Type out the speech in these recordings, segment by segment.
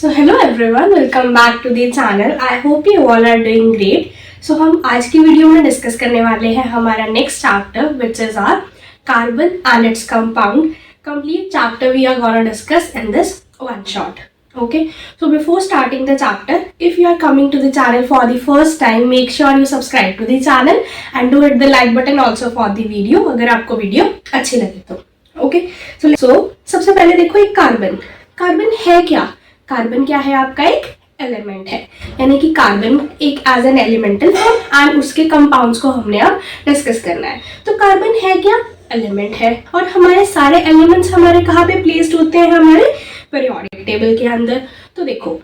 So hello everyone, welcome back to the channel. I hope you all are doing great. So हम आज की video में discuss करने वाले हैं हमारा next chapter which is our carbon and its compound. Complete chapter we are gonna discuss in this one shot. Okay, so before starting the chapter, if you are coming to the channel for the first time, make sure you subscribe to the channel and do hit the like button also for the video अगर आपको video अच्छी लगे तो. Okay, so सबसे पहले देखो एक carbon है क्या? कार्बन क्या है? आपका एक एलिमेंट है, यानी कि कार्बन एक as an elemental form and उसके कंपाउंड्स को हमने अब डिस्कस करना है. तो कार्बन है क्या? एलिमेंट है. और हमारे सारे एलिमेंट्स हमारे कहाँ पे प्लेस्ड होते हैं? हमारे पीरियोडिक टेबल के अंदर. तो देखो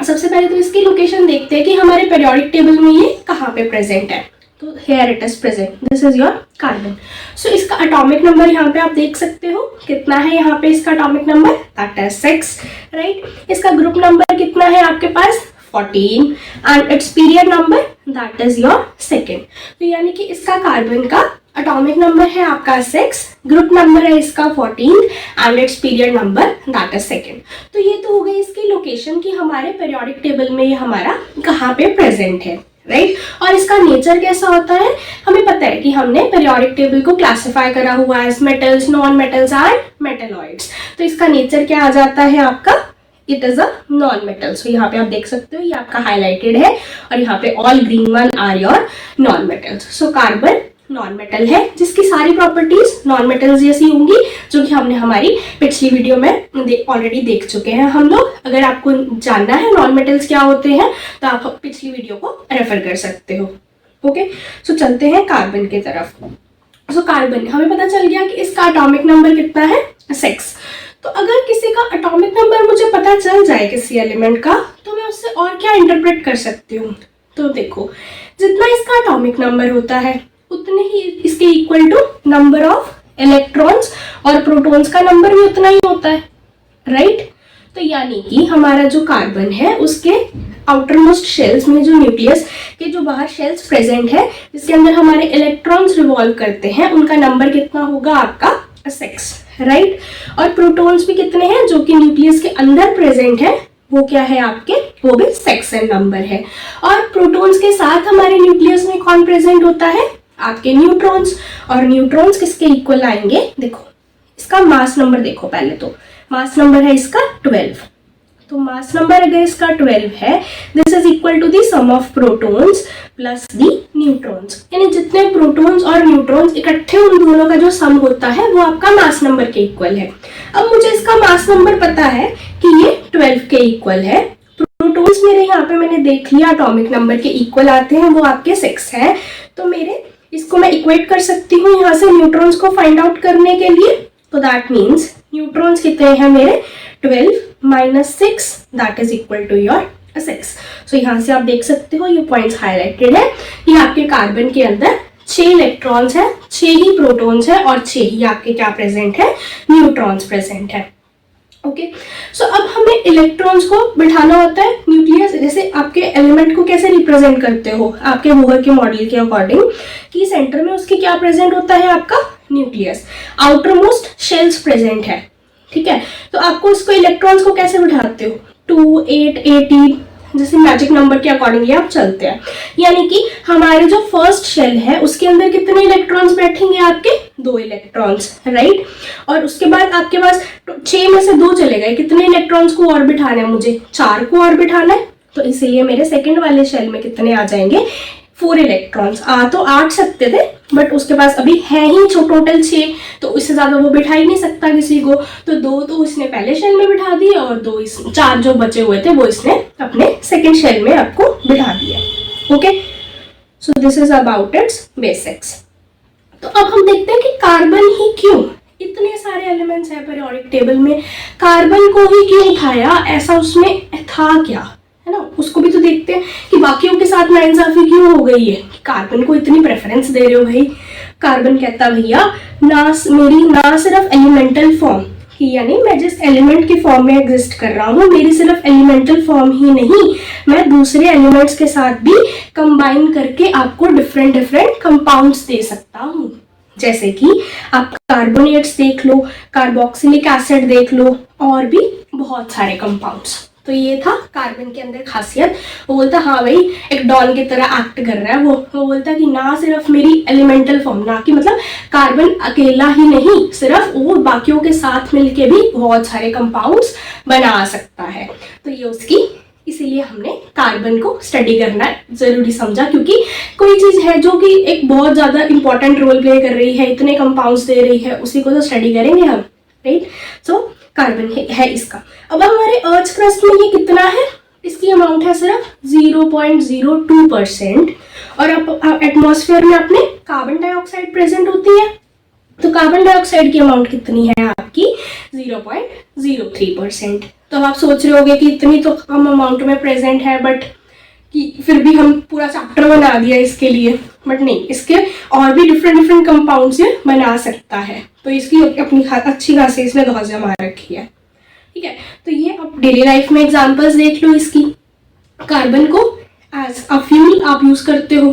सबसे पहले तो इसकी लोकेशन देखते हैं कि हमारे पीरियोडिक टेबल में ये कहाँ पे प्रेजेंट है. तो here it is present, this is your carbon. So इसका एटॉमिक नंबर यहाँ पे आप देख सकते हो कितना है. यहाँ पे इसका atomic number that is 6, right. इसका ग्रुप नंबर कितना है आपके पास? 14 and it's period number that is your second. तो यानी कि इसका कार्बन का एटॉमिक नंबर है आपका 6, ग्रुप नंबर है इसका 14 and it's period number that is second. तो ये तो हो गई इसकी लोकेशन कि हमारे पीरियोडिक टेबल में ये हमारा कहाँ पे प्रेजेंट है, राइट. और इसका नेचर कैसा होता है हमें पता है कि हमने पीरियोडिक टेबल को क्लासिफाई करा हुआ है metals, non metals and metalloids. तो इसका नेचर क्या आ जाता है आपका? It is a non metal. So यहाँ पे आप देख सकते हो ये आपका हाईलाइटेड है और यहाँ पे all green one are your non metals. So carbon non metal है जिसकी सारी प्रॉपर्टीज नॉन मेटल्स जैसी होंगी, जो कि हमने हमारी पिछली वीडियो में ऑलरेडी देख चुके हैं हम लोग. अगर आपको जानना है नॉन मेटल्स क्या होते हैं तो आप पिछली वीडियो को रेफर कर सकते हो. ओके, सो चलते हैं कार्बन की तरफ. सो कार्बन हमें पता चल गया कि इसका एटॉमिक नंबर कितना है? 6. तो अगर किसी का एटॉमिक नंबर मुझे पता चल जाए किसी एलिमेंट का, तो मैं उससे और क्या इंटरप्रेट कर सकती हूँ? तो देखो जितना इसका एटॉमिक नंबर होता है उतने ही इसके equal to number of electrons और प्रोटॉन्स का नंबर भी उतना ही होता है, राइट. तो यानी कि हमारा जो कार्बन है उसके आउटर मोस्ट शेल्स में जो न्यूक्लियस के जो बाहर शेल्स प्रेजेंट है जिसके अंदर हमारे इलेक्ट्रॉन्स रिवॉल्व करते हैं, उनका नंबर कितना होगा? आपका 6, राइट. और प्रोटॉन्स भी कितने हैं जो कि न्यूक्लियस के अंदर प्रेजेंट है? वो क्या है आपके? वो भी 6 नंबर है. और प्रोटॉन्स के साथ हमारे न्यूक्लियस में कौन प्रेजेंट होता है? आपके न्यूट्रॉन्स. और न्यूट्रॉन्स किसके इक्वल आएंगे? देखो इसका मास नंबर देखो. पहले तो मास नंबर है इसका 12. तो मास नंबर अगर इसका 12 है, this is equal to the sum of protons plus the neutrons. यानी जितने प्रोटॉन्स और न्यूट्रॉन्स इकट्ठे उन दोनों का जो सम होता है वो आपका मास नंबर के इक्वल है. अब मुझे इसका मास नंबर पता है कि ये 12 के इक्वल है. प्रोटॉन्स मेरे यहाँ पे मैंने देख लिया एटॉमिक नंबर के इक्वल आते हैं, वो आपके 6 है. तो मेरे इसको मैं इक्वेट कर सकती हूँ यहाँ से न्यूट्रॉन्स को फाइंड आउट करने के लिए. तो दैट मीन्स न्यूट्रॉन्स कितने हैं मेरे? 12 minus 6 that is equal to your 6. So यहाँ से आप देख सकते हो ये पॉइंट्स हाईलाइटेड है कि आपके कार्बन के अंदर 6 इलेक्ट्रॉन्स है, 6 ही प्रोटॉन्स है और 6 ही आपके क्या प्रेजेंट है? न्यूट्रॉन्स प्रेजेंट है. ओके, सो अब हमें इलेक्ट्रॉन्स को बिठाना होता है न्यूक्लियस. जैसे आपके एलिमेंट को कैसे रिप्रेजेंट करते हो आपके बोहर के मॉडल के अकॉर्डिंग कि सेंटर में उसके क्या प्रेजेंट होता है? आपका nucleus. Outer most shells present है, ठीक है. तो आपको इसको इलेक्ट्रॉन्स को कैसे बिठाते हो? 2, 8, 18 जैसे मैजिक नंबर के अकॉर्डिंगली आप चलते हैं. यानी कि हमारे जो फर्स्ट शेल है उसके अंदर कितने इलेक्ट्रॉन्स बैठेंगे? आपके 2 इलेक्ट्रॉन्स, राइट. और उसके बाद आपके पास 6 में से 2 चले गए. कितने इलेक्ट्रॉन्स को और बिठाना है? मुझे 4 को और बिठाना है. तो इसीलिए मेरे सेकंड वाले शेल में कितने आ जाएंगे? 4 इलेक्ट्रॉन्स. आ तो 8 सकते थे बट उसके पास अभी है ही टोटल 6, तो उससे ज्यादा वो बिठा ही नहीं सकता किसी को. तो 2 तो उसने पहले शेल में बिठा दिए और 4 जो बचे हुए थे वो इसने अपने सेकंड शेल में आपको बिठा दिया. Okay, so this is about it's basics. तो अब हम देखते हैं कि कार्बन ही क्यों, इतने सारे एलिमेंट्स हैं पीरियोडिक टेबल में, कार्बन को ही क्यों उठाया? ऐसा उसमें था क्या, है ना? उसको भी तो देखते हैं कि बाकियों के साथ नाइंसाफी क्यों हो गई है. कार्बन को इतनी प्रेफरेंस दे रहे हो भाई. कार्बन कहता भैया मेरी ना सिर्फ एलिमेंटल फॉर्म की, यानी मैं जिस एलिमेंट के फॉर्म में एग्जिस्ट कर रहा हूँ मेरी सिर्फ एलिमेंटल फॉर्म ही नहीं, मैं दूसरे एलिमेंट्स के साथ भी कंबाइन करके आपको डिफरेंट कंपाउंड्स दे सकता हूँ. जैसे कि आप कार्बोनेट्स देख लो, कार्बोक्सिलिक एसिड देख लो और भी बहुत सारे कंपाउंड्स. तो ये था कार्बन के अंदर खासियत। वो बोलता हाँ भाई एक डॉन की तरह एक्ट कर रहा है। वो बोलता कि ना सिर्फ मेरी एलिमेंटल फॉर्म, ना कि मतलब कार्बन अकेला ही नहीं, सिर्फ वो बाकियों के साथ मिलके भी बहुत सारे कंपाउंड्स बना सकता है। तो ये उसकी, इसीलिए हमने कार्बन को स्टडी करना जरूरी समझा, क्योंकि कोई चीज है जो कि एक बहुत ज्यादा इंपॉर्टेंट रोल प्ले कर रही है, इतने कंपाउंड्स दे रही है, उसी को तो स्टडी करेंगे हम, राइट। सो कार्बन है इसका। अब हमारे अर्थ क्रस्ट में ये कितना है, इसकी अमाउंट है सिर्फ 0.02%। और अब एटमॉस्फेयर में अपने कार्बन डाइऑक्साइड प्रेजेंट होती है, तो कार्बन डाइऑक्साइड की अमाउंट कितनी है आपकी 0.03%। तो अब आप सोच रहे होगे कि इतनी तो कम अमाउंट में प्रेजेंट है, बट कि फिर भी हम पूरा चैप्टर बना दिया इसके लिए, बट नहीं, इसके और भी डिफरेंट कंपाउंड से बना सकता है। तो इसकी अपनी अच्छी खासी इसने धौस जमा रखी है, ठीक है। तो ये अब डेली लाइफ में एग्जांपल्स देख लो इसकी। कार्बन को एज अ फ्यूल आप यूज करते हो,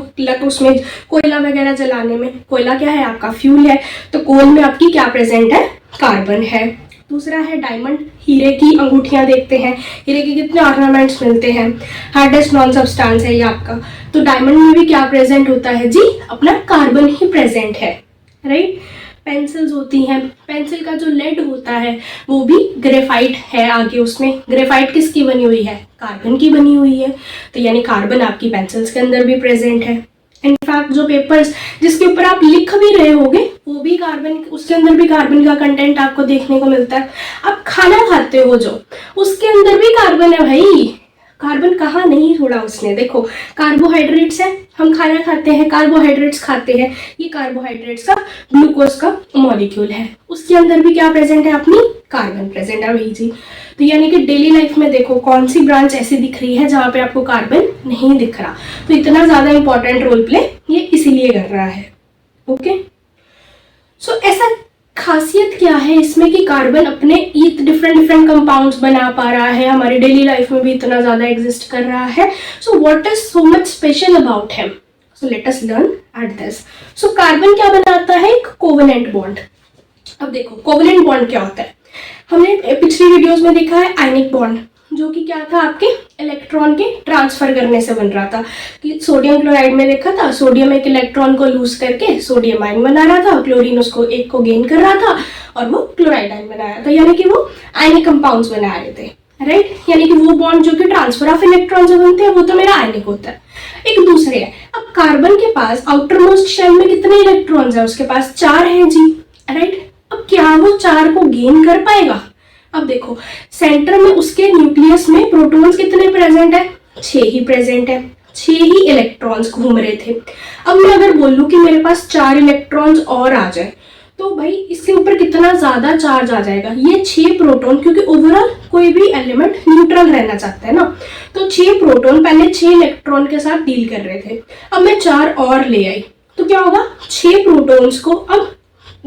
उसमें कोयला वगैरह जलाने में। कोयला क्या है आपका फ्यूल है, तो कोल में आपकी क्या प्रेजेंट है, कार्बन है। दूसरा है डायमंड, हीरे की अंगूठियां देखते हैं, हीरे के कितने ऑर्नामेंट्स मिलते हैं, हार्डेस्ट नॉन सब्सटेंस है ये आपका। तो डायमंड में भी क्या प्रेजेंट होता है जी, अपना कार्बन ही प्रेजेंट है, राइट। पेंसिल्स होती हैं, पेंसिल का जो लेड होता है वो भी ग्रेफाइट है आगे उसमें। ग्रेफाइट किसकी बनी हुई है, कार्बन की बनी हुई है। तो यानी कार्बन आपकी पेंसिल्स के अंदर भी प्रेजेंट है। इनफैक्ट जो पेपर्स जिसके ऊपर आप लिख भी रहे होगे वो भी कार्बन, उसके अंदर भी कार्बन का कंटेंट आपको देखने को मिलता है। आप खाना खाते हो जो, उसके अंदर भी कार्बन है भाई। कार्बन कहाँ नहीं छोड़ा उसने, देखो कार्बोहाइड्रेट्स है, हम खाना खाते हैं कार्बोहाइड्रेट्स खाते हैं, ये कार्बोहाइड्रेट्स का ग्लूकोज का मॉलिक्यूल है, उसके अंदर भी क्या प्रेजेंट है, अपनी कार्बन प्रेजेंट है भाई जी। तो यानी कि डेली लाइफ में देखो कौन सी ब्रांच ऐसी दिख रही है जहाँ पे आपको कार्बन नहीं दिख रहा। तो इतना ज्यादा इंपॉर्टेंट रोल प्ले ये इसीलिए कर रहा है, ओके। सो ऐसा खासियत क्या है इसमें कि कार्बन अपने डिफरेंट कंपाउंड्स बना पा रहा है, हमारी डेली लाइफ में भी इतना ज्यादा एग्जिस्ट कर रहा है। So what is so much special about him, so let us learn at this. So carbon क्या बनाता है, एक कोवेलेंट बॉन्ड। अब देखो कोवेलेंट बॉन्ड क्या होता है, हमने पिछली वीडियोस में देखा है आयनिक बॉन्ड, जो कि क्या था आपके इलेक्ट्रॉन के ट्रांसफर करने से बन रहा था। कि सोडियम क्लोराइड में देखा था, सोडियम एक इलेक्ट्रॉन को लूज करके सोडियम आयन बना रहा था, क्लोरीन उसको एक को गेन कर रहा था और वो क्लोराइड आयन बनाया था, यानी कि वो आयनिक कंपाउंड्स बना रहे थे, राइट। यानी कि वो बॉन्ड जो कि ट्रांसफर ऑफ इलेक्ट्रॉन से बनते हैं वो तो मेरा आयनिक होता है। एक दूसरे है, अब कार्बन के पास आउटर मोस्ट शेल में कितने इलेक्ट्रॉन्स है, उसके पास 4 है जी, राइट। अब क्या वो 4 को गेन कर पाएगा, अब देखो सेंटर में उसके न्यूक्लियस में प्रोटॉन्स कितने प्रेजेंट है, 6 ही प्रेजेंट है, 6 ही इलेक्ट्रॉन्स घूम रहे थे। अब मैं अगर बोलूं कि मेरे पास 4 इलेक्ट्रॉन्स और आ जाए तो भाई इसके ऊपर कितना ज्यादा चार्ज आ जाएगा, ये 6 प्रोटॉन, क्योंकि ओवरऑल कोई भी एलिमेंट न्यूट्रल रहना चाहता है ना, तो 6 प्रोटॉन पहले 6 इलेक्ट्रॉन के साथ डील कर रहे थे, अब मैं 4 और ले आई तो क्या होगा, 6 प्रोटॉन्स को अब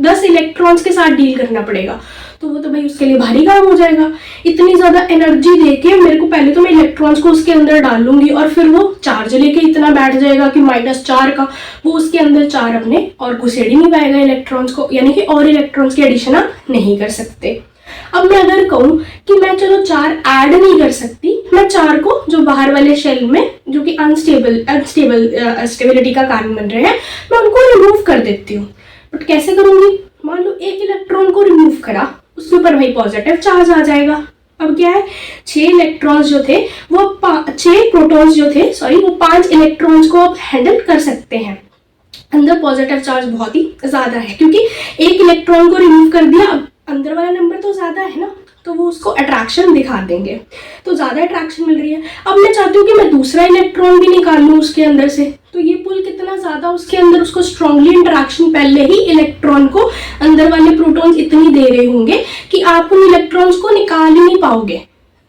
10 इलेक्ट्रॉन्स के साथ डील करना पड़ेगा। तो वो तो भाई उसके लिए भारी काम हो जाएगा। इतनी ज्यादा एनर्जी देके मेरे को पहले तो मैं इलेक्ट्रॉन्स को उसके अंदर डालूंगी और फिर वो चार्ज लेके इतना बैठ जाएगा कि -4 का, वो उसके अंदर 4 अपने और घुसेड़ ही नहीं पाएगा इलेक्ट्रॉन्स को, यानी कि और इलेक्ट्रॉन्स की एडिशन आप नहीं कर सकते। अब मैं अगर कहूँ कि मैं चलो 4 ऐड नहीं कर सकती, मैं 4 को जो बाहर वाले शेल में जो कि अनस्टेबिलिटी का कारण बन रहे हैं, मैं उनको रिमूव कर देती हूँ। बट कैसे करूंगी, मान लो एक इलेक्ट्रॉन को रिमूव करा, उसके ऊपर भाई पॉजिटिव चार्ज आ जाएगा। अब क्या है, 6 इलेक्ट्रॉन्स जो थे वो 6 प्रोटॉन्स जो थे वो 5 इलेक्ट्रॉन्स को अब हैंडल कर सकते हैं। अंदर पॉजिटिव चार्ज बहुत ही ज्यादा है, क्योंकि एक इलेक्ट्रॉन को रिमूव कर दिया, अब अंदर वाला नंबर तो ज्यादा है ना, तो वो उसको अट्रैक्शन दिखा देंगे, तो ज्यादा अट्रैक्शन मिल रही है। अब मैं चाहती हूँ कि मैं दूसरा इलेक्ट्रॉन भी निकाल लूँ उसके अंदर से, तो ये पुल कितना ज्यादा उसके अंदर उसको स्ट्रांगली इंटरेक्शन, पहले ही इलेक्ट्रॉन को अंदर वाले प्रोटॉन्स इतनी दे रहे होंगे कि आप उन इलेक्ट्रॉन्स को निकाल ही नहीं पाओगे,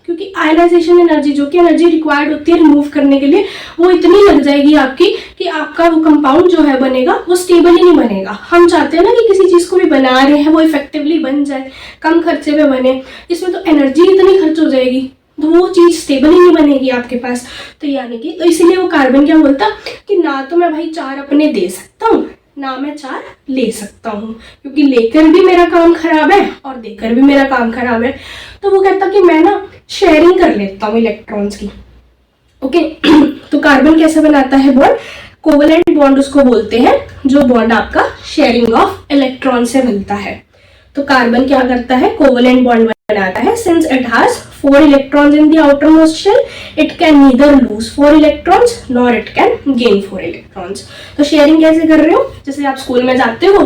क्योंकि आयनाइजेशन एनर्जी जो कि एनर्जी रिक्वायर्ड होती है रिमूव करने के लिए, वो इतनी लग जाएगी आपकी कि आपका वो कंपाउंड जो है बनेगा वो स्टेबल ही नहीं बनेगा। हम चाहते हैं ना कि किसी चीज को भी बना रहे हैं वो इफेक्टिवली बन जाए, कम खर्चे में बने, इसमें तो एनर्जी इतनी खर्च हो जाएगी, तो वो चीज स्टेबल ही नहीं बनेगी आपके पास। तो यानी कि तो इसीलिए वो कार्बन क्या बोलता कि ना तो मैं भाई 4 अपने दे सकता हूँ, ना मैं 4 ले सकता हूँ, क्योंकि लेकर भी मेरा काम खराब है और देकर भी मेरा काम खराब है। तो वो कहता कि मैं ना शेयरिंग कर लेता हूँ इलेक्ट्रॉन्स की। ओके तो कार्बन कैसे बनाता है बॉन्ड? कोवेलेंट बॉन्ड उसको बोलते हैं, जो बॉन्ड आपका शेयरिंग ऑफ इलेक्ट्रॉन से बनता है। तो कार्बन क्या करता है? कोवेलेंट बॉन्ड बनाता है। Since it has 4 electrons in the outermost shell, it can neither lose 4 electrons nor it can gain 4 electrons. तो शेयरिंग कैसे कर रहे हो? जैसे आप स्कूल में जाते हो,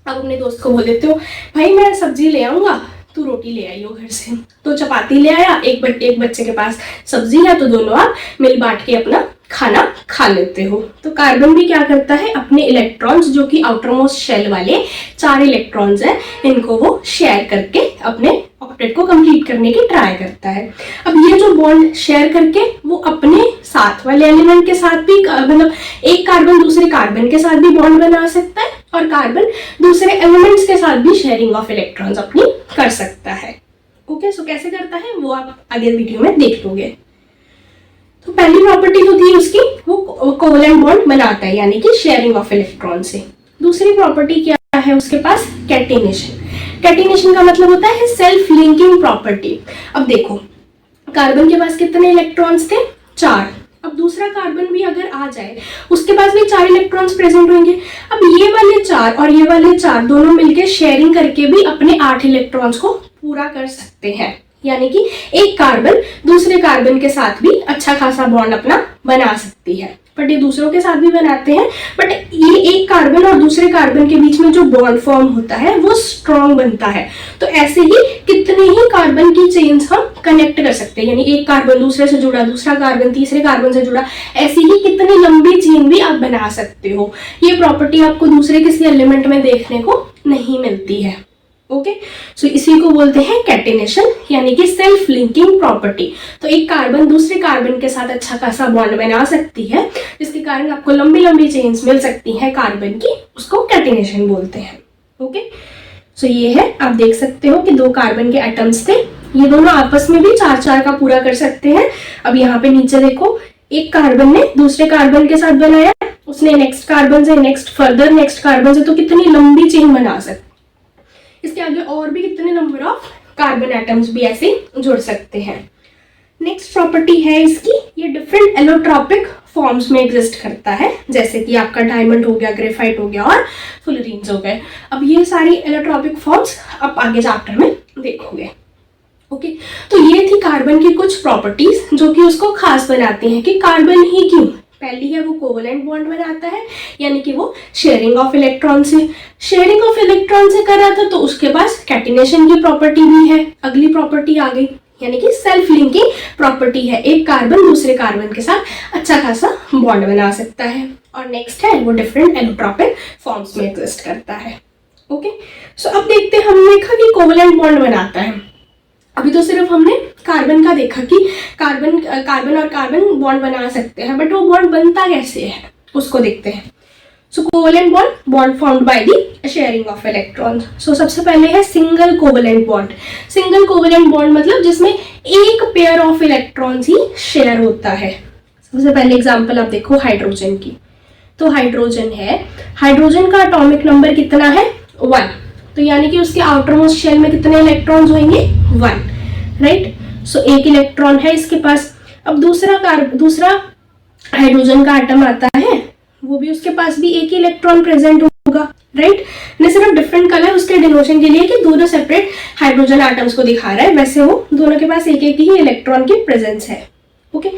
आप अपने दोस्त को बोल देते हो भाई मैं सब्जी ले आऊंगा, तू रोटी ले आई हो घर से। तो चपाती ले आया, एक बच्चे के पास सब्जी है, तो दोनों आप मिल बांट के अपना खाना खा लेते हो। तो कार्बन भी क्या करता है? अपने इलेक्ट्रॉन्स, जो कि आउटरमोस्ट शेल वाले 4 इलेक्ट्रॉन्स हैं, इनको वो शेयर करके अपने ऑक्टेट को कंप्लीट करने की ट्राई करता है। अब ये जो बॉन्ड शेयर करके वो अपने साथ वाले एलिमेंट के साथ भी, मतलब एक कार्बन दूसरे कार्बन के साथ भी बॉन्ड बना सकता है, और कार्बन दूसरे एलिमेंट्स के साथ भी शेयरिंग ऑफ इलेक्ट्रॉन्स अपनी कर सकता है। ओके सो कैसे करता है वो आप आगे वीडियो में देख लोगे। तो पहली प्रॉपर्टी जो थी उसकी, वो कोवेलेंट बॉन्ड बनाता है, यानी कि शेयरिंग ऑफ इलेक्ट्रॉन से। दूसरी प्रॉपर्टी क्या है उसके पास? कैटिनेशन। कैटिनेशन का मतलब होता है सेल्फ लिंकिंग प्रॉपर्टी। अब देखो कार्बन के पास कितने इलेक्ट्रॉन्स थे? 4। अब दूसरा कार्बन भी अगर आ जाए, उसके पास भी 4 इलेक्ट्रॉन्स प्रेजेंट होंगे। अब ये वाले 4 और ये वाले 4 दोनों मिलकर शेयरिंग करके भी अपने 8 इलेक्ट्रॉन्स को पूरा कर सकते हैं, यानी कि एक कार्बन दूसरे कार्बन के साथ भी अच्छा खासा बॉन्ड अपना बना सकती है। बट ये दूसरों के साथ भी बनाते हैं, बट ये एक कार्बन और दूसरे कार्बन के बीच में जो बॉन्ड फॉर्म होता है वो स्ट्रॉन्ग बनता है। तो ऐसे ही कितने ही कार्बन की चेन्स हम कनेक्ट कर सकते हैं, यानी एक कार्बन दूसरे से जुड़ा, दूसरा कार्बन तीसरे कार्बन से जुड़ा, ऐसी ही कितनी लंबी चेन भी आप बना सकते हो। ये प्रॉपर्टी आपको दूसरे किसी एलिमेंट में देखने को नहीं मिलती है। ओके सो इसी को बोलते हैं कैटिनेशन, यानी कि सेल्फ लिंकिंग प्रॉपर्टी। तो एक कार्बन दूसरे कार्बन के साथ अच्छा खासा बॉन्ड बना सकती है, जिसके कारण आपको लंबी लंबी चेन्स मिल सकती हैं कार्बन की, उसको कैटिनेशन बोलते हैं। ओके सो ये है, आप देख सकते हो कि 2 कार्बन के एटम्स थे, ये दोनों आपस में भी 4-4 का पूरा कर सकते हैं। अब यहाँ पे नीचे देखो, एक कार्बन ने दूसरे कार्बन के साथ बनाया, उसने नेक्स्ट कार्बन से नेक्स्ट फर्दर नेक्स्ट कार्बन से, तो कितनी लंबी चेन बना सकते। इसके आगे और भी कितने नंबर ऑफ कार्बन एटम्स भी ऐसे जुड़ सकते हैं। नेक्स्ट प्रॉपर्टी है इसकी, ये डिफरेंट एलोट्रॉपिक फॉर्म्स में एग्जिस्ट करता है, जैसे कि आपका डायमंड हो गया, ग्रेफाइट हो गया और फुलरीन्स हो गए। अब ये सारी एलोट्रॉपिक फॉर्म्स आप आगे चैप्टर में देखोगे। ओके तो ये थी कार्बन की कुछ प्रॉपर्टीज जो कि उसको खास बनाती हैं कि कार्बन ही क्यों। पहली है वो कोवेलेंट बॉन्ड बनाता है, यानी कि वो शेयरिंग ऑफ इलेक्ट्रॉन से कर रहा था, तो उसके पास कैटिनेशन की प्रॉपर्टी भी है। अगली प्रॉपर्टी आ गई, यानी कि सेल्फ लिंकिंग प्रॉपर्टी है, एक कार्बन दूसरे कार्बन के साथ अच्छा खासा बॉन्ड बना सकता है। और नेक्स्ट है वो डिफरेंट एलोट्रॉपिक फॉर्म्स में एग्जिस्ट करता है। ओके सो अब देखते हैं, हमने देखा कि कोवेलेंट बॉन्ड बनाता है, अभी तो सिर्फ हमने कार्बन का देखा कि कार्बन और कार्बन बॉन्ड बना सकते हैं, बट वो बॉन्ड बनता कैसे है उसको देखते हैं। So covalent bond formed by the sharing of electrons. So सबसे पहले है single covalent bond. Single covalent bond मतलब जिसमें एक पेयर ऑफ इलेक्ट्रॉन्स ही शेयर होता है। सबसे पहले एग्जांपल आप देखो हाइड्रोजन की, तो हाइड्रोजन है, हाइड्रोजन का एटॉमिक नंबर कितना है? 1। तो यानी कि उसके आउटर मोस्ट शेल में कितने इलेक्ट्रॉन्स होंगे? 1, राइट। सो एक इलेक्ट्रॉन है इसके पास। अब दूसरा हाइड्रोजन का एटम आता है, वो भी उसके पास भी एक ही इलेक्ट्रॉन प्रेजेंट होगा, राइट। ने सिर्फ डिफरेंट कलर उसके डिनोशन के लिए कि दोनों सेपरेट हाइड्रोजन एटम्स को दिखा रहा है, वैसे वो दोनों के पास एक एक ही इलेक्ट्रॉन की प्रेजेंस है। ओके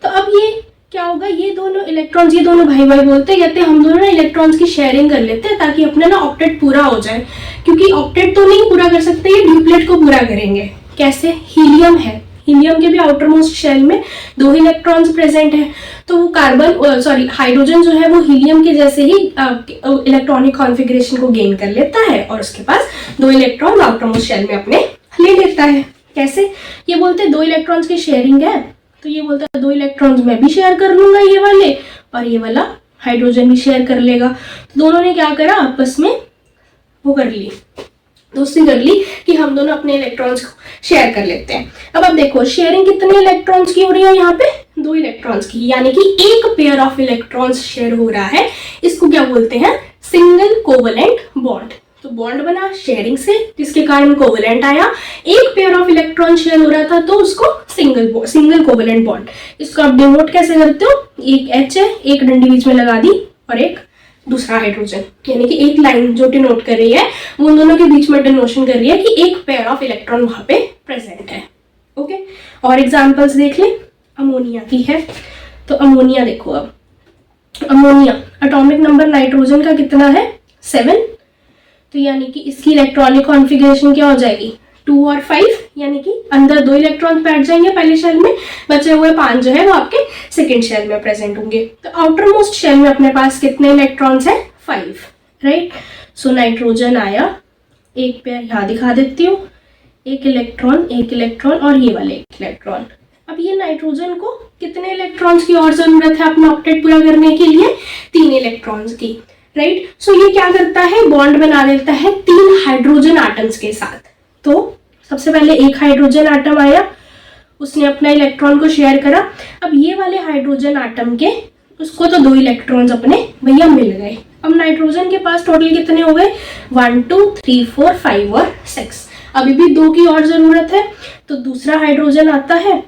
तो अब ये क्या होगा, ये दोनों इलेक्ट्रॉन्स, ये दोनों भाई भाई बोलते हैं, कहते हैं हम दोनों ना इलेक्ट्रॉन्स की शेयरिंग कर लेते हैं ताकि अपना ना ऑक्टेट पूरा हो जाए। क्योंकि ऑक्टेट तो नहीं पूरा कर सकते, ये ड्यूप्लेट को पूरा करेंगे। कैसे? हीलियम है, हीलियम के भी आउटर मोस्ट शेल में 2 इलेक्ट्रॉन्स प्रेजेंट है, तो वो हाइड्रोजन जो है वो हीलियम के जैसे ही इलेक्ट्रॉनिक कॉन्फ़िगरेशन को गेन कर लेता है और उसके पास 2 इलेक्ट्रॉन आउटर मोस्ट शेल में अपने ले लेता है। कैसे? ये बोलते हैं 2 इलेक्ट्रॉन्स की शेयरिंग है, तो ये बोलता है 2 इलेक्ट्रॉन्स मैं भी शेयर कर लूंगा ये वाले, और ये वाला हाइड्रोजन भी शेयर कर लेगा। तो दोनों ने क्या करा, आपस में वो कर ली, दोस्ती कर ली कि हम दोनों अपने इलेक्ट्रॉन्स को शेयर कर लेते हैं। अब आप देखो शेयरिंग कितने इलेक्ट्रॉन्स की हो रही है यहाँ पे? दो इलेक्ट्रॉन्स की, यानी कि एक पेयर ऑफ इलेक्ट्रॉन्स शेयर हो रहा है, इसको क्या बोलते हैं, सिंगल कोवलेंट बॉन्ड। तो बॉन्ड बना शेयरिंग से जिसके कारण कोवलेंट आया, एक पेयर ऑफ इलेक्ट्रॉन शेयर हो रहा था तो उसको सिंगल कोवलेंट बॉन्ड। इसको आप डिनोट कैसे करते हो, एक एच है, एक डंडी बीच में लगा दी और एक दूसरा हाइड्रोजन, यानी कि एक लाइन जो डिनोट कर रही है वो उन दोनों के बीच में डिनोशन कर रही है कि एक पेयर ऑफ इलेक्ट्रॉन वहां पे प्रेजेंट है। ओके, और एग्जांपल्स देख ले, अमोनिया की है। तो अमोनिया देखो, अब अमोनिया एटॉमिक नंबर नाइट्रोजन का कितना है, 7। तो यानी कि इसकी इलेक्ट्रॉनिक कॉन्फ़िगरेशन क्या हो जाएगी, 2 और 5, यानी कि अंदर 2 इलेक्ट्रॉन बैठ जाएंगे पहले शेल में, बचे हुए 5 जो है वो आपके सेकेंड शेल में प्रेजेंट होंगे। तो आउटर मोस्ट शेल में अपने पास कितने इलेक्ट्रॉन्स हैं, 5, राइट। सो नाइट्रोजन आया, एक पेयर यहाँ दिखा देती हूँ, एक इलेक्ट्रॉन और ये वाले एक इलेक्ट्रॉन। अब ये नाइट्रोजन को कितने इलेक्ट्रॉन्स की और जरूरत है अपना ऑक्टेट पूरा करने के लिए, 3 इलेक्ट्रॉन्स की, राइट। सो ये क्या करता है, बॉन्ड बना देता है 3 हाइड्रोजन एटम्स के साथ। तो सबसे पहले एक हाइड्रोजन एटम आया, उसने अपना इलेक्ट्रॉन को शेयर करा। अब ये वाले हाइड्रोजन एटम के उसको तो 2 इलेक्ट्रॉन्स अपने भैया मिल गए। अब नाइट्रोजन के पास टोटल कितने हो गए, 1 2 3 4 5 और 6। अभी भी 2 की और जरूरत है, तो दूसरा हाइड्रोजन आता है,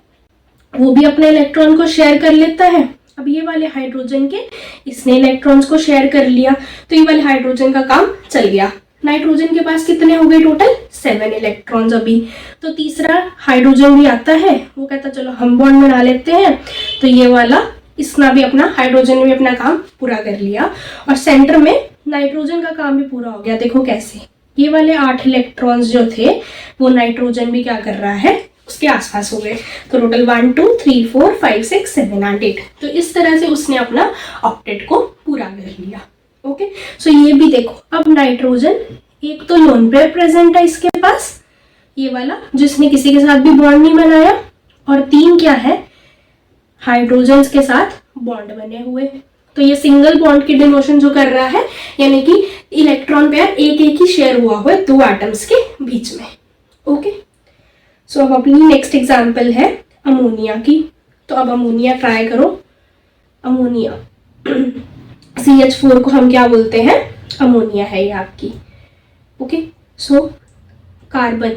वो भी अपने इलेक्ट्रॉन को शेयर कर लेता है। अब ये वाले हाइड्रोजन के इसने इलेक्ट्रॉन्स को शेयर कर लिया, तो ये वाले हाइड्रोजन का काम चल गया। नाइट्रोजन के पास कितने हो गए टोटल, 7 इलेक्ट्रॉन्स अभी। तो तीसरा हाइड्रोजन भी आता है, वो कहता चलो हम बॉन्ड बना लेते हैं। तो ये वाला इसने भी अपना, हाइड्रोजन ने भी अपना काम पूरा कर लिया और सेंटर में नाइट्रोजन का काम भी पूरा हो गया। देखो कैसे, ये वाले 8 इलेक्ट्रॉन्स जो थे वो नाइट्रोजन भी क्या कर रहा है, उसके आसपास हो गए। तो टोटल 1 2 3 4 5 6 7 8 8। तो इस तरह से उसने अपना ऑक्टेट को पूरा कर लिया। ओके, सो ये भी देखो, अब नाइट्रोजन एक तो लोन पेयर प्रेजेंट है इसके पास, ये वाला जिसने किसी के साथ भी बॉन्ड नहीं बनाया, और 3 क्या है, हाइड्रोजन के साथ बॉन्ड बने हुए। तो ये सिंगल बॉन्ड की डिनोशन जो कर रहा है, यानी कि इलेक्ट्रॉन पेयर एक ही शेयर हुआ है 2 एटम्स के बीच में। ओके, सो अब अपनी नेक्स्ट एग्जांपल है अमोनिया की। तो अब अमोनिया ट्राई करो। अमोनिया CH4 को हम क्या बोलते हैं, अमोनिया है ये आपकी। ओके, सो कार्बन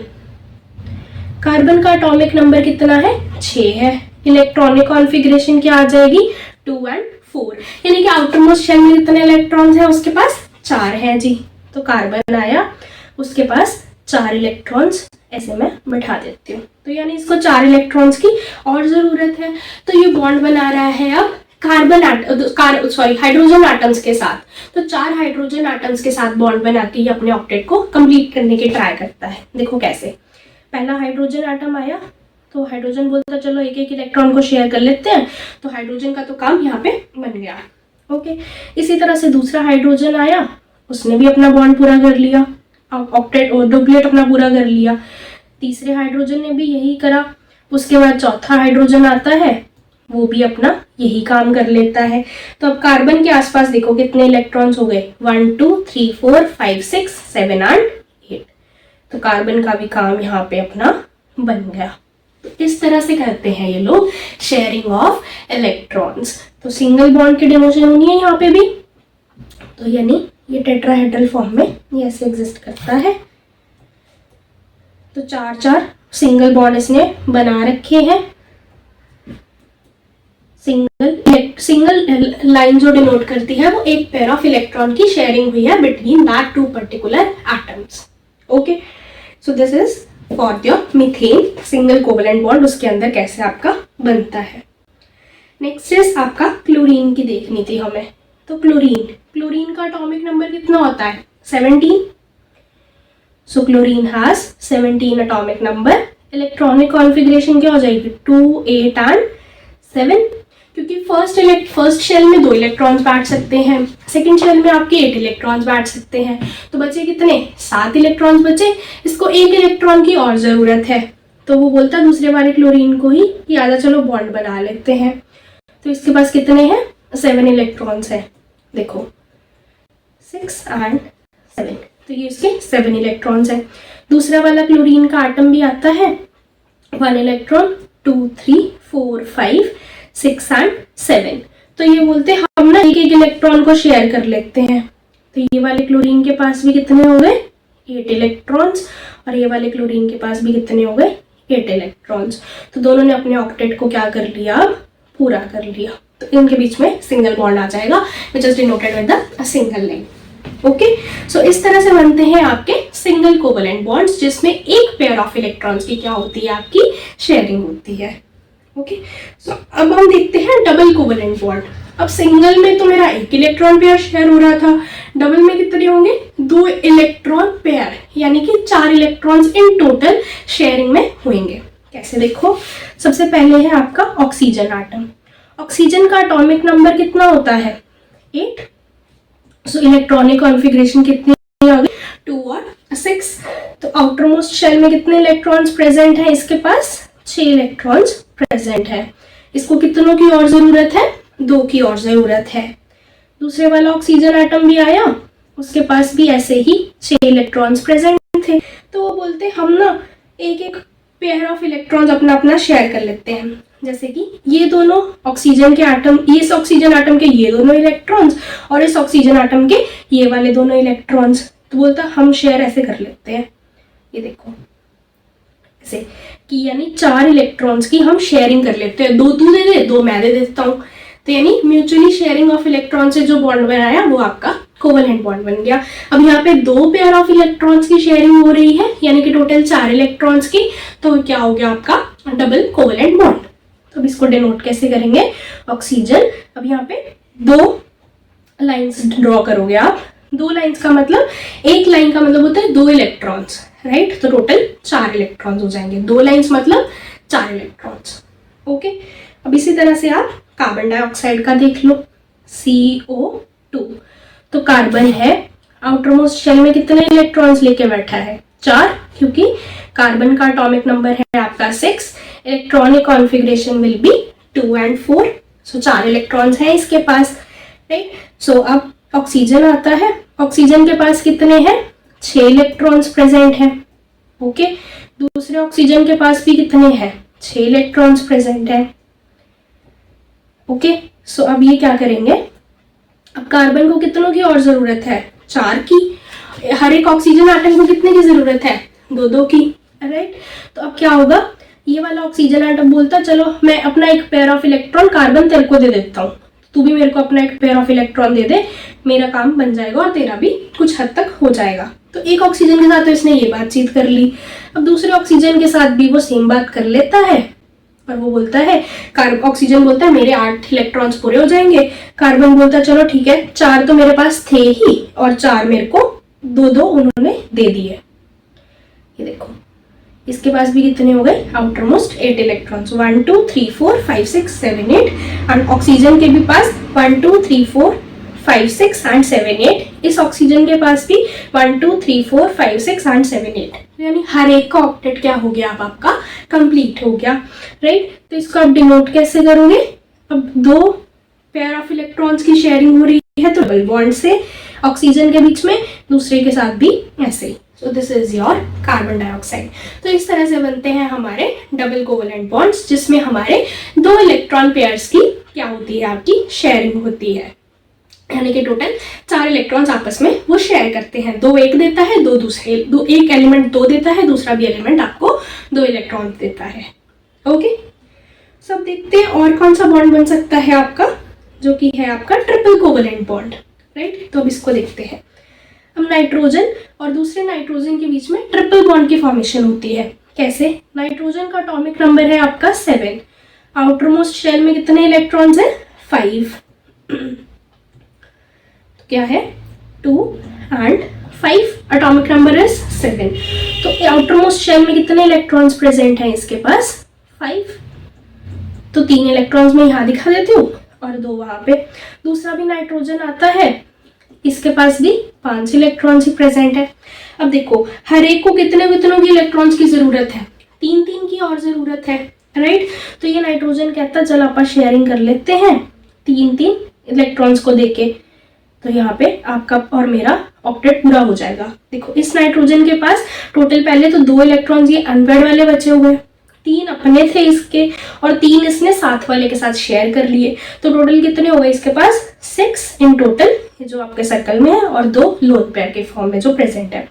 का एटॉमिक नंबर कितना है, 6 है। इलेक्ट्रॉनिक कॉन्फ़िगरेशन क्या आ जाएगी, 2 और 4, यानी कि आउटर मोस्ट शेल में कितने इलेक्ट्रॉन्स हैं उसके पास, 4 हैं जी। तो कार्बन आया, उसके पास 4 इलेक्ट्रॉन्स, ऐसे मैं बैठा देती हूँ। तो यानी इसको 4 इलेक्ट्रॉन्स की और जरूरत है। तो ये बॉन्ड बना रहा है अब हाइड्रोजन एटम्स के साथ। तो 4 हाइड्रोजन एटम्स के साथ बॉन्ड बना के ये अपने ऑक्टेट को कंप्लीट करने की ट्राई करता है। देखो कैसे, पहला हाइड्रोजन एटम आया, तो हाइड्रोजन बोलता है चलो एक इलेक्ट्रॉन को शेयर कर लेते हैं। तो हाइड्रोजन का तो काम यहाँ पे बन गया। ओके, इसी तरह से दूसरा हाइड्रोजन आया, उसने भी अपना बॉन्ड पूरा कर लिया, ऑक्टेट और डुप्लेट अपना पूरा कर लिया। तीसरे हाइड्रोजन ने भी यही करा। उसके बाद चौथा हाइड्रोजन आता है, वो भी अपना यही काम कर लेता है। तो अब कार्बन के आसपास देखो कितने इलेक्ट्रॉन्स हो गए, 1 2 3 4 5 6 7 और 8। तो कार्बन का भी काम यहाँ पे अपना बन गया। तो इस तरह से करते हैं ये लोग शेयरिंग ऑफ इलेक्ट्रॉन्स। तो सिंगल बॉन्ड की डिनोशन होनी है यहाँ पे भी। तो यानी ये टेट्राहेड्रल फॉर्म में ये ऐसे एग्जिस्ट करता है। तो 4 सिंगल बॉन्ड इसने बना रखे हैं। सिंगल लाइन जो डिनोट करती है वो एक पेयर ऑफ इलेक्ट्रॉन की शेयरिंग हुई है between that 2 particular atoms. Okay, so this is for your methane single covalent bond, उसके अंदर कैसे आपका बनता है। नेक्स्ट इज आपका क्लोरीन की देखनी थी हमें। तो क्लोरीन का एटॉमिक नंबर कितना होता है, 17। So chlorine has 17 atomic number. Electronic configuration क्या हो जाएगी, 2 8 और 7, क्योंकि फर्स्ट शेल में 2 इलेक्ट्रॉन्स बैठ सकते हैं, सेकंड शेल में आपके 8 इलेक्ट्रॉन्स बैठ सकते हैं। तो बचे कितने, 7 इलेक्ट्रॉन्स बचे। इसको 1 इलेक्ट्रॉन की और जरूरत है, तो वो बोलता है दूसरे वाले क्लोरीन को ही कि आजा चलो बॉन्ड बना लेते हैं। तो इसके पास कितने हैं, 7 इलेक्ट्रॉन्स हैं। देखो 6 और 7, तो ये इसके 7 इलेक्ट्रॉन्स हैं। दूसरा वाला क्लोरीन का एटम भी आता है, 1 इलेक्ट्रॉन, 2 3 4 5 6 एंड 7। तो ये बोलते हैं हम ना एक एक इलेक्ट्रॉन को शेयर कर लेते हैं। तो ये वाले क्लोरीन के पास भी कितने हो गए 8 इलेक्ट्रॉन्स, और ये वाले क्लोरीन के पास भी कितने हो गए 8 इलेक्ट्रॉन्स। तो दोनों ने अपने ऑक्टेट को क्या कर लिया, अब पूरा कर लिया। तो इनके बीच में सिंगल बॉन्ड आ जाएगा which is denoted with the single line. Okay, so इस तरह से बनते हैं आपके सिंगल कोवेलेंट बॉन्ड्स जिसमें एक पेयर ऑफ इलेक्ट्रॉन्स की क्या होती है, आपकी शेयरिंग होती है। ओके, सो अब हम देखते हैं डबल कोवेलेंट बॉन्ड। अब सिंगल में तो मेरा एक इलेक्ट्रॉन पेयर शेयर हो रहा था, डबल में कितने होंगे 2 इलेक्ट्रॉन पेयर, यानी कि 4 इलेक्ट्रॉन्स इन टोटल शेयरिंग में होंगे। कैसे, देखो सबसे पहले है आपका ऑक्सीजन आटम। ऑक्सीजन का एटॉमिक नंबर कितना होता है 8। सो इलेक्ट्रॉनिक कॉन्फ़िगरेशन कितनी आ गई 2 और 6। तो आउटर मोस्ट शेल में कितने इलेक्ट्रॉन्स प्रेजेंट है, इसके पास 6 इलेक्ट्रॉन्स प्रेजेंट है। इसको कितनों की और जरूरत है, 2 की और जरूरत है। दूसरे वाला ऑक्सीजन एटम भी आया, उसके पास भी ऐसे ही 6 इलेक्ट्रॉन्स प्रेजेंट थे। तो वो बोलते हम ना एक एक पेयर ऑफ इलेक्ट्रॉन्स अपना अपना शेयर कर लेते हैं। जैसे कि ये दोनों ऑक्सीजन के एटम, इस ऑक्सीजन एटम के ये दोनों इलेक्ट्रॉन्स और इस ऑक्सीजन एटम के ये वाले दोनों इलेक्ट्रॉन्स। तो बोलता हम शेयर ऐसे कर लेते हैं, ये देखो ऐसे कि यानी 4 इलेक्ट्रॉन्स की हम शेयरिंग कर लेते हैं। 2 तू दे दे, 2 मैं दे देता हूँ। तो यानी म्यूचुअली शेयरिंग ऑफ इलेक्ट्रॉन से जो बॉन्ड बनाया वो आपका कोवेलेंट बॉन्ड बन गया। अब यहाँ पे 2 पेयर ऑफ इलेक्ट्रॉन्स की शेयरिंग हो रही है, यानी कि टोटल 4 इलेक्ट्रॉन्स की। तो क्या हो गया आपका डबल कोवेलेंट बॉन्ड। तो अब इसको डिनोट कैसे करेंगे, ऑक्सीजन। अब यहाँ पे 2 लाइंस ड्रॉ करोगे आप। 2 लाइंस का मतलब, एक लाइन का मतलब होता है 2 इलेक्ट्रॉन्स, राइट। तो टोटल 4 इलेक्ट्रॉन्स हो जाएंगे। 2 लाइंस मतलब 4 इलेक्ट्रॉन्स। ओके, अब इसी तरह से आप कार्बन डाइऑक्साइड का देख लो, CO2। तो कार्बन है, आउटर मोस्ट शेल में कितने इलेक्ट्रॉन्स लेके बैठा है 4, क्योंकि कार्बन का एटॉमिक नंबर है आपका 6। Electronic configuration will be 2 and 4। So 4 electrons हैं इसके पास, राइट। सो अब ऑक्सीजन आता है, ऑक्सीजन के पास कितने हैं 6 इलेक्ट्रॉन्स प्रेजेंट हैं। ओके, दूसरे ऑक्सीजन के पास भी कितने हैं 6 इलेक्ट्रॉन्स प्रेजेंट हैं। ओके, सो अब ये क्या करेंगे, अब कार्बन को कितनों की और जरूरत है 4 की। हर एक ऑक्सीजन एटम को कितने की जरूरत है 2-2 की, राइट। तो अब क्या होगा, ये वाला ऑक्सीजन एटम बोलता चलो मैं अपना एक पेयर ऑफ इलेक्ट्रॉन कार्बन तेरे को दे देता हूँ, तू भी मेरे को अपना एक पेयर ऑफ इलेक्ट्रॉन दे दे, मेरा काम बन जाएगा और तेरा भी कुछ हद तक हो जाएगा। तो एक ऑक्सीजन के साथ तो इसने ये बातचीत कर ली। अब दूसरे ऑक्सीजन के साथ भी वो सेम बात कर लेता है, और वो बोलता है, ऑक्सीजन बोलता है मेरे 8 इलेक्ट्रॉन्स पूरे हो जाएंगे। कार्बन बोलता है चलो ठीक है, 4 तो मेरे पास थे ही और 4 मेरे को 2-2 उन्होंने दे दिए। ये देखो इसके पास भी कितने हो गए outer most 8 electrons, 1 2 3 4 5 6 7 8। And oxygen के भी पास 1 2 3 4 5 6 एंड 7 8। इस ऑक्सीजन के पास भी 1 2 3 4 5 6 एंड 7 8। यानी हर एक का ऑक्टेट क्या हो गया, अब आपका कंप्लीट हो गया, राइट। तो इसको आप डिनोट कैसे करोगे, अब 2 पेयर ऑफ इलेक्ट्रॉन्स की शेयरिंग हो रही है तो डबल बॉन्ड से ऑक्सीजन के बीच में, दूसरे के साथ भी ऐसे ही। So this is your carbon dioxide. तो इस तरह से बनते हैं हमारे डबल कोवेलेंट बॉन्ड्स जिसमें हमारे 2 इलेक्ट्रॉन पेयर्स की क्या होती है, आपकी शेयरिंग होती है। यानी कि टोटल 4 इलेक्ट्रॉन्स आपस में वो शेयर करते हैं। 2 एक देता है, 2 दूसरे, एक एलिमेंट 2 देता है, दूसरा भी एलिमेंट आपको 2 इलेक्ट्रॉन देता है। ओके, सब देखते हैं और कौन सा बॉन्ड बन सकता है आपका, जो कि है आपका ट्रिपल कोवेलेंट बॉन्ड, राइट। तो अब इसको देखते हैं। अब नाइट्रोजन और दूसरे नाइट्रोजन के बीच में ट्रिपल बॉन्ड की फॉर्मेशन होती है। कैसे, नाइट्रोजन का एटॉमिक नंबर है आपका 7, आउटर मोस्ट शेल में कितने इलेक्ट्रॉन्स हैं 5। क्या है 2 एंड 5, एटॉमिक नंबर इज 7। तो आउटर मोस्ट शेल में कितने इलेक्ट्रॉन्स प्रेजेंट हैं इसके पास 5। तो 3 इलेक्ट्रॉन्स मैं यहाँ दिखा देती हूँ और 2 वहां पे। दूसरा भी नाइट्रोजन आता है, इसके पास भी 5 इलेक्ट्रॉन्स ही प्रेजेंट है। अब देखो हर एक को कितने कितनों की इलेक्ट्रॉन्स की जरूरत है, 3-3 की और जरूरत है, राइट। तो ये नाइट्रोजन कहता चलो अपन शेयरिंग कर लेते हैं 3-3 इलेक्ट्रॉन्स को देके। तो यहाँ पे आपका और मेरा ऑक्टेट पूरा हो जाएगा। देखो इस नाइट्रोजन के पास टोटल पहले तो 2 इलेक्ट्रॉन्स ये अनपेयर्ड वाले बचे हुए, 3 अपने थे इसके और 3 इसने साथ वाले के साथ शेयर कर लिए, तो टोटल कितने हो गए इसके पास 6 इन टोटल, जो आपके सर्कल में है, और 2 लोन पेयर के फॉर्म में जो प्रेजेंट है।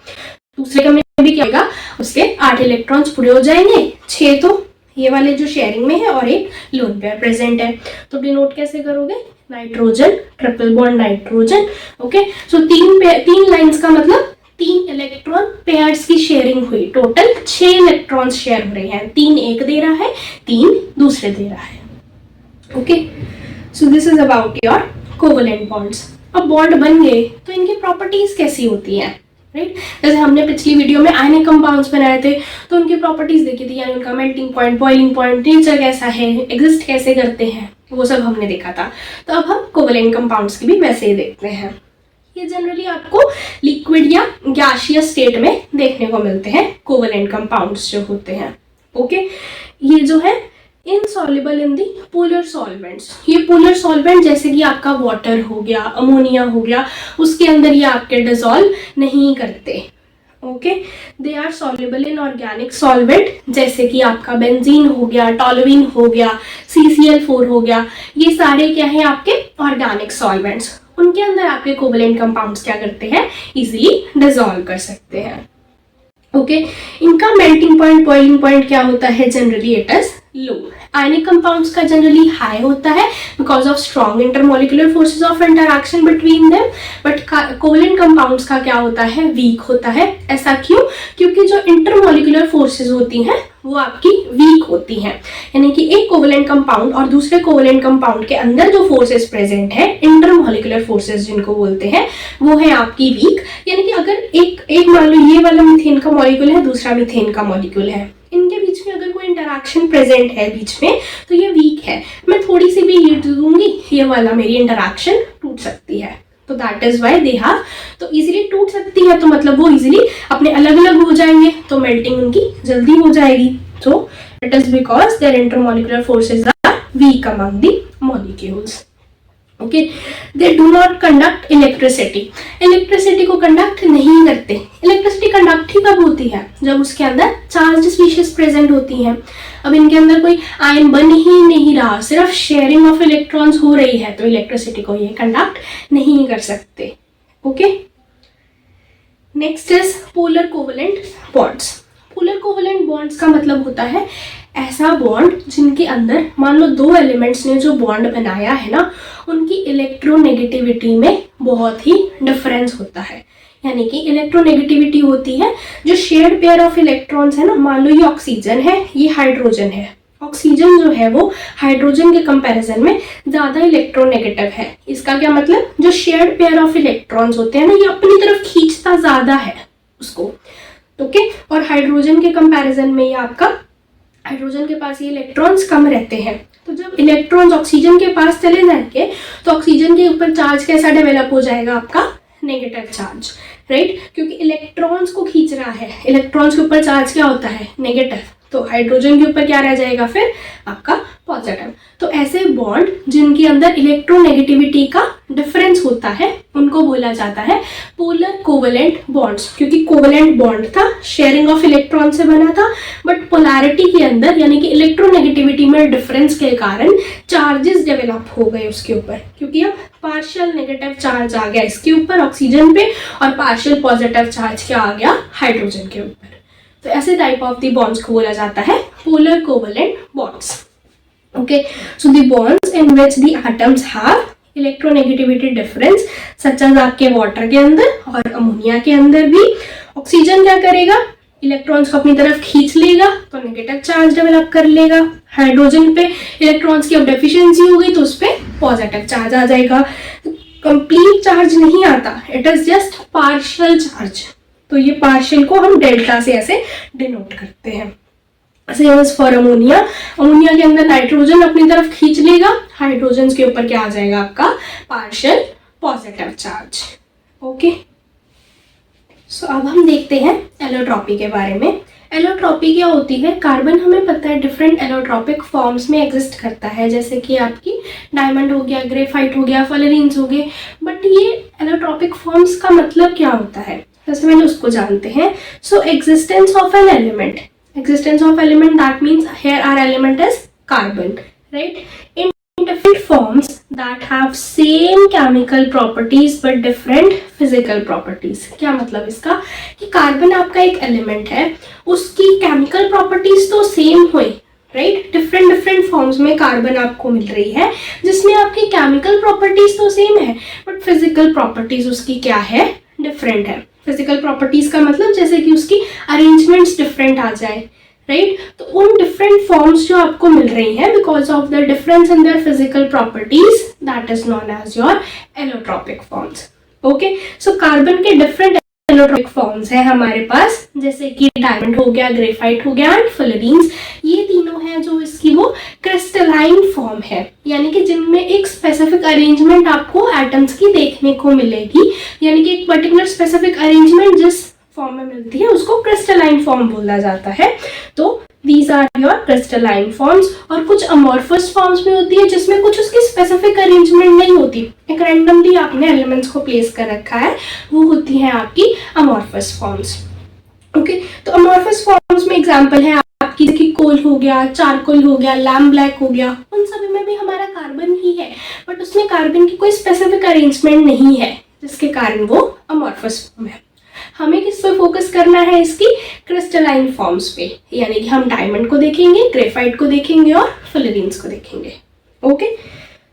दूसरे का में भी क्या होगा, उसके 8 इलेक्ट्रॉन्स पूरे हो जाएंगे, 6 तो ये वाले जो शेयरिंग में है और एक लोन पेयर प्रेजेंट है। तो डिनोट कैसे करोगे, nitrogen, triple bond nitrogen. Okay, so 3 lines का मतलब 3 इलेक्ट्रॉन पेयर्स की शेयरिंग हुई, टोटल 6 इलेक्ट्रॉन्स शेयर हो रहे हैं, 3 एक दे रहा है, 3 दूसरे दे रहा है। Okay, so this is about your covalent bonds. अब बॉन्ड बन गए तो इनकी प्रॉपर्टीज कैसी होती हैं, राइट? जैसे हमने पिछली वीडियो में आयनिक कंपाउंड्स बनाए थे, तो उनकी प्रॉपर्टीज देखी थी, यानी उनका melting point, boiling point, nature कैसा है, एग्जिस्ट कैसे करते हैं, वो सब हमने देखा था। तो अब हम कोवेलेंट कंपाउंड्स की भी वैसे ही देखते हैं। ये जनरली आपको लिक्विड या गैसियस स्टेट में देखने को मिलते हैं कोवेलेंट कंपाउंड्स जो होते हैं। ओके, ये जो है insoluble in the polar solvents, ये पोलर सॉल्वेंट जैसे कि आपका वाटर हो गया, अमोनिया हो गया, उसके अंदर ये आपके डिसॉल्व नहीं करते। Okay, they are soluble in organic solvent, जैसे कि आपका बेंजीन हो गया, टॉलुइन हो गया, CCl4 हो गया, ये सारे क्या है आपके ऑर्गेनिक सॉल्वेंट्स। उनके अंदर आपके कोवेलेंट कंपाउंड्स क्या करते हैं, इजीली डिसॉल्व कर सकते हैं। ओके, इनका मेल्टिंग पॉइंट, बॉइलिंग पॉइंट क्या होता है, generally it is low. Ionic compounds का जनरली हाई होता है because of strong intermolecular forces of interaction between them, but covalent compounds का क्या होता है, वीक होता है। ऐसा क्यों, क्योंकि जो इंटरमोलिकुलर फोर्सेज होती हैं वो आपकी वीक होती हैं, यानी कि एक कोवेलेंट कंपाउंड और दूसरे कोवेलेंट कंपाउंड के अंदर जो फोर्सेस प्रेजेंट है, इंटरमोलिकुलर फोर्सेस जिनको बोलते हैं, वो है आपकी वीक। यानी कि अगर एक मान लो ये वाला मीथेन का मॉलिक्यूल है, दूसरा मीथेन का मॉलिक्यूल है, इनके बीच में अगर कोई इंटरैक्शन प्रेजेंट है बीच में, तो ये वीक है। मैं थोड़ी सी भी हीट दूंगी, ये वाला मेरी इंटरैक्शन टूट सकती है, तो that is why they have, तो इजीली टूट सकती है, तो मतलब वो इजीली अपने अलग अलग हो जाएंगे, तो मेल्टिंग उनकी जल्दी हो जाएगी। तो it is because their intermolecular forces are weak among the molecules. Okay, they do not conduct electricity, electricity को कंडक्ट नहीं करते। इलेक्ट्रिसिटी कंडक्ट ही कब होती है, जब उसके अंदर चार्ज स्पीशीज प्रेजेंट होती हैं। अब इनके अंदर कोई आयन बन ही नहीं रहा, सिर्फ शेयरिंग ऑफ इलेक्ट्रॉन्स हो रही है, तो इलेक्ट्रिसिटी को ये कंडक्ट नहीं कर सकते। Okay, next is polar covalent bonds. Polar covalent bonds का मतलब होता है ऐसा बॉन्ड जिनके अंदर मान लो 2 एलिमेंट्स ने जो बॉन्ड बनाया है ना, उनकी इलेक्ट्रोनेगेटिविटी में बहुत ही डिफरेंस होता है। यानी कि इलेक्ट्रोनेगेटिविटी होती है जो शेयर्ड पेयर ऑफ इलेक्ट्रॉन्स है ना, मान लो ये ऑक्सीजन है, ये हाइड्रोजन है, ऑक्सीजन जो है वो हाइड्रोजन के कंपैरिजन में ज्यादा इलेक्ट्रोनेगेटिव है। इसका क्या मतलब, जो शेयर्ड पेयर ऑफ इलेक्ट्रॉन्स होते हैं ना, ये अपनी तरफ खींचता ज्यादा है उसको। ओके, और हाइड्रोजन के कंपैरिजन में ये आपका, हाइड्रोजन के पास ये इलेक्ट्रॉन्स कम रहते हैं, तो जब इलेक्ट्रॉन्स ऑक्सीजन के पास चले जाएंगे तो ऑक्सीजन के ऊपर चार्ज कैसा डेवलप हो जाएगा, आपका नेगेटिव चार्ज, राइट? क्योंकि इलेक्ट्रॉन्स को खींच रहा है, इलेक्ट्रॉन्स के ऊपर चार्ज क्या होता है, नेगेटिव, तो हाइड्रोजन के ऊपर क्या रह जाएगा फिर, आपका पॉजिटिव। तो ऐसे बॉन्ड जिनके अंदर इलेक्ट्रोनेगेटिविटी का डिफरेंस होता है, उनको बोला जाता है पोलर कोवेलेंट बॉन्ड्स। क्योंकि कोवेलेंट बॉन्ड था, शेयरिंग ऑफ इलेक्ट्रॉन से बना था, बट पोलैरिटी के अंदर यानी कि इलेक्ट्रोनेगेटिविटी में डिफरेंस के कारण चार्जेस डेवलप हो गए उसके ऊपर, क्योंकि अब पार्शियल नेगेटिव चार्ज आ गया इसके ऊपर ऑक्सीजन पे, और पार्शियल पॉजिटिव चार्ज क्या आ गया, हाइड्रोजन के ऊपर। तो ऐसे टाइप ऑफ दी बॉन्ड्स को बोला जाता है polar covalent bonds. Okay, so the bonds in which the atoms have electronegativity difference, such as आपके वाटर के अंदर और अमोनिया के अंदर भी ऑक्सीजन क्या करेगा, इलेक्ट्रॉन्स को अपनी तरफ खींच लेगा तो नेगेटिव चार्ज डेवलप कर लेगा। हाइड्रोजन पे इलेक्ट्रॉन्स की अब डेफिशिएंसी हो गई तो उस पर पॉजिटिव चार्ज आ जाएगा। कंप्लीट चार्ज नहीं आता, it is just partial charge. तो ये पार्शियल को हम डेल्टा से ऐसे डिनोट करते हैं। Same as for ammonia, ammonia के अंदर नाइट्रोजन अपनी तरफ खींच लेगा, हाइड्रोजन के ऊपर क्या आ जाएगा, आपका partial positive charge. Okay, so अब हम देखते हैं एलोट्रॉपी के बारे में। एलोट्रॉपी क्या होती है, कार्बन हमें पता है डिफरेंट एलोट्रॉपिक फॉर्म्स में एग्जिस्ट करता है, जैसे कि आपकी डायमंड हो गया, ग्रेफाइट हो गया, फलरीन्स हो गए। बट ये एलोट्रॉपिक फॉर्म्स का मतलब क्या होता है, सबसे पहले उसको जानते हैं। So existence of an element, Existence of element, that means here our element is carbon, right? In different forms that have same chemical properties but different physical properties. क्या मतलब इसका कि कार्बन आपका एक एलिमेंट है, उसकी केमिकल प्रॉपर्टीज तो same हुई, राइट? डिफरेंट फॉर्म्स में कार्बन आपको मिल रही है जिसमें आपकी केमिकल प्रॉपर्टीज तो सेम है बट फिजिकल प्रॉपर्टीज उसकी क्या है, डिफरेंट है. फिजिकल प्रॉपर्टीज का मतलब जैसे कि उसकी अरेंजमेंट्स डिफरेंट आ जाए, राइट? तो उन डिफरेंट फॉर्म्स जो आपको मिल रही हैं because of the difference in their physical properties, that is known as your allotropic forms. Okay, so carbon के डिफरेंट एलोट्रॉपिक फॉर्म्स है हमारे पास, जैसे कि डायमंड हो गया, ग्रेफाइट हो गया एंड फुलरीन्स. ये तीनों हैं जो इसकी वो क्रिस्टलाइन फॉर्म है, यानी कि जिनमें एक स्पेसिफिक अरेंजमेंट आपको एटम्स की देखने को मिलेगी, यानी कि एक पर्टिकुलर स्पेसिफिक अरेंजमेंट जिस फॉर्म में मिलती है उसको क्रिस्टलाइन फॉर्म बोला जाता है. तो these are your crystalline forms. और कुछ अमॉर्फस फॉर्म्स में होती है जिसमें कुछ उसकी स्पेसिफिक अरेंजमेंट नहीं होती, एक रैंडमली आपने एलिमेंट्स को प्लेस कर रखा है, वो होती है आपकी अमॉर्फस फॉर्म्स. ओके, तो अमॉर्फस फॉर्म्स में एग्जांपल है आपकी जैसे कोल हो गया, चारकोल हो गया, लैम्प ब्लैक हो गया, उन सभी में भी हमारा कार्बन ही है बट उसमें कार्बन की कोई स्पेसिफिक अरेंजमेंट नहीं है जिसके कारण वो अमॉर्फस फॉर्म है. हमें किस पे फोकस करना है, इसकी क्रिस्टलाइन फॉर्म्स पे, यानी कि हम डायमंड को देखेंगे, ग्रेफाइट को देखेंगे और फुलरीन्स को देखेंगे. ओके,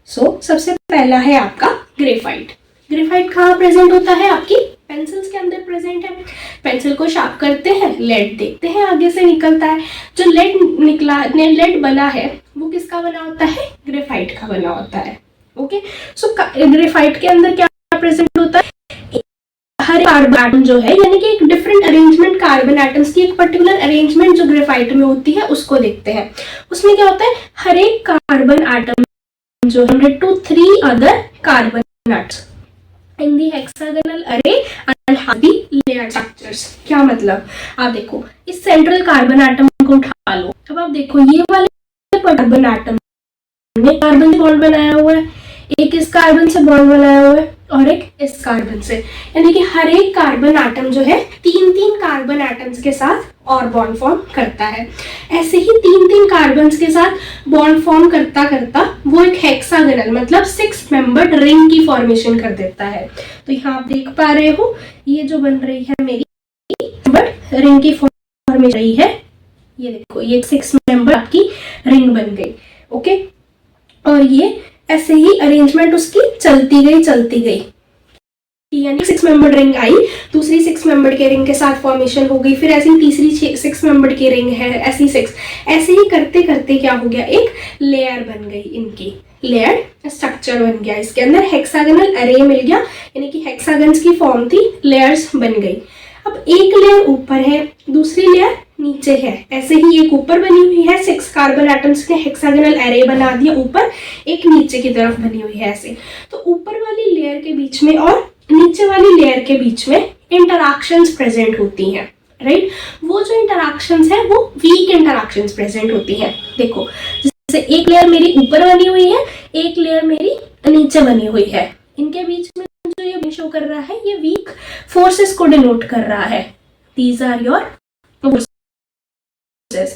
सो सबसे पहला है आपका ग्रेफाइट. ग्रेफाइट कहाँ प्रेजेंट होता है, आपकी पेंसिल्स के अंदर प्रेजेंट है. पेंसिल को शार्प करते हैं, लेड देखते हैं आगे से निकलता है. जो लेड बना है वो किसका बना होता है, ग्रेफाइट का बना होता है. ओके, सो ग्रेफाइट के अंदर क्या प्रेजेंट होता है, हर कार्बन एटम जो है, यानी कि एक डिफरेंट अरेंजमेंट कार्बन एटम्स की, एक पर्टिकुलर अरेंजमेंट जो ग्रेफाइट में होती है उसको देखते हैं. उसमें क्या होता है, हर एक कार्बन एटम जो 100 to 3 other carbon atoms in the hexagonal array and have the layer structures. क्या मतलब, आप देखो इस सेंट्रल कार्बन एटम को उठा लो, अब आप देखो ये वाले कार्बन एटम ने कार्बन से बॉन्ड बनाया हुआ है, एक इस कार्बन से बॉन्ड बनाया हुआ है और एक इस कार्बन से, यानी कि हर एक कार्बन एटम जो है 3 कार्बन एटम्स के साथ और बॉन्ड फॉर्म करता है. ऐसे ही 3 कार्बन्स के साथ बॉन्ड फॉर्म करता करता वो एक हेक्सागोनल मतलब 6 मेंबर्ड रिंग की फॉर्मेशन कर देता है. तो यहाँ आप देख पा रहे हो ये जो बन रही है मेरी बट रिंग की फॉर्मेशन रही है, ये देखो ये 6 मेंबर आपकी रिंग बन गई. ओके, और ये ऐसे ही अरेंजमेंट उसकी चलती गई, यानी 6 मेंबर रिंग आई, दूसरी 6 मेंबर के रिंग के साथ फॉर्मेशन हो गई, फिर ऐसी तीसरी 6 मेंबर की रिंग है, ऐसी 6, ऐसे ही करते करते क्या हो गया, एक लेयर बन गई, इनकी लेयर स्ट्रक्चर बन गया, इसके अंदर हेक्सागोनल अरे मिल गया, यानी कि हेक्सागन्स की फॉर्म थी, लेयर्स बन गई. अब एक लेयर ऊपर है, दूसरी लेयर नीचे है, ऐसे ही एक ऊपर बनी हुई है, 6 कार्बन एटम्स ने हेक्सागोनल एरे बना दिया ऊपर, एक नीचे की तरफ बनी हुई है ऐसे. तो ऊपर वाली लेयर के बीच में और नीचे वाली लेयर के बीच में इंटरैक्शंस प्रेजेंट होती हैं, राइट? वो जो इंटरैक्शंस है वो वीक इंटरैक्शंस प्रेजेंट होती हैं. देखो जैसे एक लेयर मेरी ऊपर बनी हुई है, एक लेयर मेरी नीचे बनी हुई है, इनके बीच में जो ये शो कर रहा है ये वीक फोर्सेस को डिनोट कर रहा है. दीज आर योर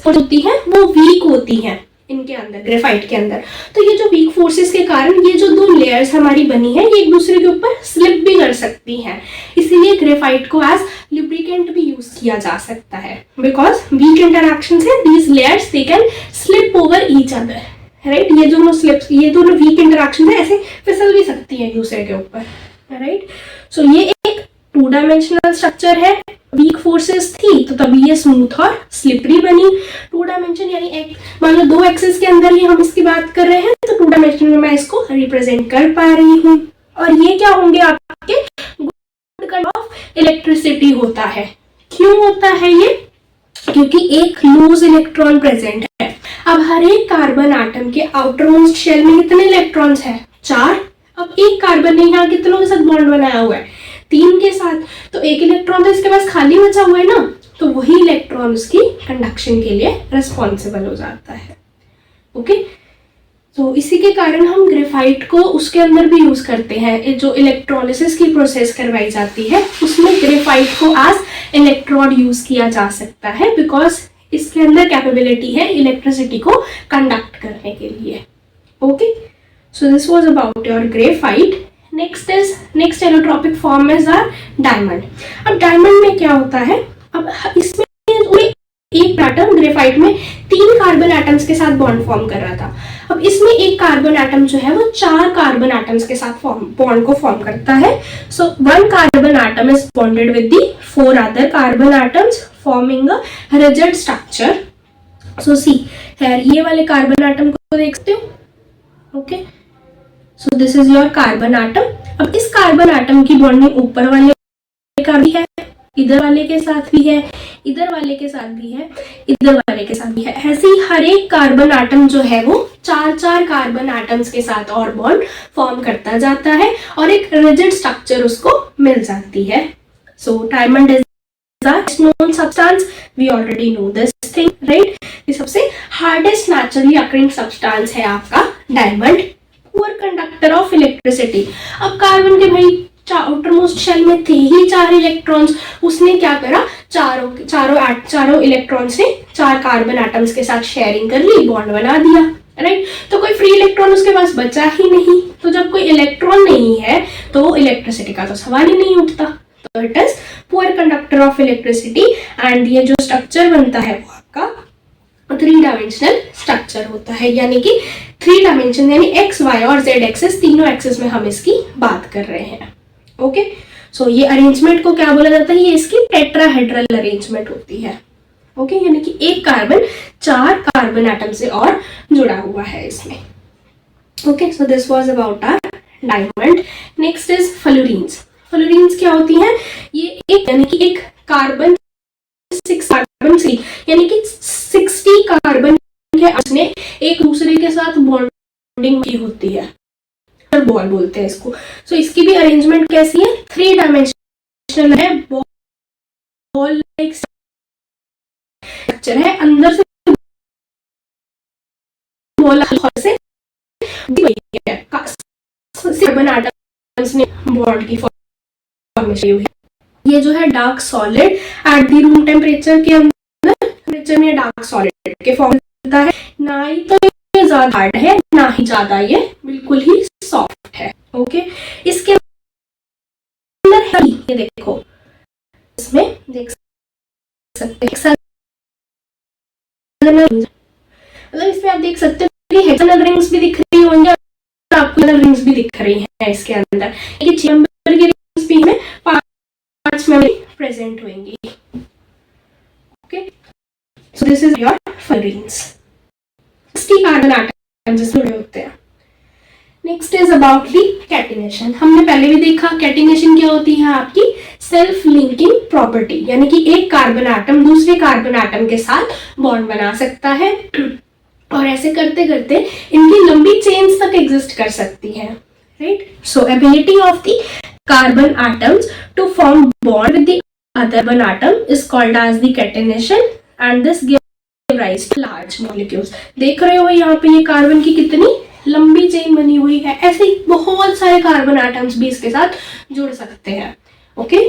होती है वो वीक होती हैं इनके अंदर, ग्रेफाइट के अंदर. तो ये जो वीक फोर्सेस के कारण ये जो 2 लेयर्स हमारी बनी है ये एक दूसरे के ऊपर स्लिप भी कर सकती हैं, इसीलिए ग्रेफाइट को एज लुब्रिकेंट भी यूज किया जा सकता है. बिकॉज वीक इंटरैक्शंस है, these layers they can slip over each other, right? ये दोनों वीक इंटरैक्शन है, ऐसे फिसल भी सकती है एक दूसरे के ऊपर, राइट? सो ये एक 2 डायमेंशनल स्ट्रक्चर है, वीक फोर्सेस थी तो तभी ये स्मूथ और स्लिपरी बनी. 2 डायमेंशन यानी एक मान लो 2 एक्सिस के अंदर ही हम इसकी बात कर रहे हैं, तो 2 डायमेंशन में मैं इसको रिप्रेजेंट कर पा रही हूँ. और ये क्या होंगे आपके गुड कट ऑफ इलेक्ट्रिसिटी होता है. क्यों होता है ये? क्योंकि एक लूज इलेक्ट्रॉन प्रेजेंट है. अब हर एक कार्बन एटम के आउटर मोस्ट शेल में कितने इलेक्ट्रॉन्स हैं? 4. अब एक कार्बन ने यहाँ कितनों के साथ बॉन्ड बनाया हुआ है? 3 के साथ. तो एक इलेक्ट्रॉन तो इसके पास खाली बचा हुआ है ना, तो वही इलेक्ट्रॉन उसकी कंडक्शन के लिए रिस्पॉन्सिबल हो जाता है. ओके, तो इसी के कारण हम ग्रेफाइट को उसके अंदर भी यूज करते हैं. जो इलेक्ट्रोलिसिस की प्रोसेस करवाई जाती है उसमें ग्रेफाइट को एज इलेक्ट्रोड यूज किया जा सकता है, बिकॉज इसके अंदर कैपेबिलिटी है इलेक्ट्रिसिटी को कंडक्ट करने के लिए। Okay, so this was about your graphite. Next allotropic form is our diamond. अब डायमंड में क्या होता है, अब इसमें एक एटम ग्रेफाइट में 3 कार्बन एटम्स के साथ बॉन्ड फॉर्म कर रहा था। अब इसमें एक कार्बन एटम जो है वो 4 कार्बन एटम्स के साथ बॉन्ड को फॉर्म करता है। सो 1 carbon atom is bonded with the 4 other carbon atoms forming a rigid structure. So see here, ये वाले कार्बन एटम को देखते हो। Okay, so this is your carbon atom. अब इस कार्बन एटम की बॉन्डिंग ऊपर वाले का भी है, इधर वाले के साथ भी है, इधर वाले के साथ भी है, इधर वाले के साथ भी है। ऐसे ही हर एक कार्बन एटम जो है वो 4 कार्बन एटम्स के साथ और बॉन्ड फॉर्म करता जाता है और एक रिजिड स्ट्रक्चर उसको मिल जाती है। So diamond is known substance, we already know this thing, right. ये सबसे हार्डेस्ट नेचुरली अकरिंग सब्सटेंस है आपका diamond, poor conductor of electricity. अब कार्बन के भाई आउटरमोस्ट शेल में थे ही 4 इलेक्ट्रॉन्स, उसने क्या करा, चारों इलेक्ट्रॉन्स ने 4 कार्बन एटम्स के साथ शेयरिंग कर ली, बॉन्ड बना दिया, राइट। तो कोई फ्री इलेक्ट्रॉन उसके पास बचा ही नहीं। तो जब कोई इलेक्ट्रॉन नहीं है तो इलेक्ट्रिसिटी का तो सवाल ही नहीं उठता। तो it is poor conductor of electricity and ये जो स्ट्रक्चर बनता है वो आपका 3 डायमेंशनल स्ट्रक्चर होता है, यानी कि 3 डायमेंशन यानी एक्स, वाई और जेड एक्सिस, तीनों एक्सिस में हम इसकी बात कर रहे हैं। ओके, सो ये अरेंजमेंट को क्या बोला जाता है, ये इसकी टेट्राहेड्रल अरेंजमेंट होती है। ओके, यानी कि एक कार्बन 4 कार्बन एटम से और जुड़ा हुआ है इसमें। Okay, so this was about our diamond. Next is fullerenes. Fullerenes क्या होती हैं, ये एक यानी कि एक कार्बन 6 कार्बन 3 यानी कि 60 कार्बन के अपने एक दूसरे के साथ बॉन्डिंग की होती है, बॉल बोलते हैं इसको। सो इसकी भी अरेंजमेंट कैसी है, 3 डायमेंशनल है, बॉल लाइक स्ट्रक्चर है, अंदर से बॉल से कार्बन एटम्स ने बॉन्ड की फॉर्मेशन हुई। ये जो है dark solid at the room temperature के अंदर, टेम्परेचर में डार्क सॉलिड के फॉर्म होता है। ना ही तो ये ज्यादा हार्ड है, ना ही ज्यादा ये बिल्कुल ही सॉफ्ट है। ओके, इसके अंदर है, ये देखो, इसमें देख सकते हैं मतलब इसमें आप देख सकते हो कि हेक्सागोनल रिंग्स भी दिख रही होंगी और आपको रिंग्स भी दिख रही हैं इसके अंदर। ये चेंबर की रिंग्स भी हमें 5 में प्रेजेंट होंगी। Okay, so this is your fluorines, 60 carbon atoms इसमें होते हैं। Next is about the catenation. हमने पहले भी देखा कैटिनेशन क्या होती है, आपकी सेल्फ लिंकिंग प्रॉपर्टी, यानी कि एक कार्बन एटम दूसरे कार्बन एटम के साथ बॉन्ड बना सकता है और ऐसे करते करते इनकी लंबी चेन्स तक एग्जिस्ट कर सकती है, right. So ability of the carbon atoms to form bond with the other one atom is called as the catenation and this give rise to large molecules. देख रहे हो यहाँ पे ये कार्बन की कितनी लंबी चेन बनी हुई है, ऐसे बहुत सारे कार्बन एटम्स भी इसके साथ जुड़ सकते हैं। ओके,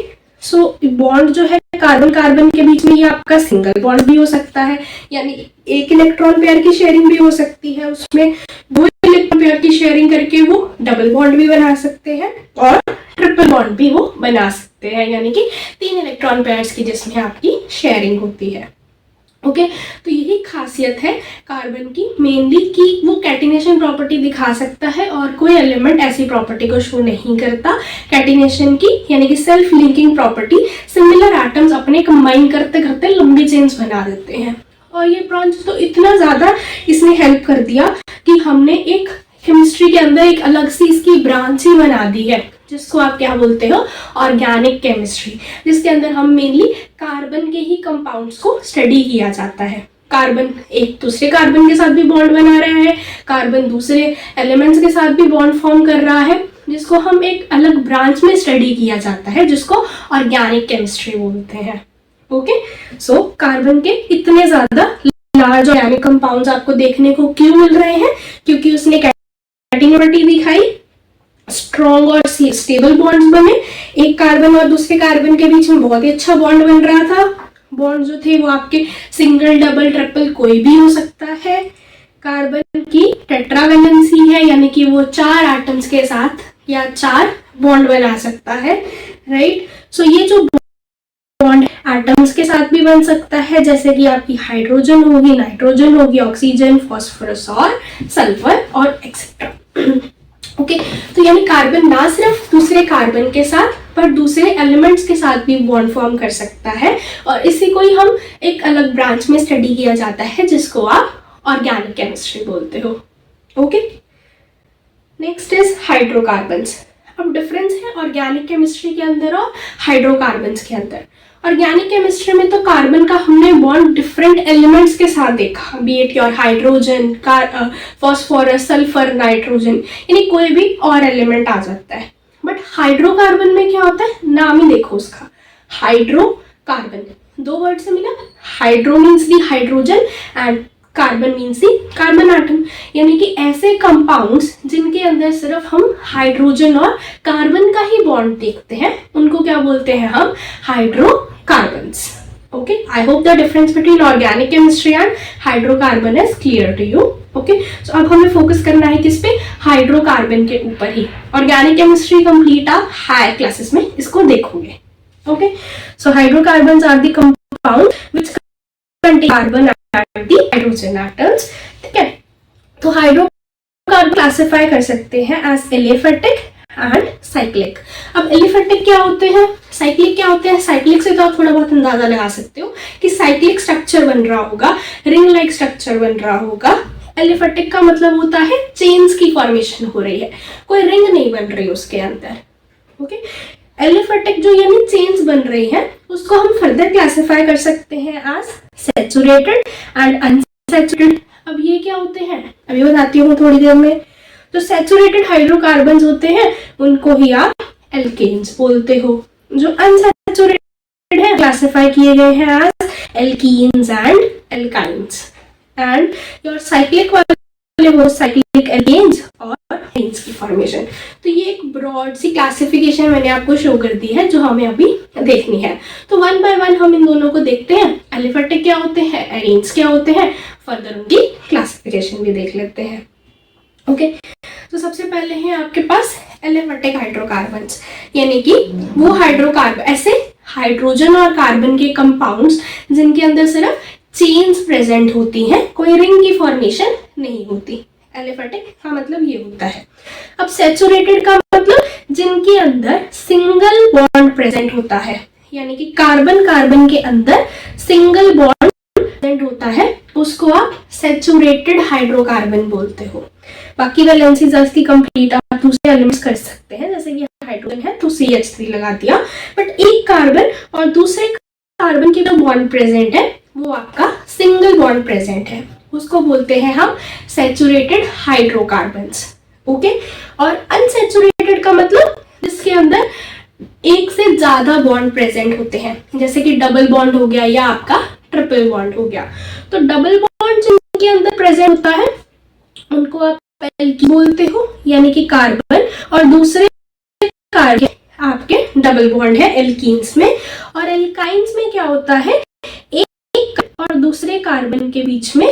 सो बॉन्ड जो है कार्बन कार्बन के बीच में ये आपका सिंगल बॉन्ड भी हो सकता है, यानी एक इलेक्ट्रॉन पेयर की शेयरिंग भी हो सकती है, उसमें 2 इलेक्ट्रॉन पेयर की शेयरिंग करके वो डबल बॉन्ड भी बना सकते हैं और ट्रिपल बॉन्ड भी वो बना सकते हैं, यानी कि 3 इलेक्ट्रॉन पेयर्स की जिसमें आपकी शेयरिंग होती है। ओके, तो यही खासियत है कार्बन की मेनली कि वो कैटिनेशन प्रॉपर्टी दिखा सकता है और कोई एलिमेंट ऐसी प्रॉपर्टी को शो नहीं करता कैटिनेशन की, यानी कि self linking property. Similar atoms अपने कंबाइन करते करते लंबी चेन्स बना देते हैं और ये ब्रांच तो इतना ज्यादा इसने हेल्प कर दिया कि हमने एक केमिस्ट्री के अंदर एक अलग सी इसकी ब्रांच ही बना दी है, जिसको आप क्या बोलते हो, ऑर्गेनिक केमिस्ट्री, जिसके अंदर हम मेनली कार्बन के ही कंपाउंड्स को स्टडी किया जाता है। कार्बन एक दूसरे कार्बन के साथ भी बॉन्ड बना रहा है, कार्बन दूसरे एलिमेंट्स के साथ भी बॉन्ड फॉर्म कर रहा है, जिसको हम एक अलग ब्रांच में स्टडी किया जाता है, जिसको ऑर्गेनिक केमिस्ट्री बोलते हैं। ओके, सो कार्बन के इतने ज्यादा लार्ज ऑर्गेनिक कंपाउंड्स आपको देखने को क्यों मिल रहे हैं, क्योंकि उसने प्रॉपर्टी दिखाई, स्ट्रॉन्ग और स्टेबल बॉन्ड्स बने, एक कार्बन और दूसरे कार्बन के बीच में बहुत ही अच्छा बॉन्ड बन रहा था, बॉन्ड जो थे वो आपके सिंगल, डबल, ट्रिपल कोई भी हो सकता है। कार्बन की टेट्रावेलेंसी है, यानी कि वो 4 एटम्स के साथ या 4 बॉन्ड बना सकता है, राइट। सो ये जो बॉन्ड एटम्स के साथ भी बन सकता है, जैसे कि आपकी हाइड्रोजन होगी, नाइट्रोजन होगी, ऑक्सीजन, फास्फोरस और सल्फर और एक्सेट्रा। ओके, तो यानी कार्बन ना सिर्फ दूसरे कार्बन के साथ पर दूसरे एलिमेंट्स के साथ भी बॉन्ड फॉर्म कर सकता है, और इसी को ही हम एक अलग ब्रांच में स्टडी किया जाता है जिसको आप ऑर्गेनिक केमिस्ट्री बोलते हो। Okay, next is hydrocarbons. अब डिफरेंस है ऑर्गेनिक केमिस्ट्री के अंदर और हाइड्रोकार्बन्स के अंदर। ऑर्गेनिक केमिस्ट्री में तो कार्बन का हमने बॉन्ड डिफरेंट एलिमेंट्स के साथ देखा, B it your hydrogen, phosphorus, sulphur, nitrogen, यानी कोई भी और एलिमेंट आ जाता है। बट हाइड्रोकार्बन में क्या होता है, नाम ही देखो उसका, हाइड्रोकार्बन, 2 वर्ड से मिला। Hydro means the hydrogen and carbon means the carbon atom, यानी कि ऐसे कंपाउंड्स जिनके अंदर सिर्फ हम हाइड्रोजन और कार्बन का ही बॉन्ड देखते हैं उनको क्या बोलते हैं हम, hydrocarbons. Okay, I hope the difference between organic chemistry and hydrocarbon is clear to you. Okay, so अब हमें फोकस करना है किस पे, हाइड्रोकार्बन के ऊपर ही। ऑर्गेनिक केमिस्ट्री कंप्लीट आप हायर क्लासेस में इसको देखोगे। Okay, so hydrocarbons are the compound which contain carbon and the hydrogen atoms. ठीक है, तो हाइड्रोकार्बन क्लासिफाई कर सकते हैं एज एलिफेटिक एंड साइक्लिक। अब एलिफेटिक क्या होते हैं, साइक्लिक क्या होते हैं? साइक्लिक से तो आप थोड़ा बहुत अंदाजा लगा सकते हो कि साइक्लिक स्ट्रक्चर बन रहा होगा, रिंग लाइक स्ट्रक्चर बन रहा होगा। एलिफेटिक का मतलब होता है चेन्स की फॉर्मेशन हो रही है, कोई रिंग नहीं बन रही उसके अंदर। ओके, एलिफेटिक जो यानी चेन्स बन रही है उसको हम फर्दर क्लासिफाई कर सकते हैं एज सैचुरेटेड एंड अनसैचुरेटेड। अब ये क्या होते हैं अभी बताती हूँ थोड़ी देर में। जो सैचुरेटेड हाइड्रोकार्बन्स होते हैं उनको ही आप एल्केन्स बोलते हो। जो अनसैचुरेटेड है क्लासिफाई किए गए हैं as alkenes and alkynes. And your cyclic वाले वो साइक्लिक एल्केन्स और एल्कीन्स की फॉर्मेशन। तो ये एक ब्रॉड सी क्लासिफिकेशन मैंने आपको शो कर दी है जो हमें अभी देखनी है। तो 1 बाय 1 हम इन दोनों को देखते हैं। एलिफेटिक क्या होते हैं, एल्केन्स क्या होते हैं, फर्दर उनकी क्लासिफिकेशन भी देख लेते हैं। ओके, तो सबसे पहले है आपके पास एलिफेटिक हाइड्रोकार्बन्स, यानी कि वो हाइड्रोकार्बन ऐसे हाइड्रोजन और कार्बन के कंपाउंड्स जिनके अंदर सिर्फ चेन्स प्रेजेंट होती हैं, कोई रिंग की फॉर्मेशन नहीं होती। एलिफेटिक का मतलब ये होता है। अब सैचुरेटेड का मतलब जिनके अंदर सिंगल बॉन्ड प्रेजेंट होता है, यानी कि कार्बन कार्बन के अंदर सिंगल बॉन्ड प्रेजेंट होता है, उसको आप सैचुरेटेड हाइड्रोकार्बन बोलते हो। बाकी वैलेंसीज इसकी कंप्लीट आप दूसरे एलिमेंट्स कर सकते हैं, जैसे कि हाइड्रोजन है तो CH3 लगा दिया, बट एक कार्बन और दूसरे कार्बन के जो बॉन्ड प्रेजेंट है वो आपका सिंगल बॉन्ड प्रेजेंट है, उसको बोलते हैं हम सैचुरेटेड हाइड्रोकार्बन्स। ओके, और अनसैचुरेटेड का मतलब जिसके अंदर एक से ज्यादा बॉन्ड प्रेजेंट होते हैं, जैसे कि डबल बॉन्ड हो गया या आपका ट्रिपल बॉन्ड हो गया। तो डबल बॉन्ड जिनके अंदर प्रेजेंट होता है उनको आप एल्कीन बोलते हो, यानी कि कार्बन और दूसरे कार्बन आपके डबल बॉन्ड है एल्कीन्स में। और एल्काइन्स में क्या होता है, एक और दूसरे कार्बन के बीच में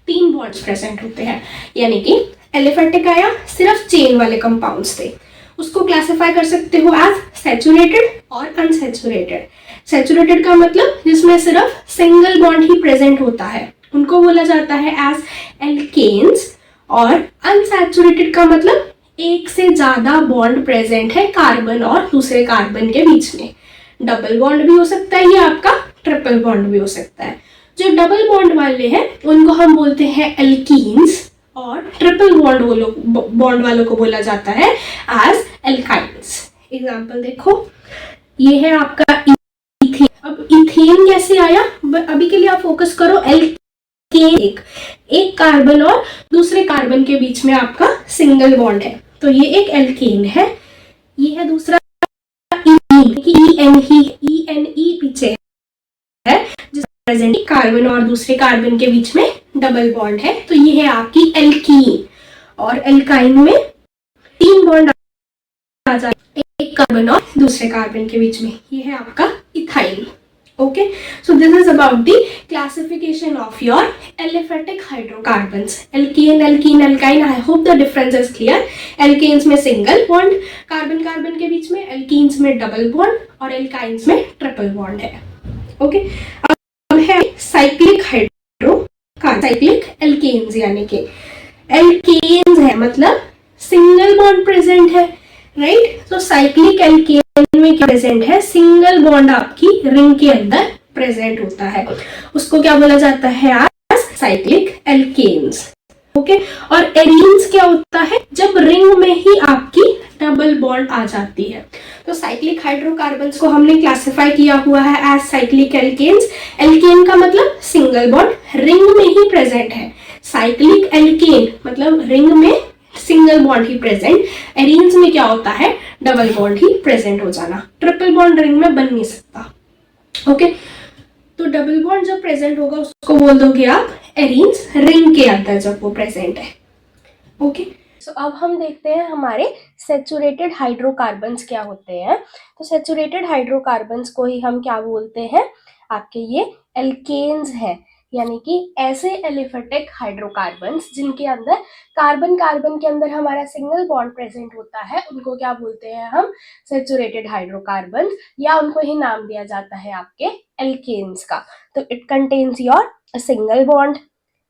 3 बॉन्ड्स प्रेजेंट होते हैं, यानी कि एलिफेटिक आया सिर्फ चेन वाले कंपाउंड्स थे, उसको क्लासिफाई कर सकते हो एज सैचुरेटेड और अनसैचुरेटेड। सैचुरेटेड का मतलब जिसमें सिर्फ सिंगल बॉन्ड ही प्रेजेंट होता है, उनको बोला जाता है एज एल्केन्स। और अनसैचुरेटेड का मतलब एक से ज्यादा बॉन्ड प्रेजेंट है कार्बन और दूसरे कार्बन के बीच में। डबल बॉन्ड भी हो सकता है, ये आपका ट्रिपल बॉन्ड भी हो सकता है। जो डबल बॉन्ड वाले हैं उनको हम बोलते हैं एल्कीन्स, और ट्रिपल बॉन्ड वालों को बोला जाता है एज एल्काइन्स। एग्जाम्पल देखो, ये है आपका इथेन। अब इथेन कैसे आया, अभी के लिए आप फोकस करो एल्केन। एक कार्बन और दूसरे कार्बन के बीच में आपका सिंगल बॉन्ड है, तो ये एक एल्केन है। ये है दूसरा ENE पीछे है, जिसमें प्रेजेंट कार्बन और दूसरे कार्बन के बीच में डबल बॉन्ड है, तो ये है आपकी एल्कीन। और एल्काइन में 3 बॉन्ड आ जाए एक कार्बन और दूसरे कार्बन के बीच में, ये है आपका ethyl. Okay, so this is about the classification of your aliphatic hydrocarbons, alkane, alkene, alkyne. I hope the difference is clear. alkanes में single bond कार्बन कार्बन के बीच में, alkenes में double bond और alkynes में triple bond है. Okay, अब है cyclic hydrocarbon, cyclic alkanes, यानी कि alkanes है मतलब single bond present है, right? So cyclic alkane में क्या प्रेजेंट है, सिंगल बॉन्ड आपकी रिंग के अंदर प्रेजेंट होता है, उसको क्या बोला जाता है आज साइक्लिक एल्केन्स. ओके, और एरीन्स क्या होता है, जब रिंग में ही आपकी डबल बॉन्ड आ जाती है. तो साइक्लिक हाइड्रोकार्बन्स को हमने क्लासिफाई किया हुआ है एज साइक्लिक एल्केन्स. एल्केन का मतलब सिंगल बॉन्ड रिंग में ही प्रेजेंट है, साइक्लिक एल्केन मतलब रिंग में सिंगल बॉन्ड ही प्रेजेंट. एरीन्स में क्या होता है, डबल बॉन्ड ही प्रेजेंट हो जाना, ट्रिपल बॉन्ड रिंग में बन नहीं सकता. ओके, तो डबल बॉन्ड जब प्रेजेंट होगा उसको बोल दोगे आप एरीन्स, रिंग के अंदर जब वो प्रेजेंट है. ओके, सो अब हम देखते हैं हमारे सैचुरेटेड हाइड्रोकार्बन्स क्या होते हैं. तो सैचुरेटेड हाइड्रोकार्बन्स को ही हम क्या बोलते हैं, आपके ये एल्केन्स हैं, यानी कि ऐसे एलिफेटिक हाइड्रोकार्बन्स जिनके अंदर कार्बन कार्बन के अंदर हमारा सिंगल बॉन्ड प्रेजेंट होता है, उनको क्या बोलते हैं हम, सैचुरेटेड हाइड्रोकार्बन्स, या उनको ही नाम दिया जाता है आपके एल्केन्स का. तो it contains your single bond.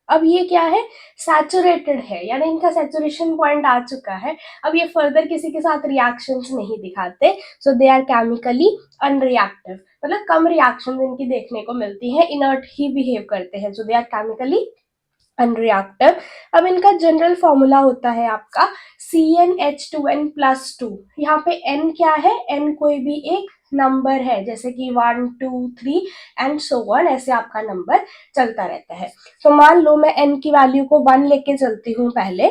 अब ये क्या है, सैचुरेटेड है, यानी इनका सैचुरेशन पॉइंट आ चुका है. अब ये फर्दर किसी के साथ रिएक्शंस नहीं दिखाते, सो दे आर केमिकली अनरिएक्टिव, मतलब कम रिएक्शन इनकी देखने को मिलती है, इनर्ट ही बिहेव करते हैं, सो दे आर केमिकली अनरिएक्टिव. अब इनका जनरल फॉर्मूला होता है आपका CnH2n+2. यहाँ पे n क्या है, n कोई भी एक नंबर है, जैसे कि 1 2 3 एंड सो ऑन, ऐसे आपका नंबर चलता रहता है. तो मान लो मैं n की वैल्यू को 1 लेके चलती हूँ पहले,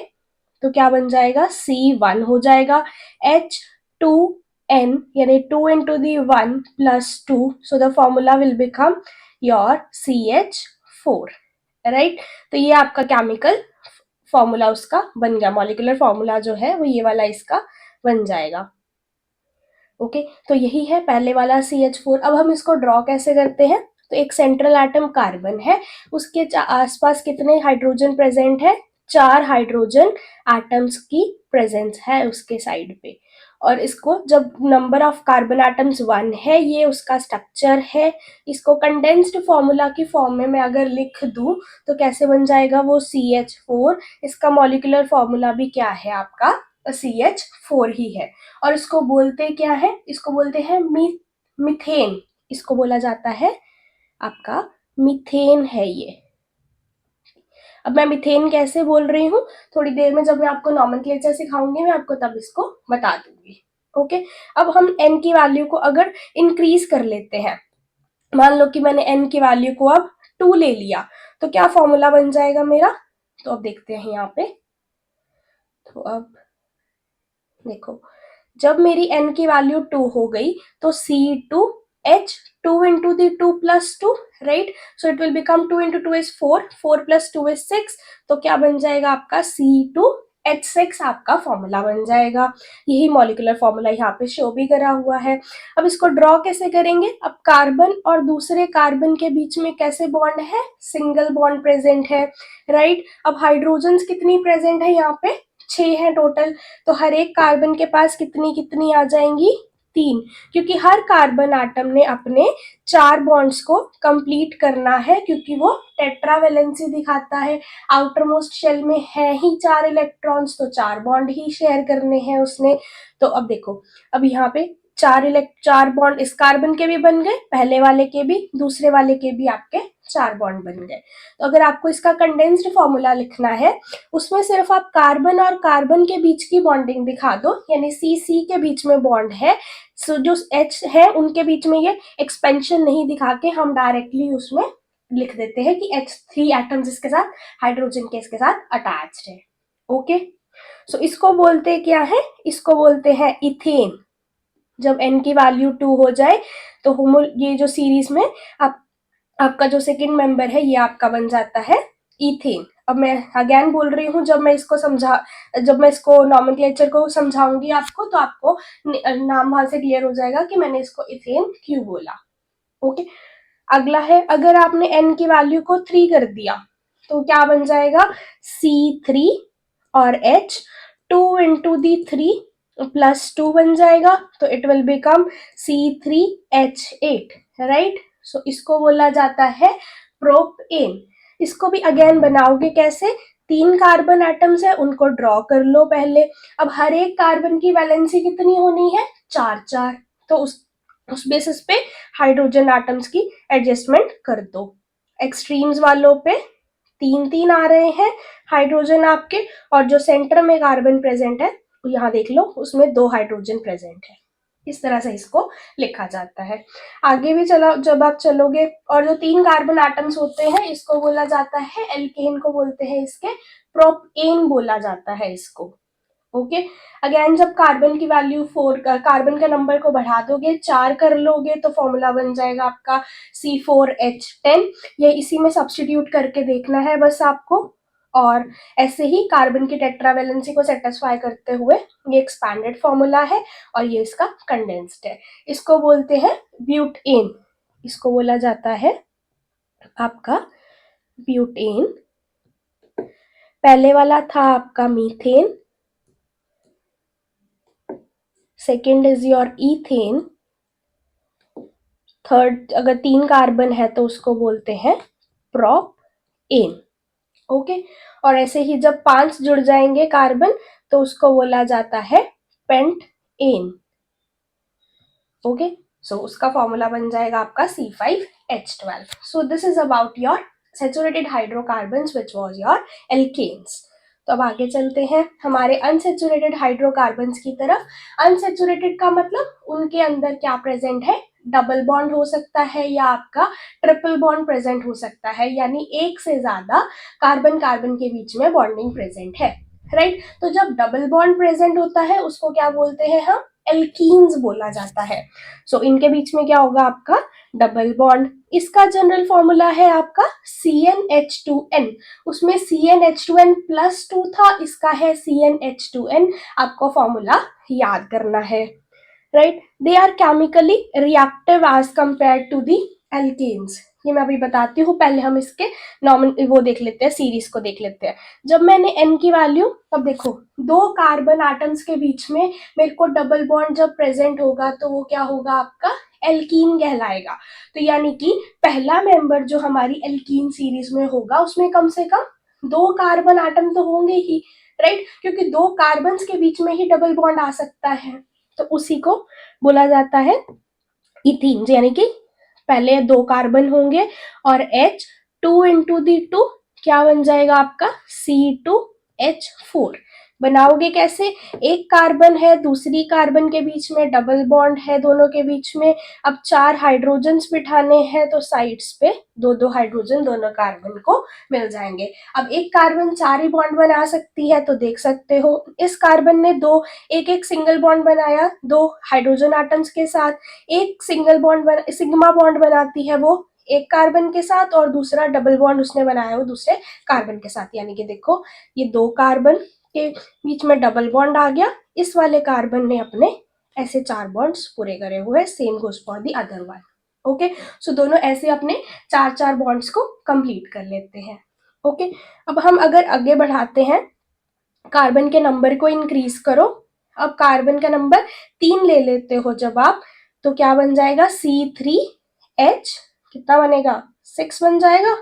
तो क्या बन जाएगा, C1 हो जाएगा. H2n यानी 2 into the 1 plus 2, so the formula will become your CH4, right. तो ये आपका केमिकल फॉर्मूला उसका बन गया, मॉलिक्यूलर फॉर्मूला जो है वो ये वाला इसका बन जाएगा. ओके, तो यही है पहले वाला CH4. अब हम इसको ड्रॉ कैसे करते हैं, तो एक सेंट्रल एटम कार्बन है, उसके आसपास कितने हाइड्रोजन प्रेजेंट है, 4 हाइड्रोजन एटम्स की प्रेजेंस है उसके साइड पे. और इसको जब नंबर ऑफ कार्बन एटम्स 1 है, ये उसका स्ट्रक्चर है. इसको कंडेंस्ड फॉर्मूला की फॉर्म में मैं अगर लिख दूं तो कैसे बन जाएगा वो CH4. इसका मॉलिक्यूलर फॉर्मूला भी क्या है आपका, CH4 ही है. और इसको बोलते क्या है, इसको बोलते हैं मीथेन. इसको बोला जाता है आपका मीथेन है ये. अब मैं मीथेन कैसे बोल रही हूँ, थोड़ी देर में जब मैं आपको नॉमेनक्लेचर सिखाऊंगी मैं आपको तब इसको बता दूंगी. ओके, अब हम n की वैल्यू को अगर इंक्रीज कर लेते हैं, मान लो कि मैंने n की वैल्यू को अब 2 ले लिया, तो क्या फॉर्मूला बन जाएगा मेरा. तो अब देखते हैं यहाँ पे, तो अब देखो, जब मेरी n की वैल्यू 2 हो गई तो C2H 2 into the 2 plus 2, right? So it will become 2 into 2 is 4, 4 plus 2 is 6. तो क्या बन जाएगा आपका C2H6 आपका फॉर्मूला बन जाएगा. यही मॉलिक्यूलर फॉर्मूला यहाँ पे शो भी करा हुआ है. अब इसको ड्रॉ कैसे करेंगे, अब कार्बन और दूसरे कार्बन के बीच में कैसे बॉन्ड है, सिंगल बॉन्ड प्रेजेंट है, राइट. अब हाइड्रोजन्स कितनी प्रेजेंट है यहाँ पे, 6 है टोटल. तो हर एक कार्बन के पास कितनी कितनी आ जाएंगी, 3, क्योंकि हर कार्बन आटम ने अपने 4 बॉन्ड्स को कंप्लीट करना है, क्योंकि वो टेट्रावेलेंसी दिखाता है. आउटर मोस्ट शेल में है ही 4 इलेक्ट्रॉन्स, तो 4 बॉन्ड ही शेयर करने हैं उसने. तो अब देखो, अब यहाँ पे 4 बॉन्ड इस कार्बन के भी बन गए, पहले वाले के भी, दूसरे वाले के भी आपके 4 बॉन्ड बन गए. तो अगर आपको इसका कंडेंस्ड फॉर्मूला लिखना है, उसमें सिर्फ आप कार्बन और कार्बन के बीच की बॉन्डिंग दिखा दो, यानी C के बीच में बॉन्ड है, सो जो H है उनके बीच में ये एक्सपेंशन नहीं दिखा के हम डायरेक्टली उसमें लिख देते हैं कि H3 एटम्स इसके साथ हाइड्रोजन के इसके साथ अटैच्ड है. ओके, सो इसको बोलते क्या है, इसको बोलते हैं इथेन. जब n की वैल्यू 2 हो जाए तो ये जो सीरीज में आपका जो सेकेंड मेंबर है ये आपका बन जाता है इथेन. अब मैं अगेन बोल रही हूँ, जब मैं इसको नॉमेनक्लेचर को समझाऊंगी आपको, तो आपको नाम वहां से क्लियर हो जाएगा कि मैंने इसको इथेन क्यों बोला. ओके, अगला है, अगर आपने n की वैल्यू को 3 कर दिया तो क्या बन जाएगा, C3 और H 2 इंटू दी 3 प्लस 2 बन जाएगा, तो it will become C3H8, right. So इसको बोला जाता है प्रोपेन। इसको भी अगेन बनाओगे कैसे, 3 कार्बन एटम्स है उनको ड्रॉ कर लो पहले। अब हर एक कार्बन की वैलेंसी कितनी होनी है, 4 4, तो उस बेसिस पे हाइड्रोजन एटम्स की एडजस्टमेंट कर दो। एक्सट्रीम्स वालों पे 3 3 आ रहे हैं हाइड्रोजन आपके, और जो सेंटर में कार्बन प्रेजेंट है यहाँ देख लो उसमें 2 हाइड्रोजन प्रेजेंट है। इस तरह से इसको लिखा जाता है। आगे भी चलो, जब आप चलोगे, और जो 3 कार्बन एटम्स होते हैं इसको बोला जाता है एल्केन को बोलते हैं, इसके प्रोपेन बोला जाता है इसको। ओके, अगेन जब कार्बन की वैल्यू 4, कार्बन का नंबर को बढ़ा दोगे 4 कर लोगे तो फॉर्मूला बन जाएगा आपका C4H10। ये इसी में सब्सटीट्यूट करके देखना है बस आपको। और ऐसे ही कार्बन की टेट्रावैलेंसी को सेटिस्फाई करते हुए ये एक्सपैंडेड फॉर्मूला है और ये इसका कंडेंस्ड है। इसको बोलते हैं ब्यूटेन, इसको बोला जाता है आपका ब्यूटेन। पहले वाला था आपका methane, second is your ethane, third अगर 3 कार्बन है तो उसको बोलते हैं प्रोपेन। ओके, और ऐसे ही जब 5 जुड़ जाएंगे कार्बन तो उसको बोला जाता है पेंटेन। ओके, सो उसका फॉर्मूला बन जाएगा आपका C5H12। So this is about your saturated hydrocarbons which was your alkanes. तो अब आगे चलते हैं हमारे अनसैचुरेटेड हाइड्रोकार्बन्स की तरफ। अनसैचुरेटेड का मतलब उनके अंदर क्या प्रेजेंट है, डबल बॉन्ड हो सकता है या आपका ट्रिपल बॉन्ड प्रेजेंट हो सकता है, यानी एक से ज्यादा कार्बन कार्बन के बीच में बॉन्डिंग प्रेजेंट है, राइट। तो जब डबल बॉन्ड प्रेजेंट होता है उसको क्या बोलते हैं हम, एल्कीन्स बोला जाता है। सो इनके बीच में क्या होगा आपका डबल बॉन्ड। इसका जनरल फॉर्मूला है आपका CnH2n, उसमें CnH2n प्लस 2 था, इसका है CnH2n। आपको फॉर्मूला याद करना है, right. They are chemically reactive as compare to the alkanes. ये मैं अभी बताती हूँ, पहले हम इसके नॉर्मल वो देख लेते हैं, सीरीज को देख लेते हैं। जब मैंने n की वैल्यू, अब देखो 2 कार्बन एटम्स के बीच में मेरे को डबल बॉन्ड जब प्रेजेंट होगा तो वो क्या होगा आपका एल्कीन कहलाएगा। तो यानी कि पहला मेंबर जो हमारी एल्कीन सीरीज में होगा उसमें कम से कम 2 कार्बन एटम तो होंगे ही, राइट, क्योंकि 2 कार्बन के बीच में ही डबल बॉन्ड आ सकता है। तो उसी को बोला जाता है इथीन, यानी कि पहले 2 कार्बन होंगे और H 2 इंटू दी 2 क्या बन जाएगा आपका C2H4। बनाओगे कैसे, एक कार्बन है दूसरी कार्बन के बीच में डबल बॉन्ड है दोनों के बीच में, अब 4 हाइड्रोजन्स बिठाने हैं तो साइड्स पे 2 2 हाइड्रोजन दोनों कार्बन को मिल जाएंगे। अब एक कार्बन 4 ही बॉन्ड बना सकती है, तो देख सकते हो इस कार्बन ने एक एक सिंगल बॉन्ड बनाया 2 हाइड्रोजन एटम्स के साथ, एक सिग्मा बॉन्ड बनाती है वो एक कार्बन के साथ, और दूसरा डबल बॉन्ड उसने बनाया वो दूसरे कार्बन के साथ। यानी कि देखो ये 2 कार्बन के बीच में डबल बॉन्ड आ गया, इस वाले कार्बन ने अपने ऐसे 4 बॉन्ड्स पूरे करे हुए, same goes for the other one. Okay, so दोनों ऐसे अपने 4 4 बॉन्ड्स को कंप्लीट कर लेते हैं। ओके, अब हम अगर आगे बढ़ाते हैं, कार्बन के नंबर को इंक्रीज करो। अब कार्बन का नंबर 3 ले लेते हो जब आप, तो क्या बन जाएगा C3H, कितना बनेगा 6 बन जाएगा,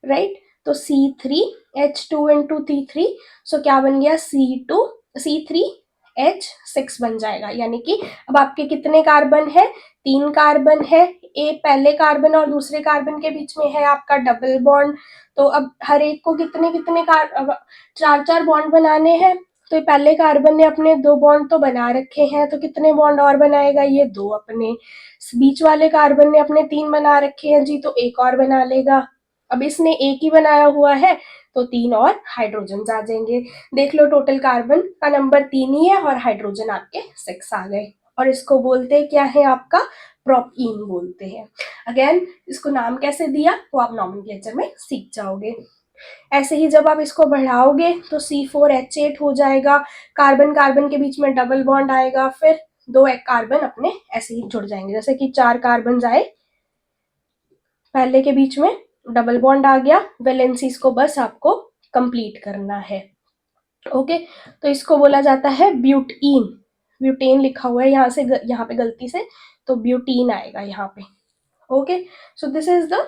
राइट। तो C3H2 इंटू T3, सो क्या बन गया C3H6 बन जाएगा। यानी कि अब आपके कितने कार्बन है, 3 कार्बन है, पहले कार्बन और दूसरे कार्बन के बीच में है आपका डबल बॉन्ड। तो अब हर एक को कितने कितने 4 4 बॉन्ड बनाने हैं, तो पहले कार्बन ने अपने 2 बॉन्ड तो बना रखे हैं, तो कितने बॉन्ड और बनाएगा, ये 2 अपने। बीच वाले कार्बन ने अपने 3 बना रखे हैं जी, तो एक और बना लेगा। अब इसने एक ही बनाया हुआ है तो 3 और हाइड्रोजन आ जाएंगे। देख लो टोटल कार्बन का नंबर 3 ही है और हाइड्रोजन आपके 6 आ गए, और इसको बोलते क्या है आपका प्रोपीन बोलते हैं। अगेन इसको नाम कैसे दिया वो आप नॉमेनक्लेचर में सीख जाओगे। ऐसे ही जब आप इसको बढ़ाओगे तो C4H8 हो जाएगा, कार्बन कार्बन के बीच में डबल बॉन्ड आएगा, फिर 2 एक कार्बन अपने ऐसे ही जुड़ जाएंगे, जैसे कि 4 कार्बन आए पहले के बीच में डबल बॉन्ड आ गया, वैलेंसीज को बस आपको कंप्लीट करना है। ओके, तो इसको बोला जाता है ब्यूटीन। ब्यूटेन लिखा हुआ है यहाँ पे गलती से, तो ब्यूटीन आएगा यहाँ पे। Okay, so this is the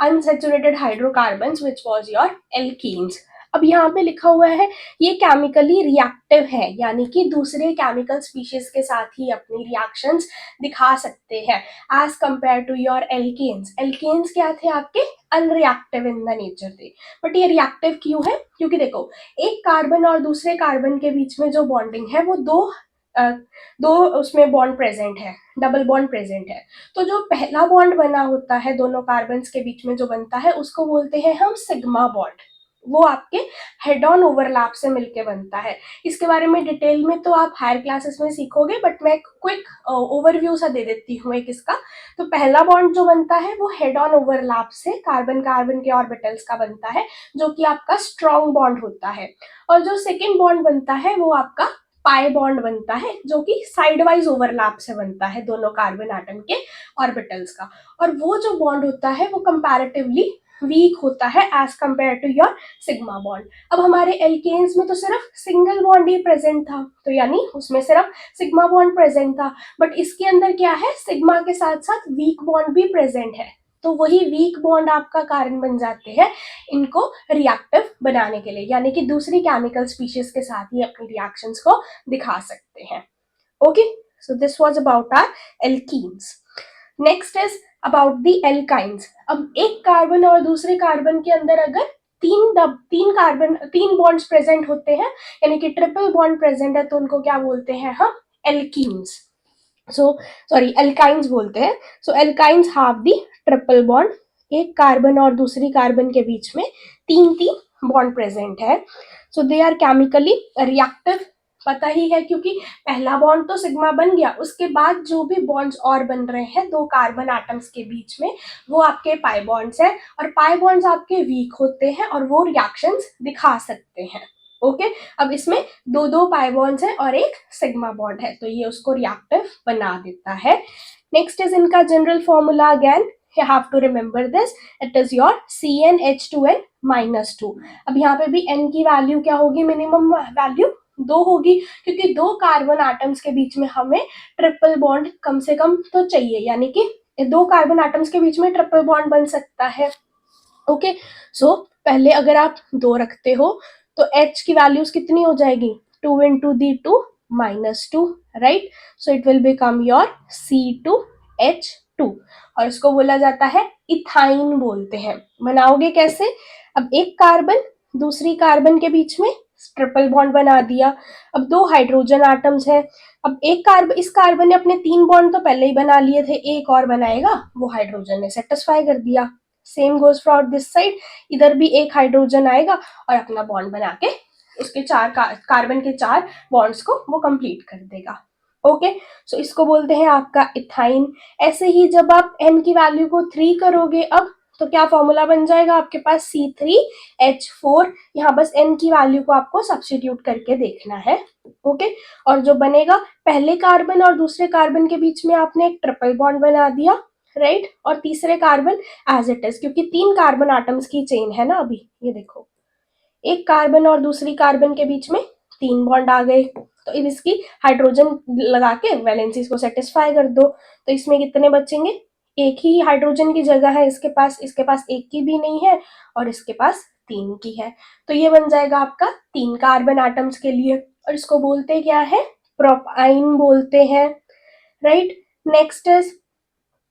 unsaturated hydrocarbons which was your alkenes. अब यहाँ पे लिखा हुआ है ये केमिकली रिएक्टिव है, यानी कि दूसरे केमिकल स्पीशीज के साथ ही अपनी रिएक्शंस दिखा सकते हैं as compare to your alkanes. Alkanes क्या थे आपके? अनरिएक्टिव इन द नेचर थे। बट ये रिएक्टिव क्यों है? क्योंकि देखो, एक कार्बन और दूसरे कार्बन के बीच में जो बॉन्डिंग है वो दो उसमें बॉन्ड प्रेजेंट है, डबल बॉन्ड प्रेजेंट है। तो जो पहला बॉन्ड बना होता है दोनों कार्बन्स के बीच में जो बनता है उसको बोलते हैं हम सिग्मा बॉन्ड। वो आपके हेड ऑन ओवरलैप से मिलके बनता है। इसके बारे में डिटेल में तो आप हायर क्लासेस में सीखोगे, बट मैं क्विक ओवरव्यू सा दे देती हूँ एक इसका। तो पहला बॉन्ड जो बनता है वो हेड ऑन ओवरलैप से कार्बन कार्बन के ऑर्बिटल्स का बनता है, जो कि आपका स्ट्रॉन्ग बॉन्ड होता है। और जो सेकेंड बॉन्ड बनता है वो आपका पाई बॉन्ड बनता है, जो कि साइड वाइज ओवरलैप से बनता है दोनों कार्बन एटम के ऑर्बिटल्स का। और वो जो बॉन्ड होता है वो कंपैरेटिवली वीक होता है as compare to your sigma bond. अब हमारे एल्केन्स में तो सिर्फ सिंगल बॉन्ड ही प्रेजेंट था, तो यानी उसमें सिर्फ सिग्मा बॉन्ड प्रेजेंट था। बट इसके अंदर क्या है? सिग्मा के साथ साथ वीक बॉन्ड भी प्रेजेंट है। तो वही वीक बॉन्ड आपका कारण बन जाते हैं इनको रिएक्टिव बनाने के लिए, यानी कि दूसरी केमिकल स्पीशीज के साथ ही अपनी रिएक्शंस को दिखा सकते हैं। Okay, so this was about our alkenes. Next is about the alkynes. अब एक कार्बन और दूसरे कार्बन के अंदर अगर तीन बॉन्ड्स प्रेजेंट होते हैं, यानी कि ट्रिपल बॉन्ड प्रेजेंट है, तो उनको क्या बोलते हैं हम? एल्कीन्स। एल्काइंस बोलते हैं। So alkynes have the triple bond. एक कार्बन और दूसरी कार्बन के बीच में तीन तीन बॉन्ड प्रेजेंट है। सो दे आर केमिकली रिएक्टिव। पता ही है, क्योंकि पहला बॉन्ड तो सिग्मा बन गया, उसके बाद जो भी बॉन्ड्स और बन रहे हैं दो कार्बन एटम्स के बीच में, वो आपके पाई बॉन्ड्स हैं। और पाई बॉन्ड्स आपके वीक होते हैं और वो रिएक्शंस दिखा सकते हैं। ओके, अब इसमें दो दो पाई बॉन्ड्स है और एक सिग्मा बॉन्ड है, तो ये उसको रिएक्टिव बना देता है। नेक्स्ट इज इनका general formula. Again you have to remember this, it is your CnH2n-2। अब यहाँ पे भी n की वैल्यू क्या होगी? मिनिमम वैल्यू 2 होगी, क्योंकि दो कार्बन एटम्स के बीच में हमें ट्रिपल बॉन्ड कम से कम तो चाहिए, यानी कि दो कार्बन एटम्स के बीच में ट्रिपल बॉन्ड बन सकता है। ओके, सो पहले अगर आप 2 रखते हो तो H की वैल्यूज कितनी हो जाएगी? 2 into the 2 minus 2, right? So it will become your C2H2, और इसको बोला जाता है इथाइन बोलते हैं। बनाओगे कैसे? अब एक कार्बन दूसरी कार्बन के बीच में ट्रिपल बॉन्ड बना दिया। अब दो हाइड्रोजन एटम्स हैं। अब इस कार्बन ने अपने 3 बॉन्ड तो पहले ही बना लिए थे, एक और बनाएगा, वो हाइड्रोजन ने सेटिस्फाई कर दिया। Same goes for this side, इधर भी एक हाइड्रोजन आएगा और अपना बॉन्ड बना के उसके कार्बन के 4 बॉन्ड्स को वो कंप्लीट कर देगा। ओके, सो इसको बोलते हैं आपका इथाइन। ऐसे ही जब आप n की वैल्यू को 3 करोगे अब, तो क्या फॉर्मूला बन जाएगा आपके पास? C3H4। यहाँ बस n की वैल्यू को आपको सब्स्टिट्यूट करके देखना है। ओके, और जो बनेगा, पहले कार्बन और दूसरे कार्बन के बीच में आपने एक ट्रिपल बॉन्ड बना दिया, राइट? और तीसरे कार्बन एज इट इज, क्योंकि 3 कार्बन एटम्स की चेन है ना अभी, ये देखो, एक कार्बन और दूसरी कार्बन के बीच में 3 बॉन्ड आ गए, तो अब इसकी हाइड्रोजन लगा के वैलेंसीज को सेटिस्फाई कर दो। तो इसमें कितने बचेंगे? एक ही हाइड्रोजन की जगह है इसके पास एक की भी नहीं है, और इसके पास 3 की है। तो ये बन जाएगा आपका 3 कार्बन एटम्स के लिए, और इसको बोलते क्या है? प्रोपाइन बोलते हैं, राइट? Next is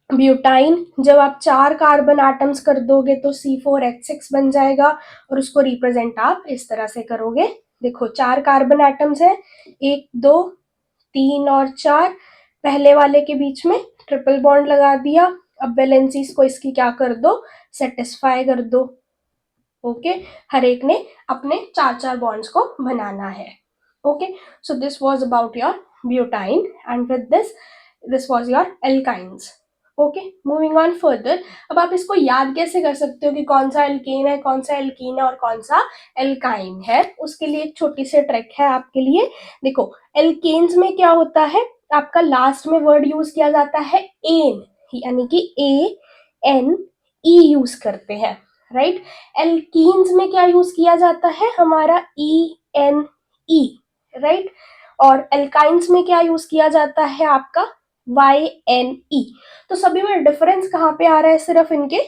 butyne. जब आप 4 कार्बन एटम्स कर दोगे तो C4H6 बन जाएगा, और उसको रिप्रेजेंट आप इस तरह से करोगे। देखो, 4 कार्बन एटम्स है, 1 2 3 और 4। पहले वाले के बीच में ट्रिपल बॉन्ड लगा दिया। अब वैलेंसीज को इसकी क्या कर दो? सेटिस्फाई कर दो। ओके, हर एक ने अपने 4 बॉन्ड्स को बनाना है। Okay, so this was about your butyne, and with this was your alkynes. Okay, moving on further. अब आप इसको याद कैसे कर सकते हो कि कौन सा एल्केन है, कौन सा एल्कीन है और कौन सा एल्काइन है? उसके लिए एक छोटी सी ट्रिक है आपके लिए। देखो, एल्केन्स में क्या होता है, आपका लास्ट में वर्ड यूज किया जाता है एन, यानी कि AN ई यूज करते हैं, राइट। एल्कीन्स में क्या यूज किया जाता है, हमारा ई, राइट। और एल्काइंस में क्या यूज किया जाता है आपका YNE। तो सभी में डिफरेंस कहाँ पे आ रहा है, सिर्फ इनके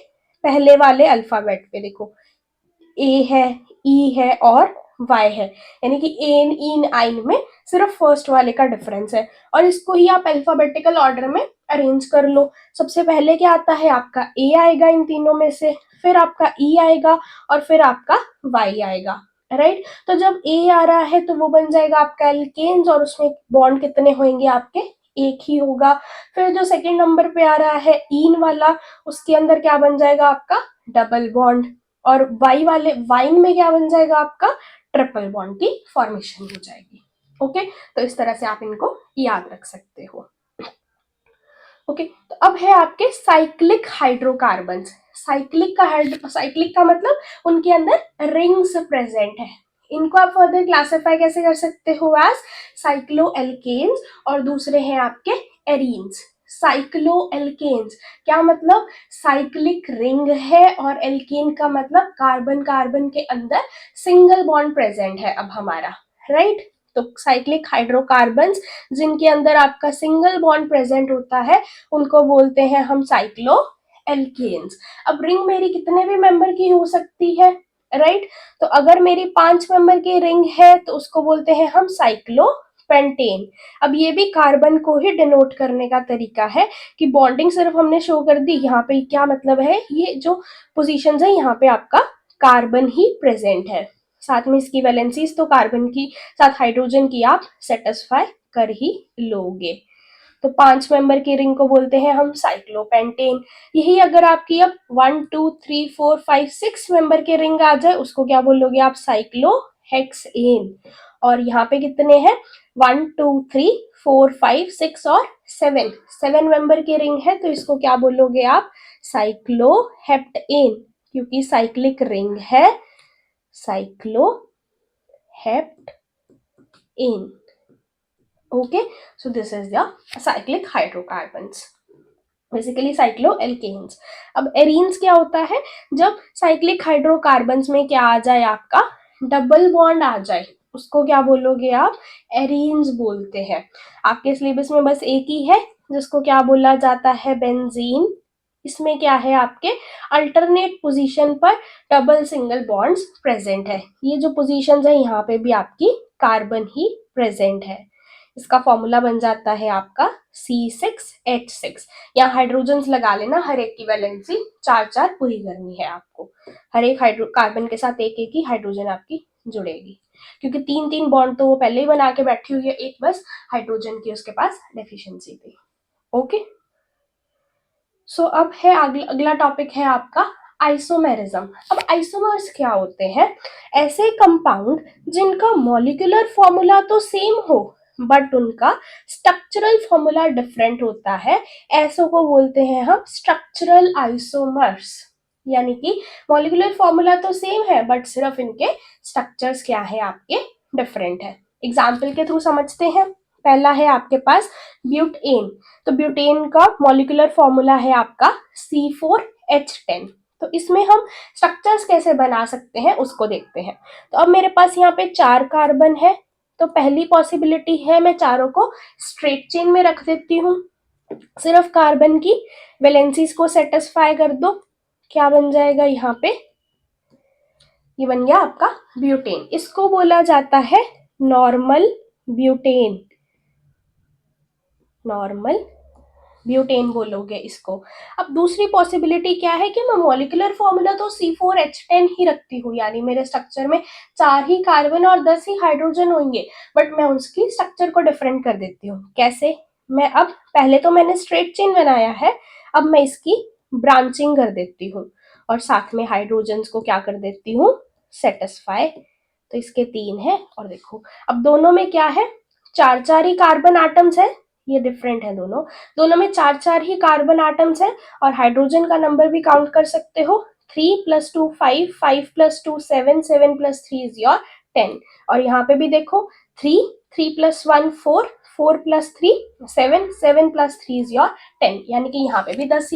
पहले वाले अल्फाबेट पे देखो, ए है, ई है और वाई है, यानी कि एन इन आइन में सिर्फ फर्स्ट वाले का डिफरेंस है। और इसको ही आप अल्फाबेटिकल ऑर्डर में अरेंज कर लो। सबसे पहले क्या आता है आपका ए आएगा इन तीनों में से, फिर आपका ई आएगा और फिर आपका वाई आएगा, राइट। तो जब ए आ रहा है तो वो बन जाएगा आपका एल्केन्स और उसमें बॉन्ड कितने होंगे आपके, एक ही होगा। फिर जो सेकंड नंबर पे आ रहा है इन वाला, उसके अंदर क्या बन जाएगा आपका डबल बॉन्ड। और वाई वाले वाइन में क्या बन जाएगा आपका ट्रिपल बॉन्ड की फॉर्मेशन हो जाएगी। ओके, तो इस तरह से आप इनको याद रख सकते हो। ओके, तो अब है आपके साइक्लिक हाइड्रोकार्बन्स। साइक्लिक का मतलब उनके अंदर रिंग्स प्रेजेंट है। इनको आप फर्दर क्लासिफाई कैसे कर सकते हो, एज साइक्लो एल्केन्स, और दूसरे हैं आपके एरीन्स। साइक्लो एल्केन्स क्या मतलब, साइक्लिक रिंग है, और एल्केन का मतलब कार्बन कार्बन के अंदर सिंगल बॉन्ड प्रेजेंट है अब हमारा, राइट। तो साइक्लिक हाइड्रोकार्बन्स जिनके अंदर आपका सिंगल बॉन्ड प्रेजेंट होता है उनको बोलते हैं हम साइक्लो एल्केन्स। अब रिंग मेरी कितने भी मेंबर की हो सकती है, राइट। तो अगर मेरी 5 मेंबर की रिंग है तो उसको बोलते हैं हम साइक्लो पेंटेन। अब ये भी कार्बन को ही डिनोट करने का तरीका है कि बॉन्डिंग सिर्फ हमने शो कर दी, यहाँ पे क्या मतलब है, ये जो पोजीशंस है यहाँ पे आपका कार्बन ही प्रेजेंट है। साथ में इसकी वैलेंसीज तो कार्बन की साथ हाइड्रोजन की आप सेटिस्फाई कर ही लोगे। तो 5 मेंबर की रिंग को बोलते हैं हम साइक्लोपेंटेन। यही अगर आपकी अब 1 2 3 4 5 6 मेंबर की रिंग आ जाए उसको क्या बोलोगे आप, साइक्लोहेक्सेन। और यहाँ पे कितने हैं, 1 2 3 4 5 6 और 7 मेंबर की रिंग है तो इसको क्या बोलोगे आप, साइक्लोहेप्टेन, क्योंकि साइक्लिक रिंग है cycloheptane. Okay, so this is the cyclic hydrocarbons, basically cycloalkanes. अब एरीन्स क्या होता है, जब साइक्लिक हाइड्रोकार्बन्स में क्या आ जाए आपका डबल बॉन्ड आ जाए उसको क्या बोलोगे आप, एरीन्स बोलते हैं। आपके सिलेबस में बस एक ही है जिसको क्या बोला जाता है, बेंजीन। इसमें क्या है आपके अल्टरनेट पोजीशन पर डबल सिंगल बॉन्ड्स प्रेजेंट है। ये जो पोजीशंस है यहाँ पे भी आपकी कार्बन ही प्रेजेंट है। इसका फॉर्मूला बन जाता है आपका C6H6। यहाँ हाइड्रोजन लगा लेना, हर एक की वैलेंसी 4 पूरी करनी है आपको। हर एक कार्बन के साथ एक एक ही हाइड्रोजन आपकी जुड़ेगी, क्योंकि 3 बॉन्ड तो वो पहले ही बना के बैठी हुई है, एक बस हाइड्रोजन की उसके पास डेफिशिएंसी थी। ओके, सो अब है अगला टॉपिक है आपका आइसोमेरिज्म। अब आइसोमर्स क्या होते हैं, ऐसे कंपाउंड जिनका मॉलिक्यूलर फॉर्मूला तो सेम हो बट उनका स्ट्रक्चरल फॉर्मूला डिफरेंट होता है, ऐसों को बोलते हैं हम स्ट्रक्चरल आइसोमर्स। यानी कि मॉलिक्यूलर फॉर्मूला तो सेम है बट सिर्फ इनके स्ट्रक्चर्स क्या है आपके डिफरेंट है। एग्जाम्पल के थ्रू समझते हैं। पहला है आपके पास ब्यूटेन। तो ब्यूटेन का मॉलिक्यूलर फॉर्मूला है आपका C4H10। तो इसमें हम स्ट्रक्चर्स कैसे बना सकते हैं उसको देखते हैं। तो अब मेरे पास यहाँ पे 4 कार्बन है, तो पहली पॉसिबिलिटी है मैं चारों को स्ट्रेट चेन में रख देती हूँ, सिर्फ कार्बन की वैलेंसीज को सेटिस्फाई कर दो। क्या बन जाएगा यहाँ पे, ये बन गया आपका ब्यूटेन। इसको बोला जाता है नॉर्मल ब्यूटेन, नॉर्मल ब्यूटेन बोलोगे इसको। अब दूसरी पॉसिबिलिटी क्या है कि मैं मॉलिक्यूलर फॉर्मूला तो C4H10 ही रखती हूँ, यानी मेरे स्ट्रक्चर में 4 ही कार्बन और 10 ही हाइड्रोजन होंगे, बट मैं उसकी स्ट्रक्चर को डिफरेंट कर देती हूँ। कैसे, मैं अब पहले तो मैंने स्ट्रेट चेन बनाया है, अब मैं इसकी ब्रांचिंग कर देती हूँ और साथ में हाइड्रोजन को क्या कर देती हूँ, सेटिस्फाई। तो इसके 3 है और देखो अब दोनों में क्या है, 4 ही कार्बन एटम्स है, ये डिफरेंट है दोनों में 4 ही कार्बन एटम्स है। और हाइड्रोजन का नंबर भी काउंट कर सकते हो, 3 + 2 5, 5 + 2 7, 7 + 3 इज योर 10। और यहाँ पे भी देखो 3 + 1 4, 4 प्लस 3 7, 7 प्लस 3 इज योर 10, यानी कि यहाँ पे भी 10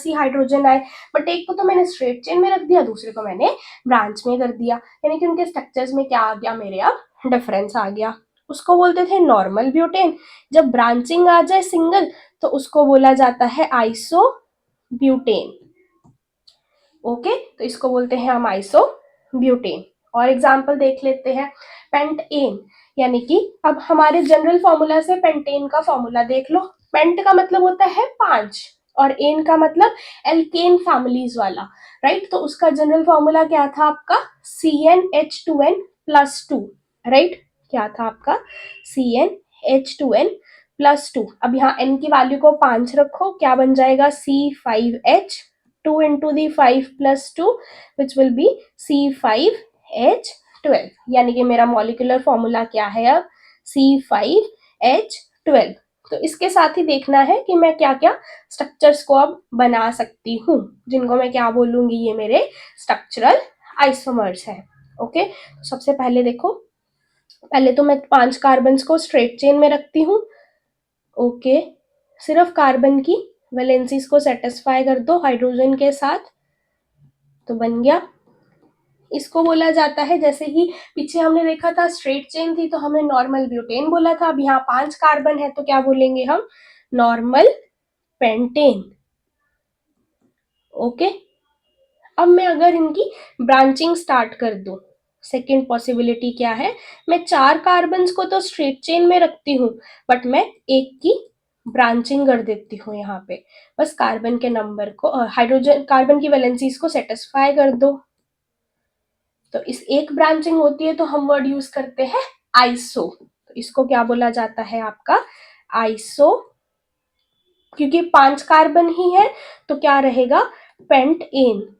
ही हाइड्रोजन आए, बट एक को तो मैंने स्ट्रेट चेन में रख दिया, दूसरे को मैंने ब्रांच में कर दिया, यानी कि उनके स्ट्रक्चर्स में क्या आ गया मेरे, अब डिफरेंस आ गया। उसको बोलते थे नॉर्मल ब्यूटेन। जब ब्रांचिंग आ जाए सिंगल तो उसको बोला जाता है आइसो ब्यूटेन। ओके, तो इसको बोलते हैं हम आइसो ब्यूटेन। और एग्जांपल देख लेते हैं, पेंटेन, यानी कि अब हमारे जनरल फॉर्मूला से पेंटेन का फॉर्मूला देख लो। पेंट का मतलब होता है 5 और एन का मतलब एल्केन फैमिलीज वाला, राइट। तो उसका जनरल फॉर्मूला क्या था आपका, CnH2n+2, राइट। क्या था आपका, CnH2n+2। अब यहाँ n की वैल्यू को 5 रखो, क्या बन जाएगा, C5H, 2 into the 5 plus 2 which will be C5H12, यानी कि मेरा मॉलिक्यूलर फॉर्मूला क्या है अब, C5H12। तो इसके साथ ही देखना है कि मैं क्या क्या स्ट्रक्चर्स को अब बना सकती हूँ, जिनको मैं क्या बोलूंगी, ये मेरे स्ट्रक्चरल आइसोमर्स हैं। ओके, तो सबसे पहले देखो, पहले तो मैं 5 कार्बन्स को स्ट्रेट चेन में रखती हूँ। ओके, सिर्फ कार्बन की वैलेंसीज को सेटिस्फाई कर दो हाइड्रोजन के साथ, तो बन गया। इसको बोला जाता है, जैसे ही पीछे हमने देखा था स्ट्रेट चेन थी तो हमने नॉर्मल ब्यूटेन बोला था, अब यहाँ 5 कार्बन है तो क्या बोलेंगे हम, नॉर्मल पेंटेन। ओके, अब मैं अगर इनकी ब्रांचिंग स्टार्ट कर दूं, सेकेंड पॉसिबिलिटी क्या है, मैं 4 कार्बन्स को तो स्ट्रेट चेन में रखती हूँ, बट मैं एक की ब्रांचिंग कर देती हूँ यहाँ पे, बस कार्बन के नंबर को, हाइड्रोजन कार्बन की वैलेंसीज को सेटिस्फाई कर दो। तो इस एक ब्रांचिंग होती है तो हम वर्ड यूज करते हैं आइसो, तो इसको क्या बोला जाता है आपका, आइसो। क्योंकि 5 कार्बन ही है तो क्या रहेगा, पेंटेन।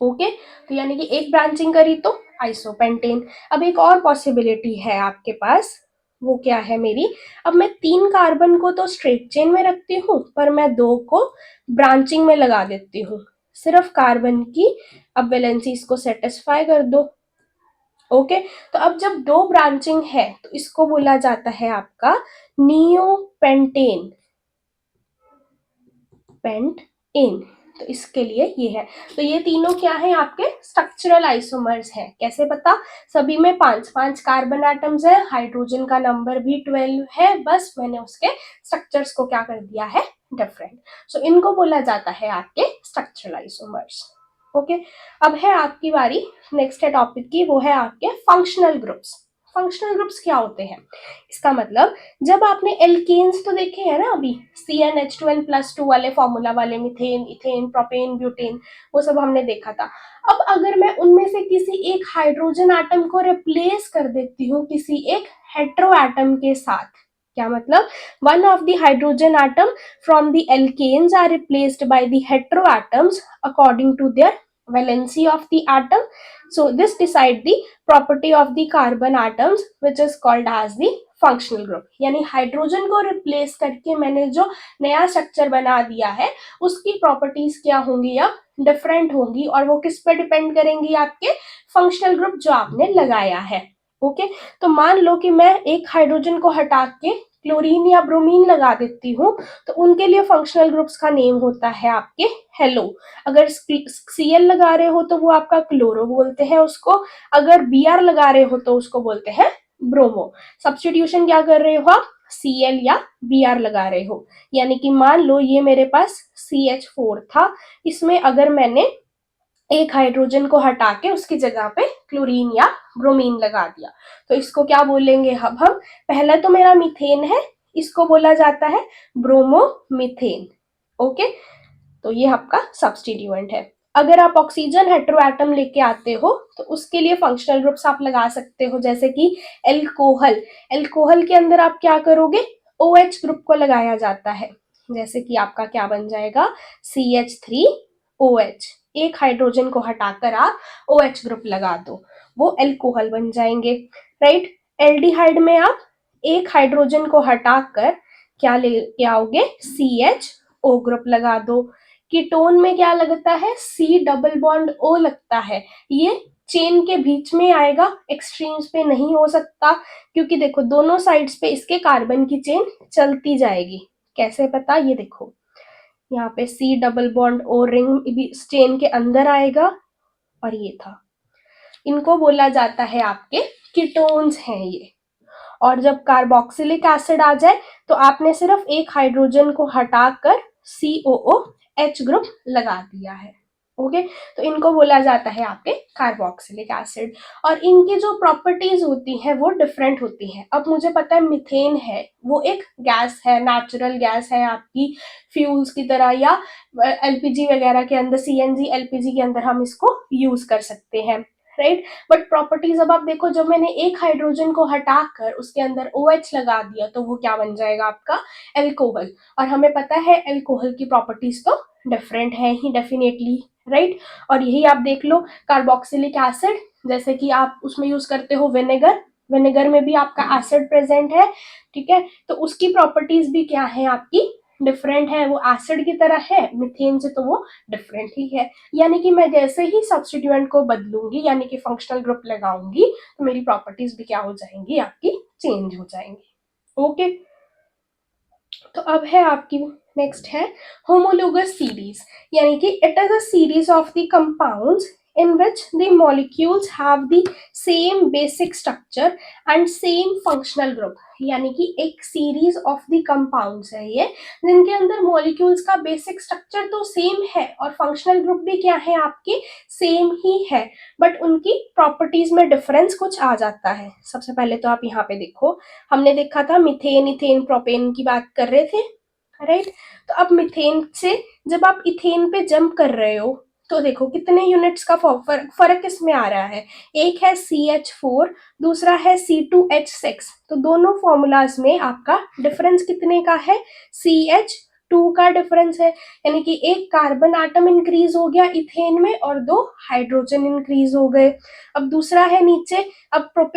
ओके, तो यानी कि एक ब्रांचिंग करी तो आइसोपेंटेन। अब एक और पॉसिबिलिटी है आपके पास, वो क्या है मेरी, अब मैं 3 कार्बन को तो स्ट्रेट चेन में रखती हूँ पर मैं 2 को ब्रांचिंग में लगा देती हूँ, सिर्फ कार्बन की अब वैलेंसीज को सेटिस्फाई कर दो। ओके, तो अब जब 2 ब्रांचिंग है तो इसको बोला जाता है आपका नियोपेंटेन, पेंटेन। तो इसके लिए ये है, तो ये तीनों क्या है आपके स्ट्रक्चरल आइसोमर्स हैं। कैसे पता, सभी में 5-5 कार्बन एटम्स है, हाइड्रोजन का नंबर भी 12 है, बस मैंने उसके स्ट्रक्चर्स को क्या कर दिया है, डिफरेंट। सो इनको बोला जाता है आपके स्ट्रक्चरल आइसोमर्स। ओके, अब है आपकी बारी, नेक्स्ट है टॉपिक की, वो है आपके फंक्शनल ग्रुप्स। फंक्शनल ग्रुप्स क्या होते हैं, इसका मतलब जब आपने एल्केन्स तो देखे हैं ना अभी, CnH2n+2 वाले फॉर्मूला वाले, मिथेन, इथेन, प्रोपेन, ब्यूटेन, वो सब हमने देखा था। अब अगर मैं उनमें से किसी एक हाइड्रोजन एटम को रिप्लेस कर देती हूँ किसी एक हेटेरो एटम के साथ, क्या मतलब, one of the hydrogen atom from the alkanes are replaced by the hetero atoms according to their valency of the atom. So this decide the property of the carbon atoms which is called as the functional group. यानी hydrogen को replace करके मैंने जो नया structure बना दिया है उसकी प्रॉपर्टीज क्या होंगी, अब डिफरेंट होंगी, और वो किस पे डिपेंड करेंगी, आपके फंक्शनल ग्रुप जो आपने लगाया है। ओके, तो मान लो कि मैं एक हाइड्रोजन को हटा के क्लोरीन या ब्रोमीन लगा देती हूँ, तो उनके लिए फंक्शनल ग्रुप्स का नेम होता है आपके हेलो। अगर Cl लगा रहे हो तो वो आपका क्लोरो बोलते हैं उसको, अगर Br लगा रहे हो तो उसको बोलते हैं ब्रोमो। सब्स्टिट्यूशन क्या कर रहे हो आप, Cl या Br लगा रहे हो, यानी कि मान लो ये मेरे पास CH4 था, इसमें अगर मैंने एक हाइड्रोजन को हटा के उसकी जगह पे क्लोरीन या ब्रोमीन लगा दिया, तो इसको क्या बोलेंगे अब हम, पहला तो मेरा मीथेन है, इसको बोला जाता है ब्रोमोमीथेन। ओके, तो ये आपका सब्स्टिट्यूएंट है। अगर आप ऑक्सीजन हेटेरो एटम लेके आते हो तो उसके लिए फंक्शनल ग्रुप्स आप लगा सकते हो, जैसे कि एल्कोहल। एल्कोहल के अंदर आप क्या करोगे, OH ग्रुप को लगाया जाता है, जैसे कि आपका क्या बन जाएगा, CH3OH। एक हाइड्रोजन को हटाकर आप OH ग्रुप लगा दो, वो एल्कोहल बन जाएंगे, राइट। एल्डिहाइड में आप एक हाइड्रोजन को हटाकर क्या लेके आओगे, CHO ग्रुप लगा दो। कीटोन में क्या लगता है, C डबल बॉन्ड O लगता है, ये चेन के बीच में आएगा, एक्सट्रीम्स पे नहीं हो सकता, क्योंकि देखो दोनों साइड्स पे इसके कार्बन की चेन चलती जाएगी। कैसे पता, ये देखो यहाँ पे C double bond O ring भी चेन के अंदर आएगा, और ये था, इनको बोला जाता है आपके कीटोन्स हैं ये। और जब कार्बोक्सिलिक एसिड आ जाए तो आपने सिर्फ एक हाइड्रोजन को हटाकर COOH ग्रुप लगा दिया है। ओके, तो इनको बोला जाता है आपके कार्बोक्सिलिक एसिड। और इनकी जो प्रॉपर्टीज होती हैं वो डिफरेंट होती हैं। अब मुझे पता है मिथेन है, वो एक गैस है, नेचुरल गैस है आपकी फ्यूल्स की तरह, या LPG वगैरह के अंदर, CNG LPG के अंदर हम इसको यूज कर सकते हैं, राइट। बट प्रॉपर्टीज अब आप देखो, जब मैंने एक हाइड्रोजन को हटाकर उसके अंदर OH लगा दिया तो वो क्या बन जाएगा आपका एल्कोहल। और हमें पता है एल्कोहल की प्रॉपर्टीज तो डिफरेंट है ही डेफिनेटली, राइट। और यही आप देख लो कार्बोक्सिलिक एसिड, जैसे कि आप उसमें यूज करते हो विनेगर, विनेगर में भी आपका एसिड प्रेजेंट है, ठीक है। तो उसकी प्रॉपर्टीज भी क्या है आपकी डिफरेंट है, वो एसिड की तरह है, मिथेन से तो वो डिफरेंट ही है। यानी कि मैं जैसे ही सब्स्टिट्यूएंट को बदलूंगी, यानी कि फंक्शनल ग्रुप लगाऊंगी, तो मेरी प्रॉपर्टीज भी क्या हो जाएंगी आपकी चेंज हो जाएंगी। ओके, तो अब है आपकी नेक्स्ट है होमोलोगस सीरीज, यानी कि it is a series of the compounds in which the molecules have the same basic structure and same functional group। यानी कि एक सीरीज ऑफ द कंपाउंड्स है ये, जिनके अंदर मॉलिक्यूल्स का बेसिक स्ट्रक्चर तो सेम है और फंक्शनल ग्रुप भी क्या है आपके सेम ही है, बट उनकी प्रॉपर्टीज में डिफरेंस कुछ आ जाता है। सबसे पहले तो आप यहाँ पे देखो, हमने देखा था मिथेन, इथेन, प्रोपेन की बात कर रहे थे, राइट। तो अब मिथेन से जब आप इथेन पे जंप कर रहे हो तो देखो कितने यूनिट्स का फर्क इसमें आ रहा है। एक है CH4, दूसरा है C2H6। तो दोनों फॉर्मूलाज में आपका डिफरेंस कितने का है, CH2 का डिफरेंस है। यानी कि एक कार्बन आटम इंक्रीज हो गया इथेन में और 2 हाइड्रोजन इंक्रीज हो गए। अब दूसरा है नीचे, अब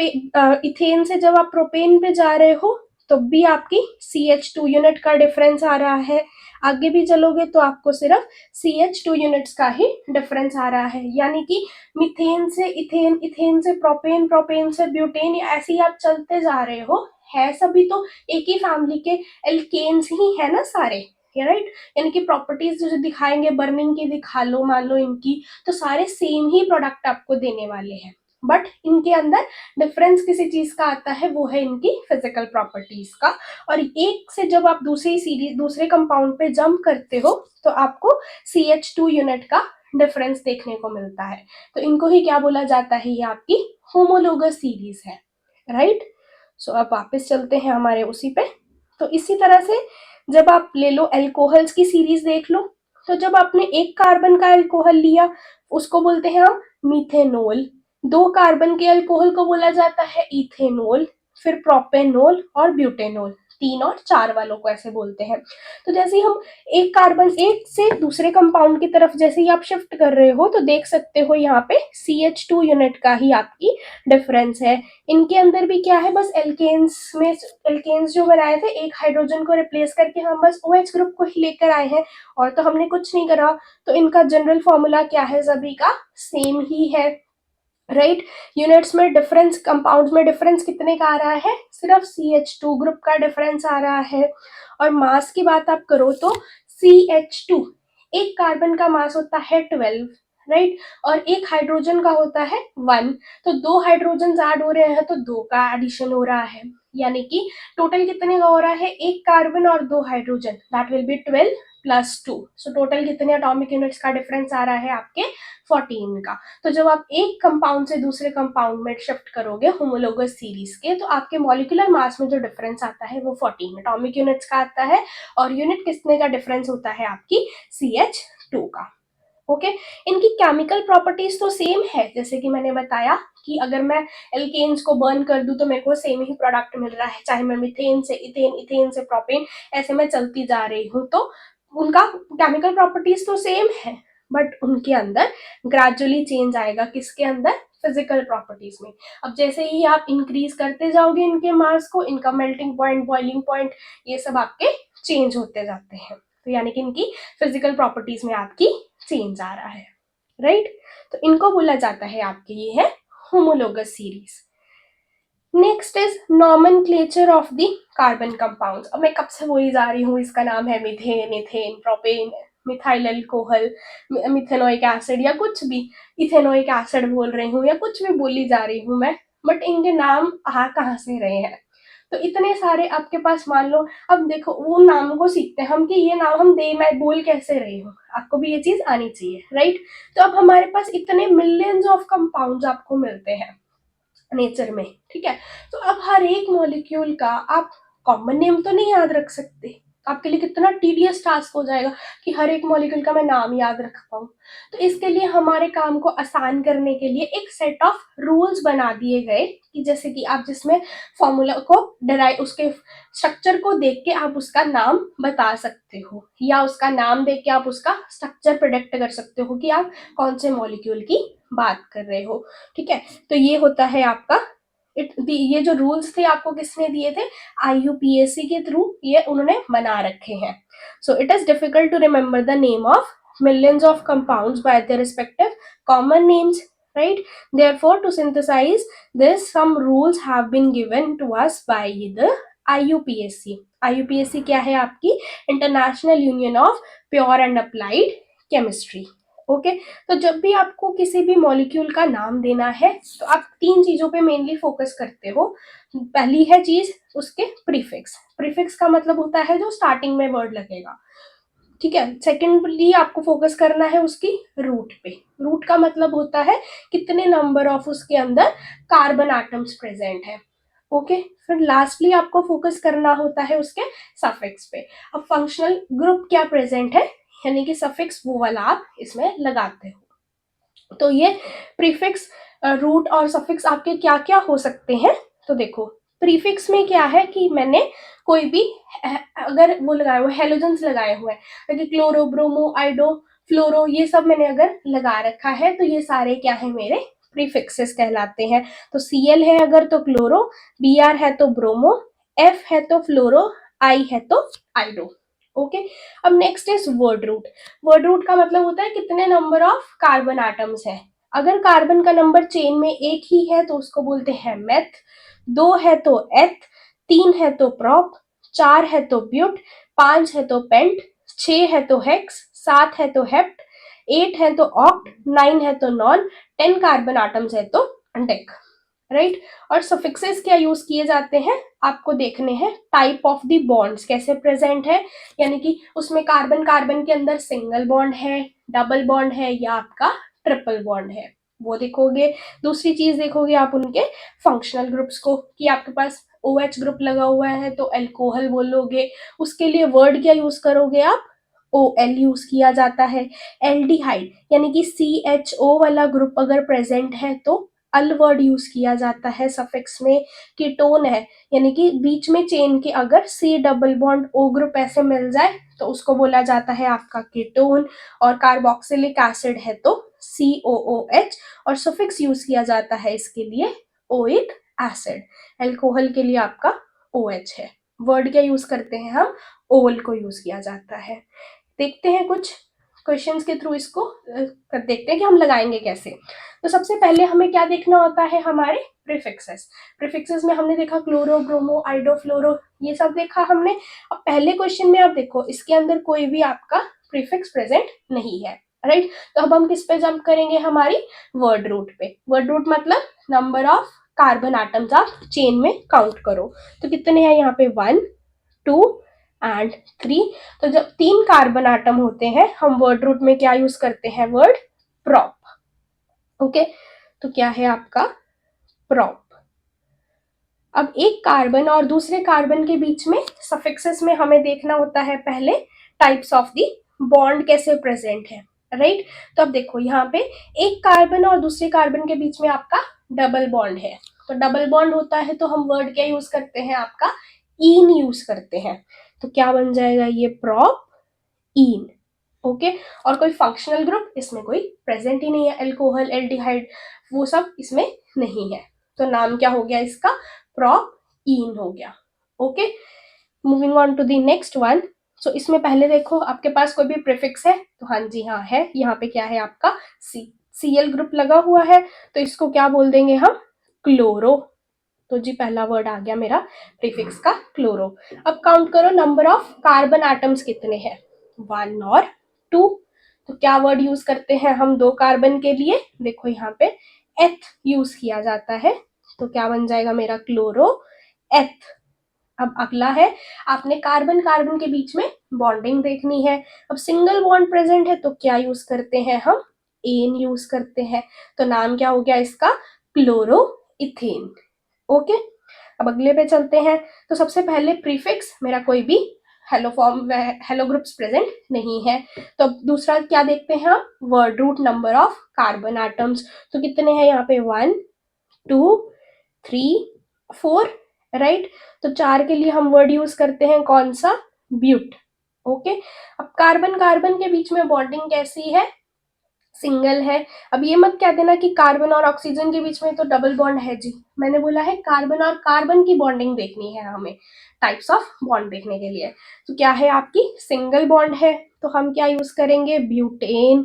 इथेन से जब आप प्रोपेन पे जा रहे हो तो भी आपकी CH2 यूनिट का डिफरेंस आ रहा है। आगे भी चलोगे तो आपको सिर्फ CH2 यूनिट्स का ही डिफरेंस आ रहा है। यानी कि मिथेन से इथेन, इथेन से प्रोपेन, प्रोपेन से ब्यूटेन, ऐसे ही आप चलते जा रहे हो, है सभी तो एक ही फैमिली के एल्केन्स ही है ना सारे, राइट। यानी कि प्रॉपर्टीज जो दिखाएंगे, बर्निंग की दिखा लो मान लो इनकी, तो सारे सेम ही प्रोडक्ट आपको देने वाले हैं। बट इनके अंदर डिफरेंस किसी चीज का आता है, वो है इनकी फिजिकल प्रॉपर्टीज का। और एक से जब आप दूसरी सीरीज, दूसरे कंपाउंड पे जंप करते हो तो आपको CH2 यूनिट का डिफरेंस देखने को मिलता है। तो इनको ही क्या बोला जाता है, ये आपकी होमोलोगस सीरीज है, राइट। सो अब वापस चलते हैं हमारे उसी पे। तो इसी तरह से जब आप ले लो एल्कोहल्स की सीरीज देख लो, तो जब आपने एक कार्बन का एल्कोहल लिया उसको बोलते हैं हम मीथेनोल, 2 कार्बन के अल्कोहल को बोला जाता है इथेनॉल, फिर प्रोपेनॉल और ब्यूटेनॉल, 3 और 4 वालों को ऐसे बोलते हैं। तो जैसे ही हम एक कार्बन, एक से दूसरे कंपाउंड की तरफ जैसे ही आप शिफ्ट कर रहे हो तो देख सकते हो यहाँ पे CH2 यूनिट का ही आपकी डिफरेंस है। इनके अंदर भी क्या है, बस एल्केन्स में, एल्केन्स जो बनाए थे एक हाइड्रोजन को रिप्लेस करके हम बस OH ग्रुप को ही लेकर आए हैं, और तो हमने कुछ नहीं करा। तो इनका जनरल फॉर्मूला क्या है, सभी का सेम ही है, राइट। यूनिट्स में डिफरेंस, कंपाउंड्स में डिफरेंस कितने का आ रहा है, सिर्फ CH2 ग्रुप का डिफरेंस आ रहा है। और मास की बात आप करो तो CH2, एक कार्बन का मास होता है 12, राइट। और एक हाइड्रोजन का होता है 1। तो 2 हाइड्रोजन ऐड हो रहे हैं तो 2 का एडिशन हो रहा है, यानी कि टोटल कितने का हो रहा है, एक कार्बन और 2 hydrogen, that will be 12 plus 2। So total कितने एटॉमिक यूनिट्स का डिफरेंस आ रहा है आपके 14 का। तो जब आप एक कंपाउंड से दूसरे कंपाउंड में शिफ्ट करोगे होमोलोगस सीरीज के, तो आपके मॉलिक्यूलर मास में जो डिफरेंस आता है वो 14 एटॉमिक यूनिट्स का आता है, और यूनिट कितने का डिफरेंस होता है आपकी CH2 का। ओके, इनकी केमिकल प्रॉपर्टीज तो सेम है, जैसे कि मैंने बताया कि अगर मैं एल्केन्स को बर्न कर दूं तो मेरे को सेम ही प्रोडक्ट मिल रहा है, चाहे मैं मिथेन से इथेन, इथेन से प्रोपेन, ऐसे मैं चलती जा रही हूँ, तो उनका केमिकल प्रॉपर्टीज तो सेम है, बट उनके अंदर ग्रेजुअली चेंज आएगा, किसके अंदर, फिजिकल प्रॉपर्टीज में। अब जैसे ही आप इंक्रीज करते जाओगे इनके मास को, इनका मेल्टिंग पॉइंट, बॉइलिंग पॉइंट, ये सब आपके चेंज होते जाते हैं। तो यानी कि इनकी फिजिकल प्रॉपर्टीज में आपकी चेंज आ रहा है। राइट। तो इनको बोला जाता है आपके, ये है homologous series. Next is nomenclature of the carbon compounds. अब मैं कब से बोली जा रही हूँ, इसका नाम है methane, ethane, propane, methyl alcohol, methanoic acid या कुछ भी, इथेनोइक एसिड बोल रही हूँ या कुछ भी बोली जा रही हूँ मैं, बट इनके नाम आ कहाँ से रहे हैं। तो इतने सारे आपके पास, मान लो अब देखो वो नाम को सीखते हैं हम कि ये नाम हम दे, मैं बोल कैसे रही हूँ, आपको भी ये चीज आनी चाहिए, राइट। तो अब हमारे पास इतने मिलियंस ऑफ कंपाउंड्स आपको मिलते हैं नेचर में, ठीक है। तो अब हर एक मॉलिक्यूल का आप कॉमन नेम तो नहीं याद रख सकते, आपके लिए कितना टीडियस टास्क हो जाएगा कि हर एक मॉलिक्यूल का मैं नाम याद रख पाऊँ। तो इसके लिए हमारे काम को आसान करने के लिए एक सेट ऑफ रूल्स बना दिए गए कि जैसे कि आप जिसमें फॉर्मूला को डराइव, उसके स्ट्रक्चर को देख के आप उसका नाम बता सकते हो, या उसका नाम देख के आप उसका स्ट्रक्चर प्रेडिक्ट कर सकते हो कि आप कौन से मॉलिक्यूल की बात कर रहे हो, ठीक है। तो ये होता है आपका ये जो रूल्स थे आपको किसने दिए थे, IUPAC के थ्रू ये उन्होंने बना रखे हैं। So it is difficult to remember the name of millions of compounds by their respective common names, right? Therefore, to synthesize this, some rules have been given to us by the IUPAC. IUPAC क्या है आपकी, international union of pure and applied chemistry. Okay, तो जब भी आपको किसी भी molecule का नाम देना है तो आप तीन चीजों पे मेनली फोकस करते हो। पहली है चीज उसके प्रीफिक्स, प्रीफिक्स का मतलब होता है जो स्टार्टिंग में वर्ड लगेगा, ठीक है। सेकेंडली आपको फोकस करना है उसकी रूट पे, रूट का मतलब होता है कितने नंबर ऑफ उसके अंदर कार्बन एटम्स प्रेजेंट है, ओके। फिर लास्टली आपको फोकस करना होता है उसके सफिक्स पे। अब फंक्शनल ग्रुप क्या प्रेजेंट है, यानी कि सफिक्स वो वाला आप इसमें लगाते हो। तो ये प्रीफिक्स, रूट और सफिक्स आपके क्या क्या हो सकते हैं, तो देखो प्रीफिक्स में क्या है कि मैंने कोई भी अगर वो लगाए हुए हेलोजेंस लगाए हुए हैं, क्लोरो, ब्रोमो, आइडो, फ्लोरो, ये सब मैंने अगर लगा रखा है तो ये सारे क्या है मेरे प्रीफिक्सेस कहलाते हैं। तो Cl है अगर तो क्लोरो, Br है तो ब्रोमो, F है तो फ्लोरो, I है तो आइडो, ओके। अब next is word root. Word root का मतलब होता है कितने नंबर ऑफ कार्बन एटम्स है। अगर कार्बन का नंबर चेन में एक ही है तो उसको बोलते हैं मेथ, दो है तो एथ, तीन है तो प्रॉप, चार है तो ब्यूट, पांच है तो पेंट, छह है तो हेक्स, सात है तो हेप्ट, एट है तो ऑक्ट, नाइन है तो नॉन, 10 कार्बन आटम्स है तो डेक, राइट। और सफिक्सेस क्या यूज किए जाते हैं, आपको देखने हैं टाइप ऑफ द बॉन्ड्स कैसे प्रेजेंट है, यानी कि उसमें कार्बन कार्बन के अंदर सिंगल बॉन्ड है, डबल बॉन्ड है या आपका ट्रिपल बॉन्ड है, वो देखोगे। दूसरी चीज देखोगे आप उनके फंक्शनल ग्रुप्स को कि आपके पास OH ग्रुप लगा हुआ है तो अल्कोहल बोलोगे, उसके लिए वर्ड क्या यूज करोगे आप, OL यूज किया जाता है। एल्डिहाइड यानी कि CHO वाला ग्रुप अगर प्रेजेंट है तो अल वर्ड यूज किया जाता है सफिक्स में। कीटोन है यानी कि बीच में चेन के अगर C double bond O group ऐसे मिल जाए तो उसको बोला जाता है आपका कीटोन। और कार्बोक्सिलिक एसिड है तो COOH, और सफिक्स यूज किया जाता है इसके लिए ओइक एसिड। अल्कोहल के लिए आपका OH है। वर्ड क्या यूज करते हैं हम, ओल को यूज किया जाता है। देखते हैं कुछ क्वेश्चंस के थ्रू इसको देखते हैं कि हम लगाएंगे कैसे। तो सबसे पहले हमें क्या देखना होता है, हमारे प्रीफिक्सेस। प्रीफिक्सेस में हमने देखा क्लोरो, ब्रोमो, आइडो, फ्लोरो, ये सब देखा हमने। अब पहले क्वेश्चन में आप देखो इसके अंदर कोई भी आपका प्रीफिक्स प्रेजेंट नहीं है, राइट। तो अब हम किस पे जंप करेंगे, हमारी वर्ड रूट पे। वर्ड रूट मतलब नंबर ऑफ कार्बन एटम्स आप चेन में काउंट करो। तो कितने हैं यहाँ पे, 1 2 एंड 3। तो जब 3 कार्बन एटम होते हैं हम वर्ड रूट में क्या यूज करते हैं, वर्ड प्रॉप, ओके। तो क्या है आपका प्रॉप। अब एक कार्बन और दूसरे कार्बन के बीच में सफिक्सेस में हमें देखना होता है पहले टाइप्स ऑफ दी बॉन्ड कैसे प्रेजेंट है, राइट। तो अब देखो यहाँ पे एक कार्बन और दूसरे कार्बन के बीच में आपका डबल बॉन्ड है। तो डबल बॉन्ड होता है तो हम वर्ड क्या यूज करते हैं, आपका इन यूज करते हैं। तो क्या बन जाएगा ये, प्रॉप इन, ओके। और कोई फंक्शनल ग्रुप इसमें कोई प्रेजेंट ही नहीं है, अल्कोहल, एल्डिहाइड, वो सब इसमें नहीं है। तो नाम क्या हो गया इसका, प्रॉप इन हो गया, okay. Moving on to the next one. So इसमें पहले देखो आपके पास कोई भी प्रीफिक्स है तो हाँ जी हाँ है, यहाँ पे क्या है आपका Cl ग्रुप लगा हुआ है, तो इसको क्या बोल देंगे हम, क्लोरो। तो जी पहला वर्ड आ गया मेरा प्रीफिक्स का क्लोरो। अब काउंट करो नंबर ऑफ कार्बन एटम्स कितने हैं, 1 और 2। तो क्या वर्ड यूज करते हैं हम 2 कार्बन के लिए, देखो यहाँ पे एथ यूज किया जाता है, तो क्या बन जाएगा मेरा क्लोरो एथ। अब अगला है, आपने कार्बन कार्बन के बीच में बॉन्डिंग देखनी है। अब सिंगल बॉन्ड प्रेजेंट है तो क्या यूज करते हैं हम, एन यूज करते हैं। तो नाम क्या हो गया इसका, क्लोरो इथेन। ओके, अब अगले पे चलते हैं। तो सबसे पहले प्रीफिक्स मेरा कोई भी halo form halo groups present नहीं है। तो अब दूसरा क्या देखते हैं हम, word root number of carbon atoms. तो कितने हैं यहाँ पे, 1 2 3 4, राइट। तो 4 के लिए हम वर्ड यूज करते हैं कौन सा, ब्यूट। ओके, अब कार्बन कार्बन के बीच में बॉन्डिंग कैसी है, सिंगल है। अब ये मत कह देना कि कार्बन और ऑक्सीजन के बीच में तो डबल बॉन्ड है जी, मैंने बोला है कार्बन और कार्बन की बॉन्डिंग देखनी है हमें, टाइप्स ऑफ बॉन्ड देखने के लिए। तो क्या है आपकी सिंगल बॉन्ड है, तो हम क्या यूज करेंगे, ब्यूटेन।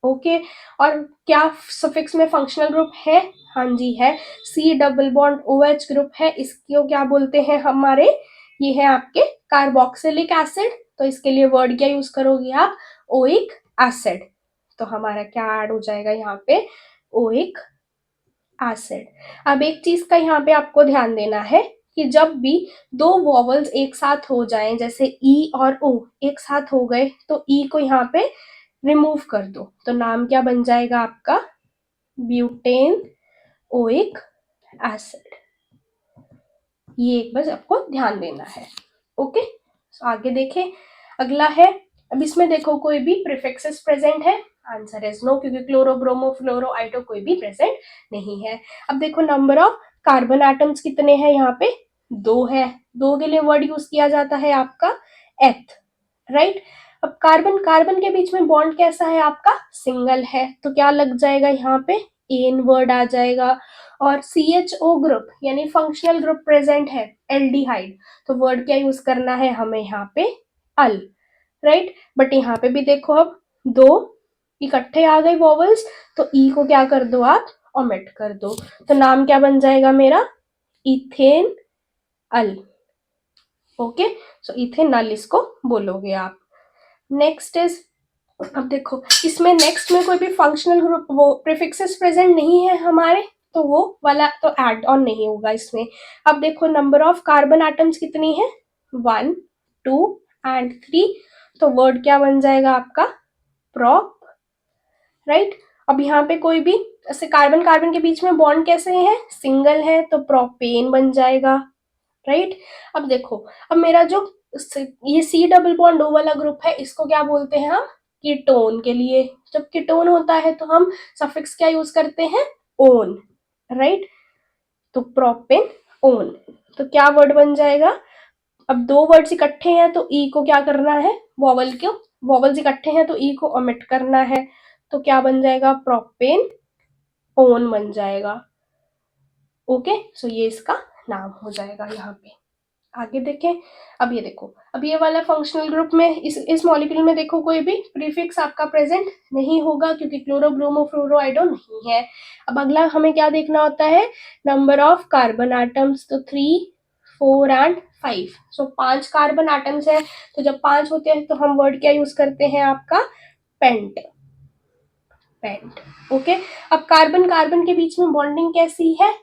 ओके, और क्या सफिक्स में फंक्शनल ग्रुप है, हाँ जी है, C double bond O H group है, इसको क्या बोलते हैं हमारे, ये है आपके कार्बोक्सिलिक एसिड। तो इसके लिए वर्ड क्या यूज करोगे आप, ओइक एसिड। तो हमारा क्या ऐड हो जाएगा यहाँ पे, ओइक एसिड। अब एक चीज का यहाँ पे आपको ध्यान देना है कि जब भी 2 वॉवल्स एक साथ हो जाएं, जैसे ई और ओ एक साथ हो गए, तो ई को यहाँ पे रिमूव कर दो, तो नाम क्या बन जाएगा आपका, ब्यूटेन ओइक एसिड। ये एक बार आपको ध्यान देना है। ओके, तो आगे देखें, अगला है। अब इसमें देखो कोई भी प्रीफिक्सेस प्रेजेंट है, आंसर इज नो, क्योंकि क्लोरो ब्रोमो फ्लोरो आइटो कोई भी प्रेजेंट नहीं है। अब देखो नंबर ऑफ कार्बन एटम्स कितने हैं, यहाँ पे 2 है, 2 के लिए वर्ड यूज किया जाता है आपका एथ, राइट। अब कार्बन कार्बन के बीच में बॉन्ड कैसा है आपका, सिंगल है, तो क्या लग जाएगा यहाँ पे, एन वर्ड आ जाएगा। और CHO ग्रुप यानी फंक्शनल ग्रुप प्रेजेंट है, एल्डिहाइड, तो वर्ड क्या यूज करना है हमें यहाँ पे, अल, राइट। बट यहाँ पे भी देखो, अब 2 इकट्ठे आ गए वॉवल्स, तो ई को क्या कर दो आप, ओमिट कर दो, तो नाम क्या बन जाएगा मेरा, इथेन अल। ओके, सो इथेनॉल इसको बोलोगे आप। नेक्स्ट इज, अब देखो इसमें नेक्स्ट में कोई भी फंक्शनल ग्रुप वो प्रीफिक्सेस प्रेजेंट नहीं है हमारे, तो वो वाला तो ऐड ऑन नहीं होगा इसमें। अब देखो नंबर ऑफ कार्बन एटम्स कितनी है, 1 2 एंड 3, तो वर्ड क्या बन जाएगा आपका, प्रोप, राइट। अब यहाँ पे कोई भी ऐसे कार्बन कार्बन के बीच में बॉन्ड कैसे है, सिंगल है, तो प्रोपेन बन जाएगा, राइट। अब देखो, अब मेरा जो ये सी डबल बॉन्ड ओ वाला ग्रुप है, इसको क्या बोलते हैं हम, कीटोन के लिए। जब कीटोन होता है तो हम सफिक्स क्या यूज करते हैं, ओन, राइट। तो प्रोपेन ओन, तो क्या वर्ड बन जाएगा, अब 2 वर्ड्स इकट्ठे हैं तो ई को क्या करना है, वॉवल्स इकट्ठे हैं तो ई को ओमिट करना है, तो क्या बन जाएगा, प्रोपेन ओन बन जाएगा। ओके, सो ये इसका नाम हो जाएगा यहाँ पे। आगे देखें, अब ये देखो, अब ये वाला फंक्शनल ग्रुप में इस मॉलिक्यूल में देखो कोई भी प्रीफिक्स आपका प्रेजेंट नहीं होगा, क्योंकि क्लोरो ब्रोमो फ्लोरो आइडो नहीं है। अब अगला हमें क्या देखना होता है, नंबर ऑफ कार्बन एटम्स, तो 3 4 एंड 5, सो 5 कार्बन एटम्स है, तो जब 5 होते हैं तो हम वर्ड क्या यूज करते हैं आपका, पेंट, पेंट। ओके, अब कार्बन कार्बन के बीच में बॉन्डिंग कैसी है,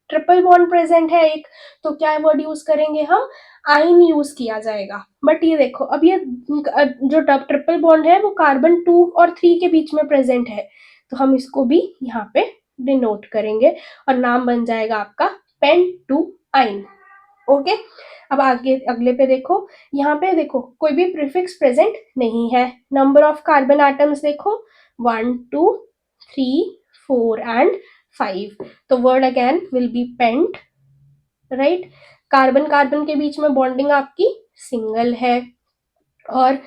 ट्रिपल बॉन्ड प्रेजेंट है एक, तो क्या वर्ड यूज करेंगे हम, आइन यूज किया जाएगा। बट ये देखो, अब ये जो ट्रिपल बॉन्ड है वो कार्बन 2 और 3 के बीच में प्रेजेंट है, तो हम इसको भी यहाँ पे डिनोट करेंगे और नाम बन जाएगा आपका पेन टू आइन। ओके, अब आगे अगले पे देखो, यहाँ पे देखो कोई भी प्रीफिक्स प्रेजेंट नहीं है। नंबर ऑफ कार्बन एटम्स देखो, 1 2 3 4 एंड 5, तो word again will be pent, right. Carbon carbon के बीच में बॉन्डिंग आपकी सिंगल है। और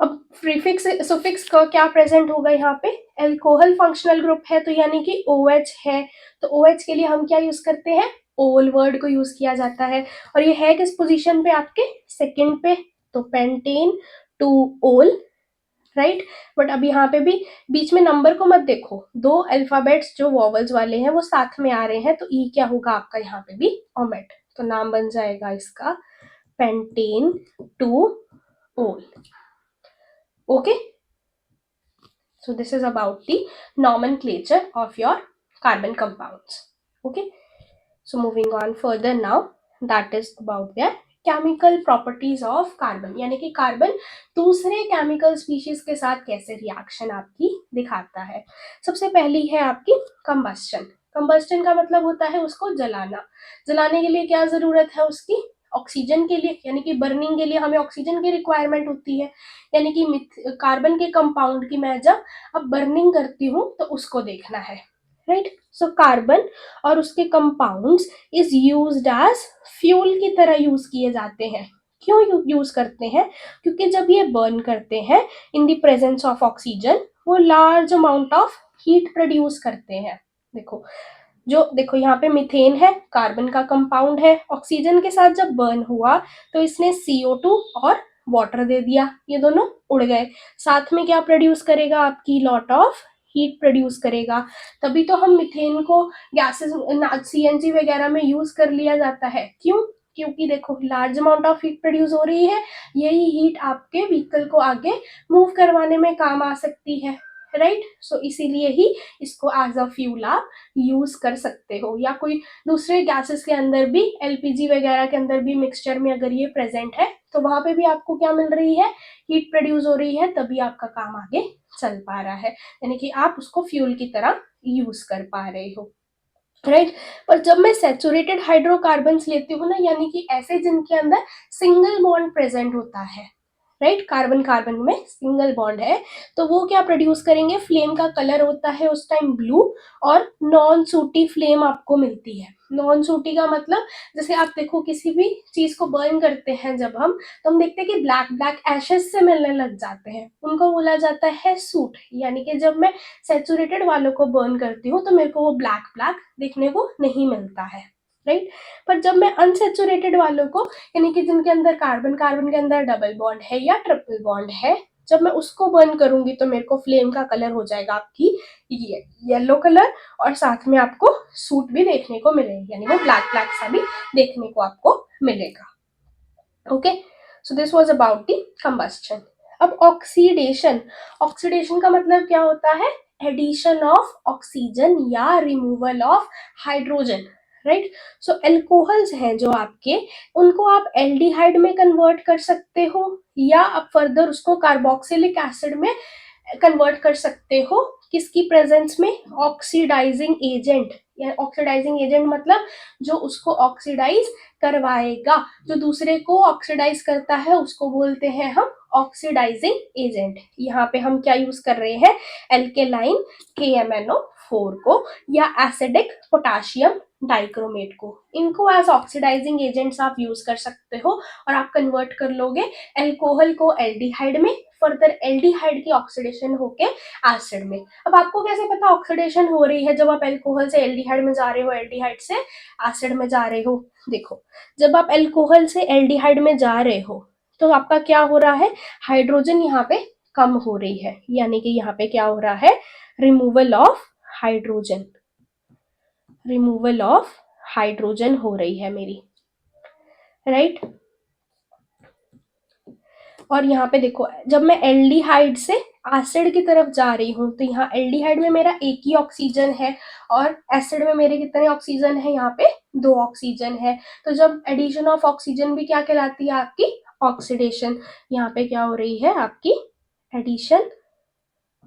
अब प्रीफिक्स सुफिक्स का क्या प्रेजेंट होगा यहाँ पे, एल्कोहल फंक्शनल ग्रुप है, तो यानी कि OH है, तो OH के लिए हम क्या यूज करते हैं, ओल वर्ड को यूज किया जाता है। और ये है किस पोजीशन पे आपके, सेकंड पे, तो पेंटेन टू ओल, राइट। बट अब यहाँ पे भी बीच में नंबर को मत देखो, दो अल्फाबेट्स जो वॉवल्स वाले हैं वो साथ में आ रहे हैं, तो ई क्या होगा आपका यहाँ पे भी ओमेट, तो नाम बन जाएगा इसका पेंटेन टू ओल। Okay, so this is about the nomenclature of your carbon compounds. Okay, so moving on further now, that is about their chemical properties of carbon, यानी कि कार्बन दूसरे केमिकल स्पीशीज के साथ कैसे रिएक्शन आपकी दिखाता है। सबसे पहली है आपकी कंबस्टन। कंबस्टन का मतलब होता है उसको जलाना। जलाने के लिए क्या जरूरत है उसकी, ऑक्सीजन के लिए, यानी कि बर्निंग के लिए हमें ऑक्सीजन की रिक्वायरमेंट होती है, यानी कि कार्बन के कंपाउंड की मैं जब अब बर्निंग करती हूँ तो उसको देखना है, राइट। सो कार्बन और उसके compounds is used as fuel की तरह यूज किए जाते हैं। क्यों यूज करते हैं, क्योंकि जब ये बर्न करते हैं in the presence of oxygen, वो large amount of heat produce करते हैं। देखो यहाँ पे मीथेन है, कार्बन का कंपाउंड है, ऑक्सीजन के साथ जब बर्न हुआ तो इसने CO2 और वाटर दे दिया, ये दोनों उड़ गए, साथ में क्या प्रोड्यूस करेगा आपकी लॉट ऑफ हीट प्रोड्यूस करेगा। तभी तो हम मीथेन को गैसेस CNG वगैरह में यूज कर लिया जाता है। क्यों, क्योंकि देखो large amount of heat produce हो रही है, यही हीट आपके व्हीकल को आगे मूव करवाने में काम आ सकती है, राइट। सो इसीलिए ही इसको एज अ फ्यूल आप यूज कर सकते हो, या कोई दूसरे गैसेस के अंदर भी, LPG वगैरह के अंदर भी मिक्सचर में अगर ये प्रेजेंट है तो वहां पे भी आपको क्या मिल रही है, हीट प्रोड्यूस हो रही है, तभी आपका काम आगे चल पा रहा है, यानी कि आप उसको फ्यूल की तरह यूज कर पा रहे हो, राइट। पर जब मैं सेचुरेटेड हाइड्रोकार्बन्स लेती हूँ ना, यानी कि ऐसे जिनके अंदर सिंगल बॉन्ड प्रेजेंट होता है, राइट, कार्बन कार्बन में सिंगल बॉन्ड है, तो वो क्या प्रोड्यूस करेंगे, फ्लेम का कलर होता है उस टाइम ब्लू, और नॉन सूटी फ्लेम आपको मिलती है। नॉन सूटी का मतलब, जैसे आप देखो किसी भी चीज को बर्न करते हैं जब हम, तो हम देखते हैं कि ब्लैक ब्लैक एशेस से मिलने लग जाते हैं, उनको बोला जाता है सूट, यानी कि जब मैं सेचुरेटेड वालों को बर्न करती हूँ तो मेरे को वो ब्लैक ब्लैक देखने को नहीं मिलता है, राइट। पर जब मैं अनसेचुरेटेड वालों को, यानी कि जिनके अंदर कार्बन कार्बन के अंदर डबल बॉन्ड है या ट्रिपल बॉन्ड है, जब मैं उसको बर्न करूंगी तो मेरे को फ्लेम का कलर हो जाएगा आपकी ये येलो कलर, और साथ में आपको सूट भी देखने को मिलेगा, यानी वो ब्लैक ब्लैक सा भी देखने को आपको मिलेगा। Okay, so this was about the combustion. अब ऑक्सीडेशन, ऑक्सीडेशन का मतलब क्या होता है, एडिशन ऑफ ऑक्सीजन या removal of hydrogen, right. So alcohols हैं जो आपके, उनको आप एल्डिहाइड में कन्वर्ट कर सकते हो, या आप फर्दर उसको कार्बोक्सिलिक एसिड में कन्वर्ट कर सकते हो, किसकी प्रेजेंस में, ऑक्सीडाइजिंग एजेंट, या ऑक्सीडाइजिंग एजेंट मतलब जो उसको ऑक्सीडाइज करवाएगा, जो दूसरे को ऑक्सीडाइज करता है उसको बोलते हैं हम ऑक्सीडाइजिंग एजेंट। यहाँ पे हम क्या यूज कर रहे हैं, एल्केलाइन KMnO4 को, या एसिडिक पोटाशियम डाइक्रोमेट को, इनको एज ऑक्सीडाइजिंग एजेंट्स आप यूज कर सकते हो, और आप कन्वर्ट कर लोगे एल्कोहल को एल्डिहाइड में, फर्दर एल्डिहाइड की ऑक्सीडेशन होके एसिड में। अब आपको कैसे पता ऑक्सीडेशन हो रही है, जब आप एल्कोहल से एल्डिहाइड में जा रहे हो, एल्डिहाइड से एसिड में जा रहे हो। देखो जब आप एल्कोहल से एल्डिहाइड में जा रहे हो तो आपका क्या हो रहा है, हाइड्रोजन यहाँ पे कम हो रही है, यानी कि यहाँ पे क्या हो रहा है, removal of hydrogen, removal of hydrogen हो रही है मेरी, राइट। और यहाँ पे देखो जब मैं एल्डिहाइड से एसिड की तरफ जा रही हूँ तो यहाँ एल्डिहाइड में मेरा एक ही ऑक्सीजन है, और एसिड में मेरे कितने ऑक्सीजन है, यहाँ पे 2 ऑक्सीजन है। तो जब एडिशन ऑफ ऑक्सीजन भी क्या कहलाती है आपकी, ऑक्सीडेशन। यहाँ पे क्या हो रही है आपकी, एडिशन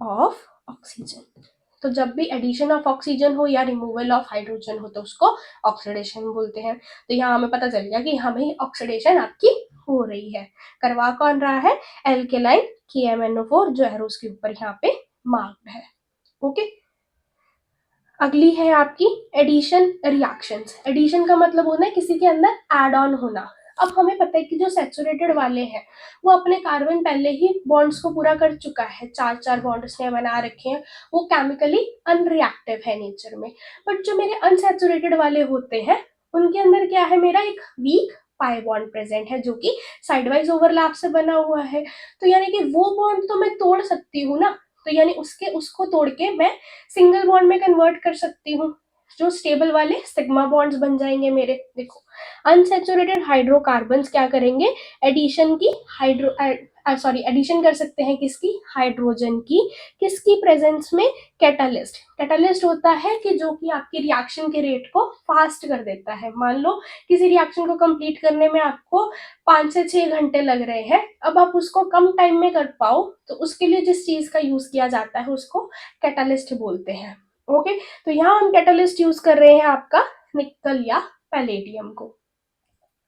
ऑफ ऑक्सीजन। तो जब भी एडिशन ऑफ ऑक्सीजन हो या रिमूवल ऑफ हाइड्रोजन हो तो उसको ऑक्सीडेशन बोलते हैं। तो यहाँ हमें पता चल गया कि हमें ऑक्सीडेशन आपकी हो रही है। करवा कौन रहा है, एल्केलाइन KMnO4 जो एरोस के ऊपर यहाँ पे मार्क्ड है। ओके, अगली है आपकी एडिशन रिएक्शंस। एडिशन का मतलब होना है किसी के अंदर एड ऑन होना। अब हमें पता है कि जो सैचुरेटेड वाले हैं वो अपने कार्बन पहले ही बॉन्ड्स को पूरा कर चुका है, 4 बॉन्ड उसने बना रखे हैं, वो केमिकली अनरिएक्टिव है नेचर में। बट जो मेरे अनसैचुरेटेड वाले होते हैं उनके अंदर क्या है, मेरा एक वीक पाई बॉन्ड प्रेजेंट है जो कि साइडवाइज ओवरलैप से बना हुआ है। तो यानी कि वो बॉन्ड तो मैं तोड़ सकती हूँ ना, तो यानी उसको तोड़ के मैं सिंगल बॉन्ड में कन्वर्ट कर सकती हूँ, जो स्टेबल वाले सिग्मा बॉन्ड्स बन जाएंगे मेरे। देखो अनसैचुरेटेड हाइड्रोकार्बन्स क्या करेंगे, एडिशन की एडिशन कर सकते हैं किसकी, हाइड्रोजन की, किसकी प्रेजेंस में, कैटालिस्ट। कैटालिस्ट होता है कि जो कि आपकी रिएक्शन के रेट को फास्ट कर देता है। मान लो किसी रिएक्शन को कंप्लीट करने में आपको 5 से 6 घंटे लग रहे हैं, अब आप उसको कम टाइम में कर पाओ तो उसके लिए जिस चीज का यूज किया जाता है उसको कैटालिस्ट बोलते हैं। ओके, तो यहाँ हम कैटालिस्ट यूज कर रहे हैं आपका निकल या पैलेडियम को।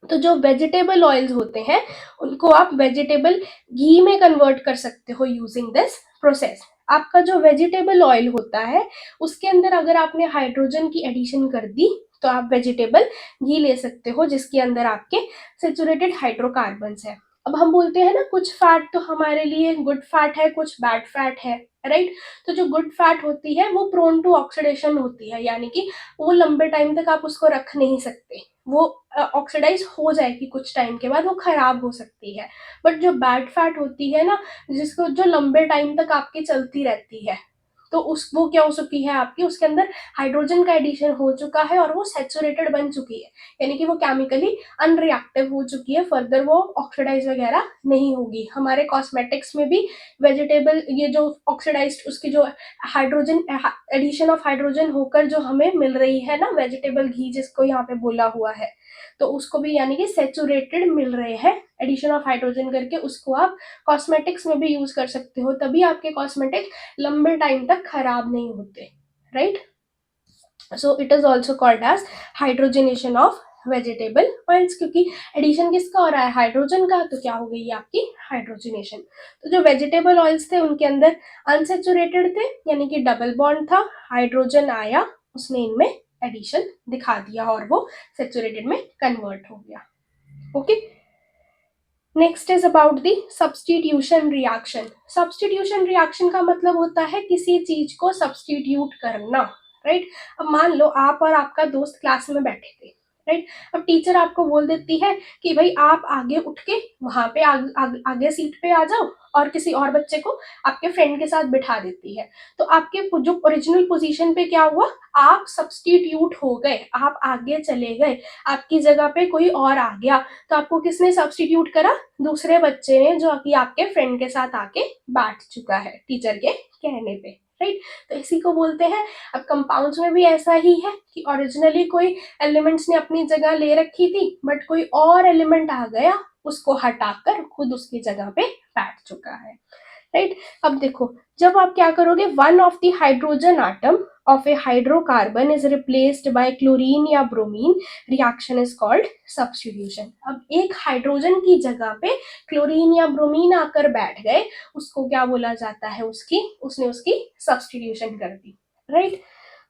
तो जो वेजिटेबल ऑयल्स होते हैं उनको आप वेजिटेबल घी में कन्वर्ट कर सकते हो यूजिंग दिस प्रोसेस। आपका जो वेजिटेबल ऑयल होता है उसके अंदर अगर आपने हाइड्रोजन की एडिशन कर दी तो आप वेजिटेबल घी ले सकते हो जिसके अंदर आपके सेचुरेटेड हाइड्रोकार्बन्स है। अब हम बोलते हैं ना कुछ फैट तो हमारे लिए गुड फैट है, कुछ बैड फैट है, राइट। तो जो गुड फैट होती है वो प्रोन टू ऑक्सीडेशन होती है, यानी कि वो लंबे टाइम तक आप उसको रख नहीं सकते, वो ऑक्सीडाइज हो जाएगी कुछ टाइम के बाद, वो खराब हो सकती है। बट जो बैड फैट होती है ना, जिसको जो लंबे टाइम तक आपकी चलती रहती है, तो उस वो क्या हो चुकी है आपकी, उसके अंदर हाइड्रोजन का एडिशन हो चुका है और वो सेचुरेटेड बन चुकी है, यानी कि वो केमिकली अनरिएक्टिव हो चुकी है, फर्दर वो ऑक्सीडाइज वगैरह नहीं होगी। हमारे कॉस्मेटिक्स में भी वेजिटेबल ये जो ऑक्सीडाइज्ड उसकी जो हाइड्रोजन एडिशन ऑफ हाइड्रोजन होकर जो हमें मिल रही है ना वेजिटेबल घी जिसको यहाँ पे बोला हुआ है, तो उसको भी यानी कि सेचुरेटेड मिल रहे हैं एडिशन ऑफ हाइड्रोजन करके, उसको आप कॉस्मेटिक्स में भी यूज कर सकते हो, तभी आपके कॉस्मेटिक लंबे टाइम तक खराब नहीं होते, right. So it is also called as hydrogenation of vegetable oils, क्योंकि एडिशन किसका हो रहा है, हाइड्रोजन का, तो क्या हो गई है आपकी हाइड्रोजनेशन। तो जो वेजिटेबल ऑयल्स थे उनके अंदर अनसेचुरेटेड थे, यानी कि डबल बॉन्ड था, हाइड्रोजन आया, उसने इनमें एडिशन दिखा दिया और वो सेचुरेटेड में कन्वर्ट हो गया। Okay, next is about the substitution reaction. Substitution reaction का मतलब होता है किसी चीज को सब्स्टिट्यूट करना, राइट। अब मान लो आप और आपका दोस्त क्लास में बैठे थे, राइट। अब टीचर आपको बोल देती है कि भाई आप आगे उठ के वहां पे आगे सीट पे आ जाओ, और किसी और बच्चे को आपके फ्रेंड के साथ बिठा देती है। तो आपके जो ओरिजिनल पोजीशन पे क्या हुआ, आप सब्स्टिट्यूट हो गए, आप आगे चले गए, आपकी जगह पे कोई और आ गया, तो आपको किसने सब्स्टिट्यूट करा, दूसरे बच्चे ने, जो कि आपके फ्रेंड के साथ आके बैठ चुका है टीचर के कहने पे, राइट। तो इसी को बोलते हैं। अब कंपाउंड्स में भी ऐसा ही है कि ओरिजिनली कोई एलिमेंट्स ने अपनी जगह ले रखी थी, बट कोई और एलिमेंट आ गया, उसको हटाकर खुद उसकी जगह पे बैठ चुका है, राइट। अब देखो जब आप क्या करोगे, one of the hydrogen atom of a hydrocarbon is replaced by chlorine या bromine, reaction is called substitution. अब एक हाइड्रोजन की जगह पे क्लोरीन या ब्रोमीन आकर बैठ गए, उसको क्या बोला जाता है, उसने उसकी सब्स्टिट्यूशन कर दी, राइट।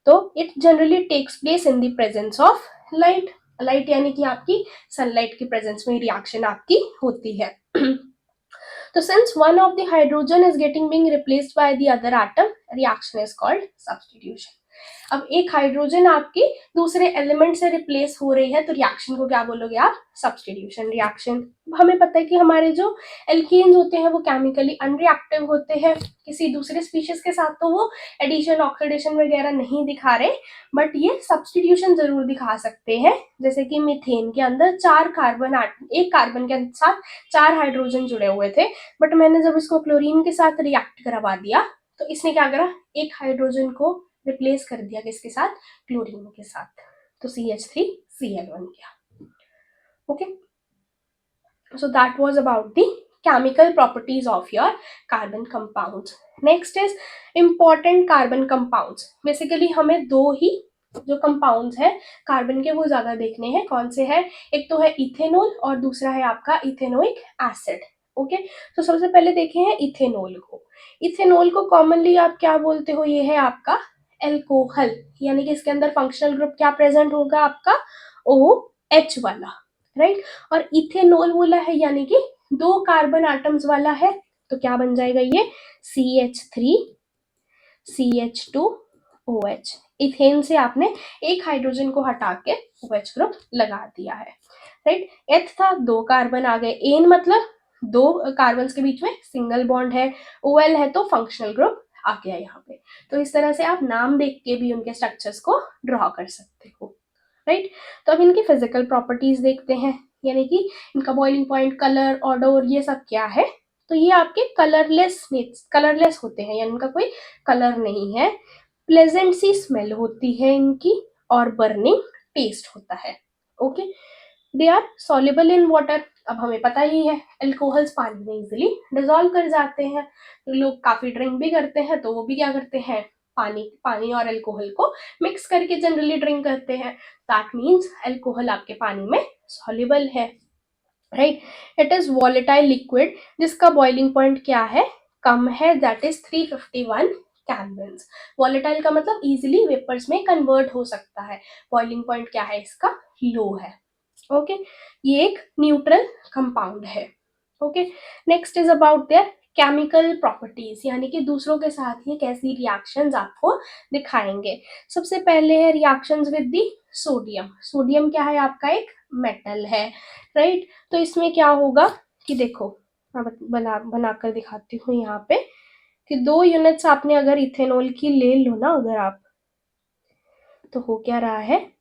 तो it generally takes place in the presence of light. Light यानी कि आपकी सनलाइट की प्रेजेंस में रिएक्शन आपकी होती है। So since one of the hydrogen is being replaced by the other atom, reaction is called substitution. अब एक हाइड्रोजन आपकी दूसरे एलिमेंट से रिप्लेस हो रही है, तो रिएक्शन को क्या बोलोगे आप, सब्स्टिट्यूशन रिएक्शन। हमें पता है कि हमारे जो एल्कीन्स होते हैं वो केमिकली अनरिएक्टिव होते हैं किसी दूसरे स्पीशीज के साथ, तो वो एडिशन ऑक्सीडेशन वगैरह नहीं दिखा रहे, बट ये सब्स्टिट्यूशन जरूर दिखा सकते हैं। जैसे कि मीथेन के अंदर एक कार्बन के साथ 4 हाइड्रोजन जुड़े हुए थे, बट मैंने जब इसको क्लोरीन के साथ रिएक्ट करवा दिया तो इसने क्या करा, एक हाइड्रोजन को रिप्लेस कर दिया किसके साथ, क्लोरीन के साथ, तो CH3Cl बन गया। Okay, so that was about the chemical properties of your carbon compounds. Next is important carbon compounds. Basically हमें दो ही जो कंपाउंड्स है कार्बन के वो ज्यादा देखने हैं, कौन से हैं, एक तो है इथेनॉल और दूसरा है आपका इथेनोइक एसिड। ओके, तो सबसे पहले देखे हैं इथेनॉल को। इथेनॉल को कॉमनली आप क्या बोलते हो, ये है आपका एल्कोहल, यानी कि इसके अंदर फंक्शनल ग्रुप क्या प्रेजेंट होगा आपका, OH वाला, राइट। और इथेनॉल बोला है यानी कि 2 कार्बन एटम्स वाला है, तो क्या बन जाएगा ये CH3CH2OH। इथेन से आपने एक हाइड्रोजन को हटा के OH ग्रुप लगा दिया है। राइट। एथ था, 2 कार्बन आ गए। एन मतलब 2 कार्बन के बीच में सिंगल बॉन्ड है। ओएल है तो फंक्शनल ग्रुप आ गया यहाँ पे। तो इस तरह से आप नाम देख के भी उनके स्ट्रक्चर्स को ड्रॉ कर सकते हो, राइट। तो अब इनकी फिजिकल प्रॉपर्टीज देखते हैं, यानी कि इनका बॉइलिंग पॉइंट, कलर, ऑडोर, ये सब क्या है। तो ये आपके कलरलेस होते हैं, यानी इनका कोई कलर नहीं है। प्लेजेंट सी स्मेल होती है इनकी और बर्निंग टेस्ट होता है। Okay, they are soluble in water. अब हमें पता ही है एल्कोहल्स पानी में इजिली डिजोल्व कर जाते हैं। तो लोग काफी ड्रिंक भी करते हैं तो वो भी क्या करते हैं, पानी और अल्कोहल को मिक्स करके जनरली ड्रिंक करते हैं। दैट मीन्स अल्कोहल आपके पानी में सॉल्युबल है, right. It is volatile liquid जिसका बॉइलिंग पॉइंट क्या है, कम है, दैट इज 351 केल्विन्स। वॉलेटाइल का मतलब इजिली वेपर्स में कन्वर्ट हो सकता है। बॉइलिंग पॉइंट क्या है इसका, लो है। ओके, ये एक न्यूट्रल कंपाउंड है। Okay, next is about their chemical properties, यानी कि दूसरों के साथ ये कैसी रिएक्शंस आपको दिखाएंगे। सबसे पहले है reactions with the sodium. Sodium क्या है, आपका एक मेटल है, राइट। तो इसमें क्या होगा कि देखो, मैं बनाकर दिखाती हूँ यहाँ पे कि 2 यूनिट्स आपने अगर इथेनॉल की ले लो ना अगर आप, तो हो क्या रहा है,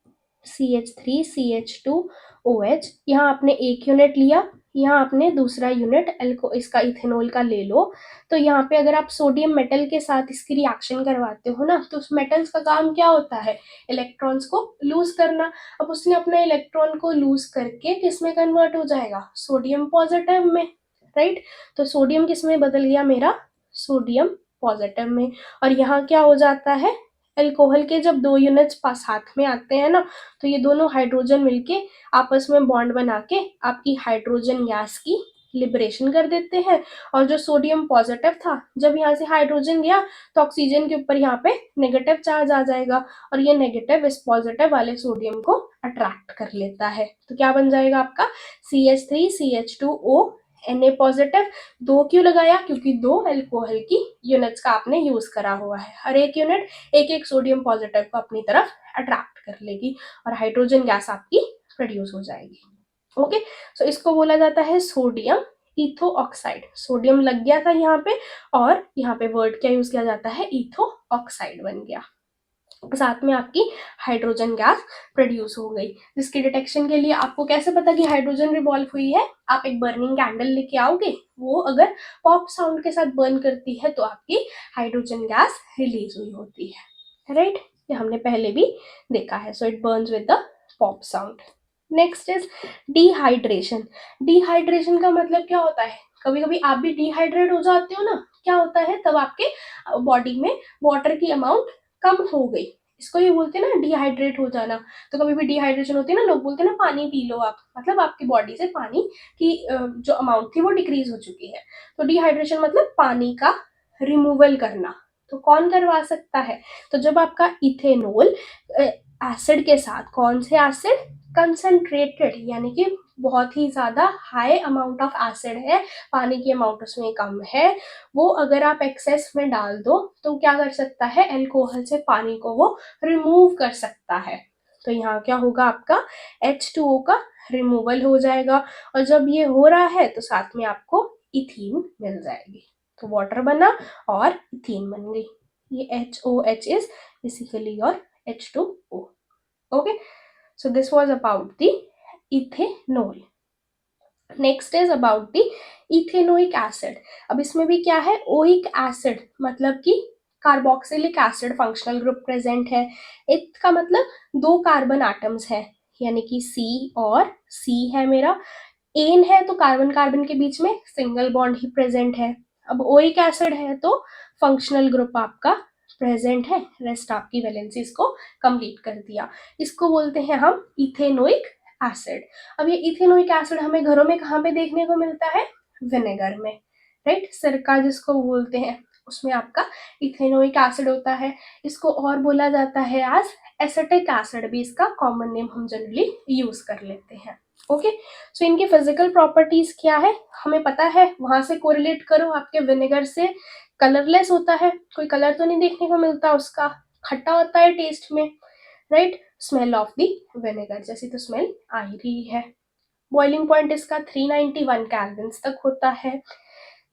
CH3CH2OH। यहाँ आपने एक यूनिट लिया, यहाँ आपने दूसरा यूनिट इसका इथेनॉल का ले लो। तो यहाँ पे अगर आप सोडियम मेटल के साथ इसकी रिएक्शन करवाते हो ना, तो उस मेटल्स का काम क्या होता है, इलेक्ट्रॉन्स को लूज करना। अब उसने अपना इलेक्ट्रॉन को लूज करके किस में कन्वर्ट हो जाएगा, सोडियम पॉजिटिव में, राइट। तो सोडियम किस में बदल गया मेरा, सोडियम पॉजिटिव में। और यहाँ क्या हो जाता है, अल्कोहल के जब 2 यूनिट्स पास साथ में आते हैं ना, तो ये दोनों हाइड्रोजन मिलके आपस में बॉन्ड बना के आपकी हाइड्रोजन गैस की लिबरेशन कर देते हैं। और जो सोडियम पॉजिटिव था, जब यहाँ से हाइड्रोजन गया तो ऑक्सीजन के ऊपर यहाँ पे नेगेटिव चार्ज आ जाएगा, और ये नेगेटिव इस पॉजिटिव वाले सोडियम को अट्रैक्ट कर लेता है। तो क्या बन जाएगा आपका, CH3CH2O Na पॉजिटिव। 2 क्यों लगाया, क्योंकि 2 अल्कोहल की यूनिट्स का आपने यूज करा हुआ है। हर एक यूनिट एक एक सोडियम पॉजिटिव को अपनी तरफ अट्रैक्ट कर लेगी और हाइड्रोजन गैस आपकी प्रोड्यूस हो जाएगी। ओके, सो इसको बोला जाता है सोडियम इथो ऑक्साइड। सोडियम लग गया था यहाँ पे, और यहाँ पे वर्ड क्या यूज किया जाता है, इथो ऑक्साइड बन गया। साथ में आपकी हाइड्रोजन गैस प्रोड्यूस हो गई, जिसकी डिटेक्शन के लिए आपको कैसे पता कि हाइड्रोजन रिवॉल्व हुई है, आप एक बर्निंग कैंडल लेके आओगे, वो अगर पॉप साउंड के साथ बर्न करती है तो आपकी हाइड्रोजन गैस रिलीज हुई होती है, राइट। ये हमने पहले भी देखा है। So it Burns with the pop sound. Next is dehydration. Dehydration का मतलब क्या होता है, कभी कभी आप भी डिहाइड्रेट हो जाते हो ना, क्या होता है तब आपके बॉडी में वाटर की अमाउंट कम हो गई, इसको ये बोलते हैं ना डिहाइड्रेट हो जाना। तो कभी भी डिहाइड्रेशन होती है ना, लोग बोलते हैं ना पानी पी लो आप, मतलब आपकी बॉडी से पानी की जो अमाउंट थी वो डिक्रीज हो चुकी है। तो डिहाइड्रेशन मतलब पानी का रिमूवल करना। तो कौन करवा सकता है, तो जब आपका इथेनॉल एसिड के साथ, कौन से एसिड, कंसंट्रेटेड, यानी कि बहुत ही ज्यादा हाई अमाउंट ऑफ एसिड है, पानी की अमाउंट उसमें कम है, वो अगर आप एक्सेस में डाल दो तो क्या कर सकता है, अल्कोहल से पानी को वो रिमूव कर सकता है। तो यहाँ क्या होगा, आपका H2O का रिमूवल हो जाएगा, और जब ये हो रहा है तो साथ में आपको इथीन मिल जाएगी। तो वाटर बना और इथीन बन गई। ये HOH is basically your H2O। Okay, so this was about the ethanol. Next is about the ethanoic acid. अब इसमें भी क्या है, ओइक एसिड मतलब कि carboxylic acid functional group present है। इथ का मतलब 2 कार्बन एटम्स है, यानी कि C और C है मेरा। एन है तो कार्बन कार्बन के बीच में सिंगल बॉन्ड ही प्रेजेंट है। अब ओइक एसिड है तो फंक्शनल ग्रुप आपका प्रेजेंट है, रेस्ट आपकी वैलेंसीज को कंप्लीट कर दिया। इसको बोलते हैं हम इथेनोइक एसिड। अब ये इथेनोइक एसिड हमें घरों में कहाँ पे देखने को मिलता है, विनेगर में, राइट। सिरका जिसको बोलते हैं, उसमें आपका इथेनोइक एसिड होता है। इसको और बोला जाता है एज एसिटिक एसिड, भी इसका कॉमन नेम हम जनरली यूज कर लेते हैं। ओके, सो इनकी फिजिकल प्रॉपर्टीज क्या है हमें पता है, वहां से कोरिलेट करो आपके विनेगर से। कलरलेस होता है, कोई कलर तो नहीं देखने को मिलता उसका, खट्टा होता है टेस्ट में, right. Smell of the vinegar, जैसी तो स्मेल आ ही रही है, बॉइलिंग पॉइंट इसका 391 केल्विन तक होता है।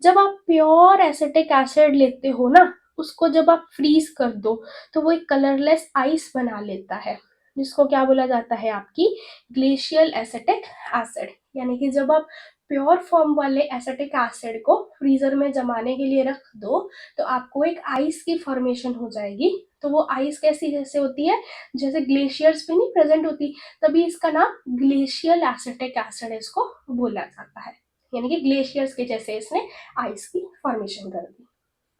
जब आप प्योर एसिटिक एसिड लेते हो ना, उसको जब आप फ्रीज कर दो तो वो एक कलरलेस आइस बना लेता है, जिसको क्या बोला जाता है, आपकी ग्लेशियल एसिटिक एसिड। यानी कि जब आप प्योर फॉर्म वाले एसिटिक एसिड को फ्रीजर में जमाने के लिए रख दो तो आपको एक आइस की फॉर्मेशन हो जाएगी। तो वो आइस कैसी जैसे होती है, जैसे ग्लेशियर्स पे नहीं प्रेजेंट होती, तभी इसका नाम ग्लेशियल एसिटिक एसिड इसको बोला जाता है। यानी कि ग्लेशियर्स के जैसे इसने आइस की फॉर्मेशन कर दी।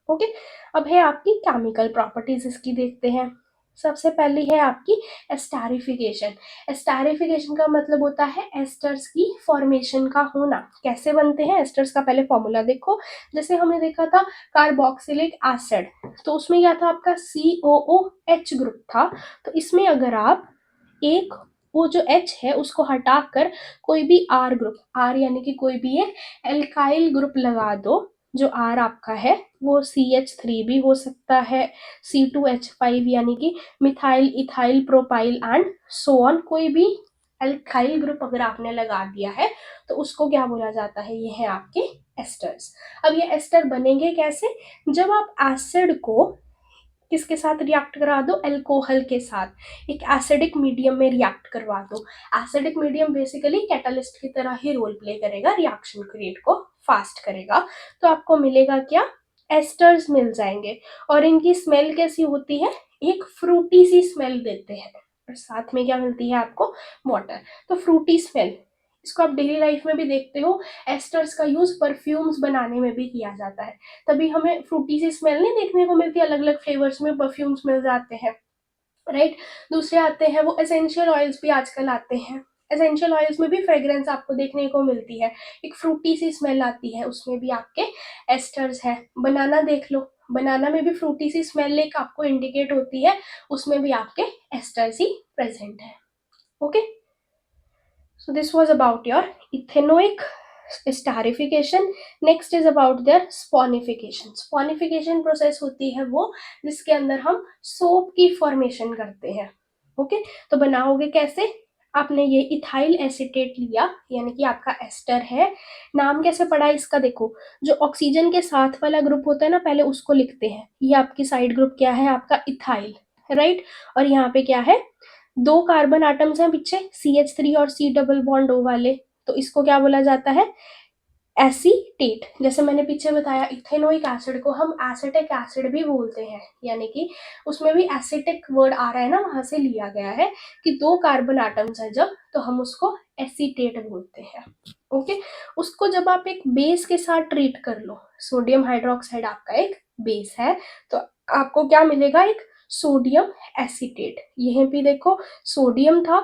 ओके, अब है आपकी केमिकल प्रॉपर्टीज, इसकी देखते हैं। सबसे पहली है आपकी एस्टरिफिकेशन। एस्टरिफिकेशन का मतलब होता है एस्टर्स की फॉर्मेशन का होना। कैसे बनते हैं एस्टर्स का, पहले फॉर्मूला देखो। जैसे हमने देखा था कार्बोक्सिलिक एसिड, तो उसमें क्या था आपका COOH ग्रुप था। तो इसमें अगर आप एक वो जो H है उसको हटाकर कोई भी R ग्रुप, R यानी कि कोई भी एक एल्काइल ग्रुप लगा दो, जो R आपका है वो CH3 भी हो सकता है, C2H5 यानी कि methyl ethyl propyl and so on, कोई भी एल्काइल ग्रुप अगर आपने लगा दिया है तो उसको क्या बोला जाता है, ये है आपके एस्टर्स। अब ये एस्टर बनेंगे कैसे, जब आप एसिड को किसके साथ रिएक्ट करा दो, एल्कोहल के साथ एक एसिडिक मीडियम में रिएक्ट करवा दो। एसिडिक मीडियम बेसिकली कैटलिस्ट की तरह ही रोल प्ले करेगा, रिएक्शन रेट को फास्ट करेगा। तो आपको मिलेगा क्या, एस्टर्स मिल जाएंगे। और इनकी स्मेल कैसी होती है, एक फ्रूटी सी स्मेल देते हैं, और साथ में क्या मिलती है आपको, वाटर। तो फ्रूटी स्मेल, इसको आप डेली लाइफ में भी देखते हो, एस्टर्स का यूज परफ्यूम्स बनाने में भी किया जाता है। तभी हमें फ्रूटी सी स्मेल नहीं देखने को मिलती, अलग अलग फ्लेवर्स में परफ्यूम्स मिल जाते हैं, राइट। दूसरे आते हैं वो एसेंशियल ऑयल्स भी आजकल आते हैं। एसेंशियल ऑयल्स में भी फ्रेग्रेंस आपको देखने को मिलती है, एक फ्रूटी सी स्मेल आती है, उसमें भी आपके एस्टर्स है। बनाना देख लो, बनाना में भी फ्रूटी सी स्मेल एक आपको इंडिकेट होती है, उसमें भी आपके एस्टर्स ही प्रेजेंट है। Okay, so this was about your ethanoic esterification. Next is about their sponification. Sponification process होती है वो जिसके अंदर हम सोप की फॉर्मेशन करते हैं। ओके, तो बनाओगे कैसे, आपने ये इथाइल एसीटेट लिया, यानी कि आपका एस्टर है। नाम कैसे पड़ा इसका, देखो जो ऑक्सीजन के साथ वाला ग्रुप होता है ना, पहले उसको लिखते हैं। ये आपकी साइड ग्रुप क्या है, आपका इथाइल, राइट। और यहाँ पे क्या है, दो कार्बन आटम्स हैं पीछे, CH3 और C डबल बॉन्ड O वाले, तो इसको क्या बोला जाता है, एसीटेट। जैसे मैंने पीछे बताया, इथेनोइक एसिड को हम एसिटिक एसिड भी बोलते हैं, यानी कि उसमें भी एसिटिक वर्ड आ रहा है ना, वहां से लिया गया है कि दो कार्बन आटम्स है जब, तो हम उसको एसीटेट बोलते हैं। ओके, उसको जब आप एक बेस के साथ ट्रीट कर लो, सोडियम हाइड्रोक्साइड आपका एक बेस है, तो आपको क्या मिलेगा, एक सोडियम एसीटेट। यहीं पे देखो सोडियम था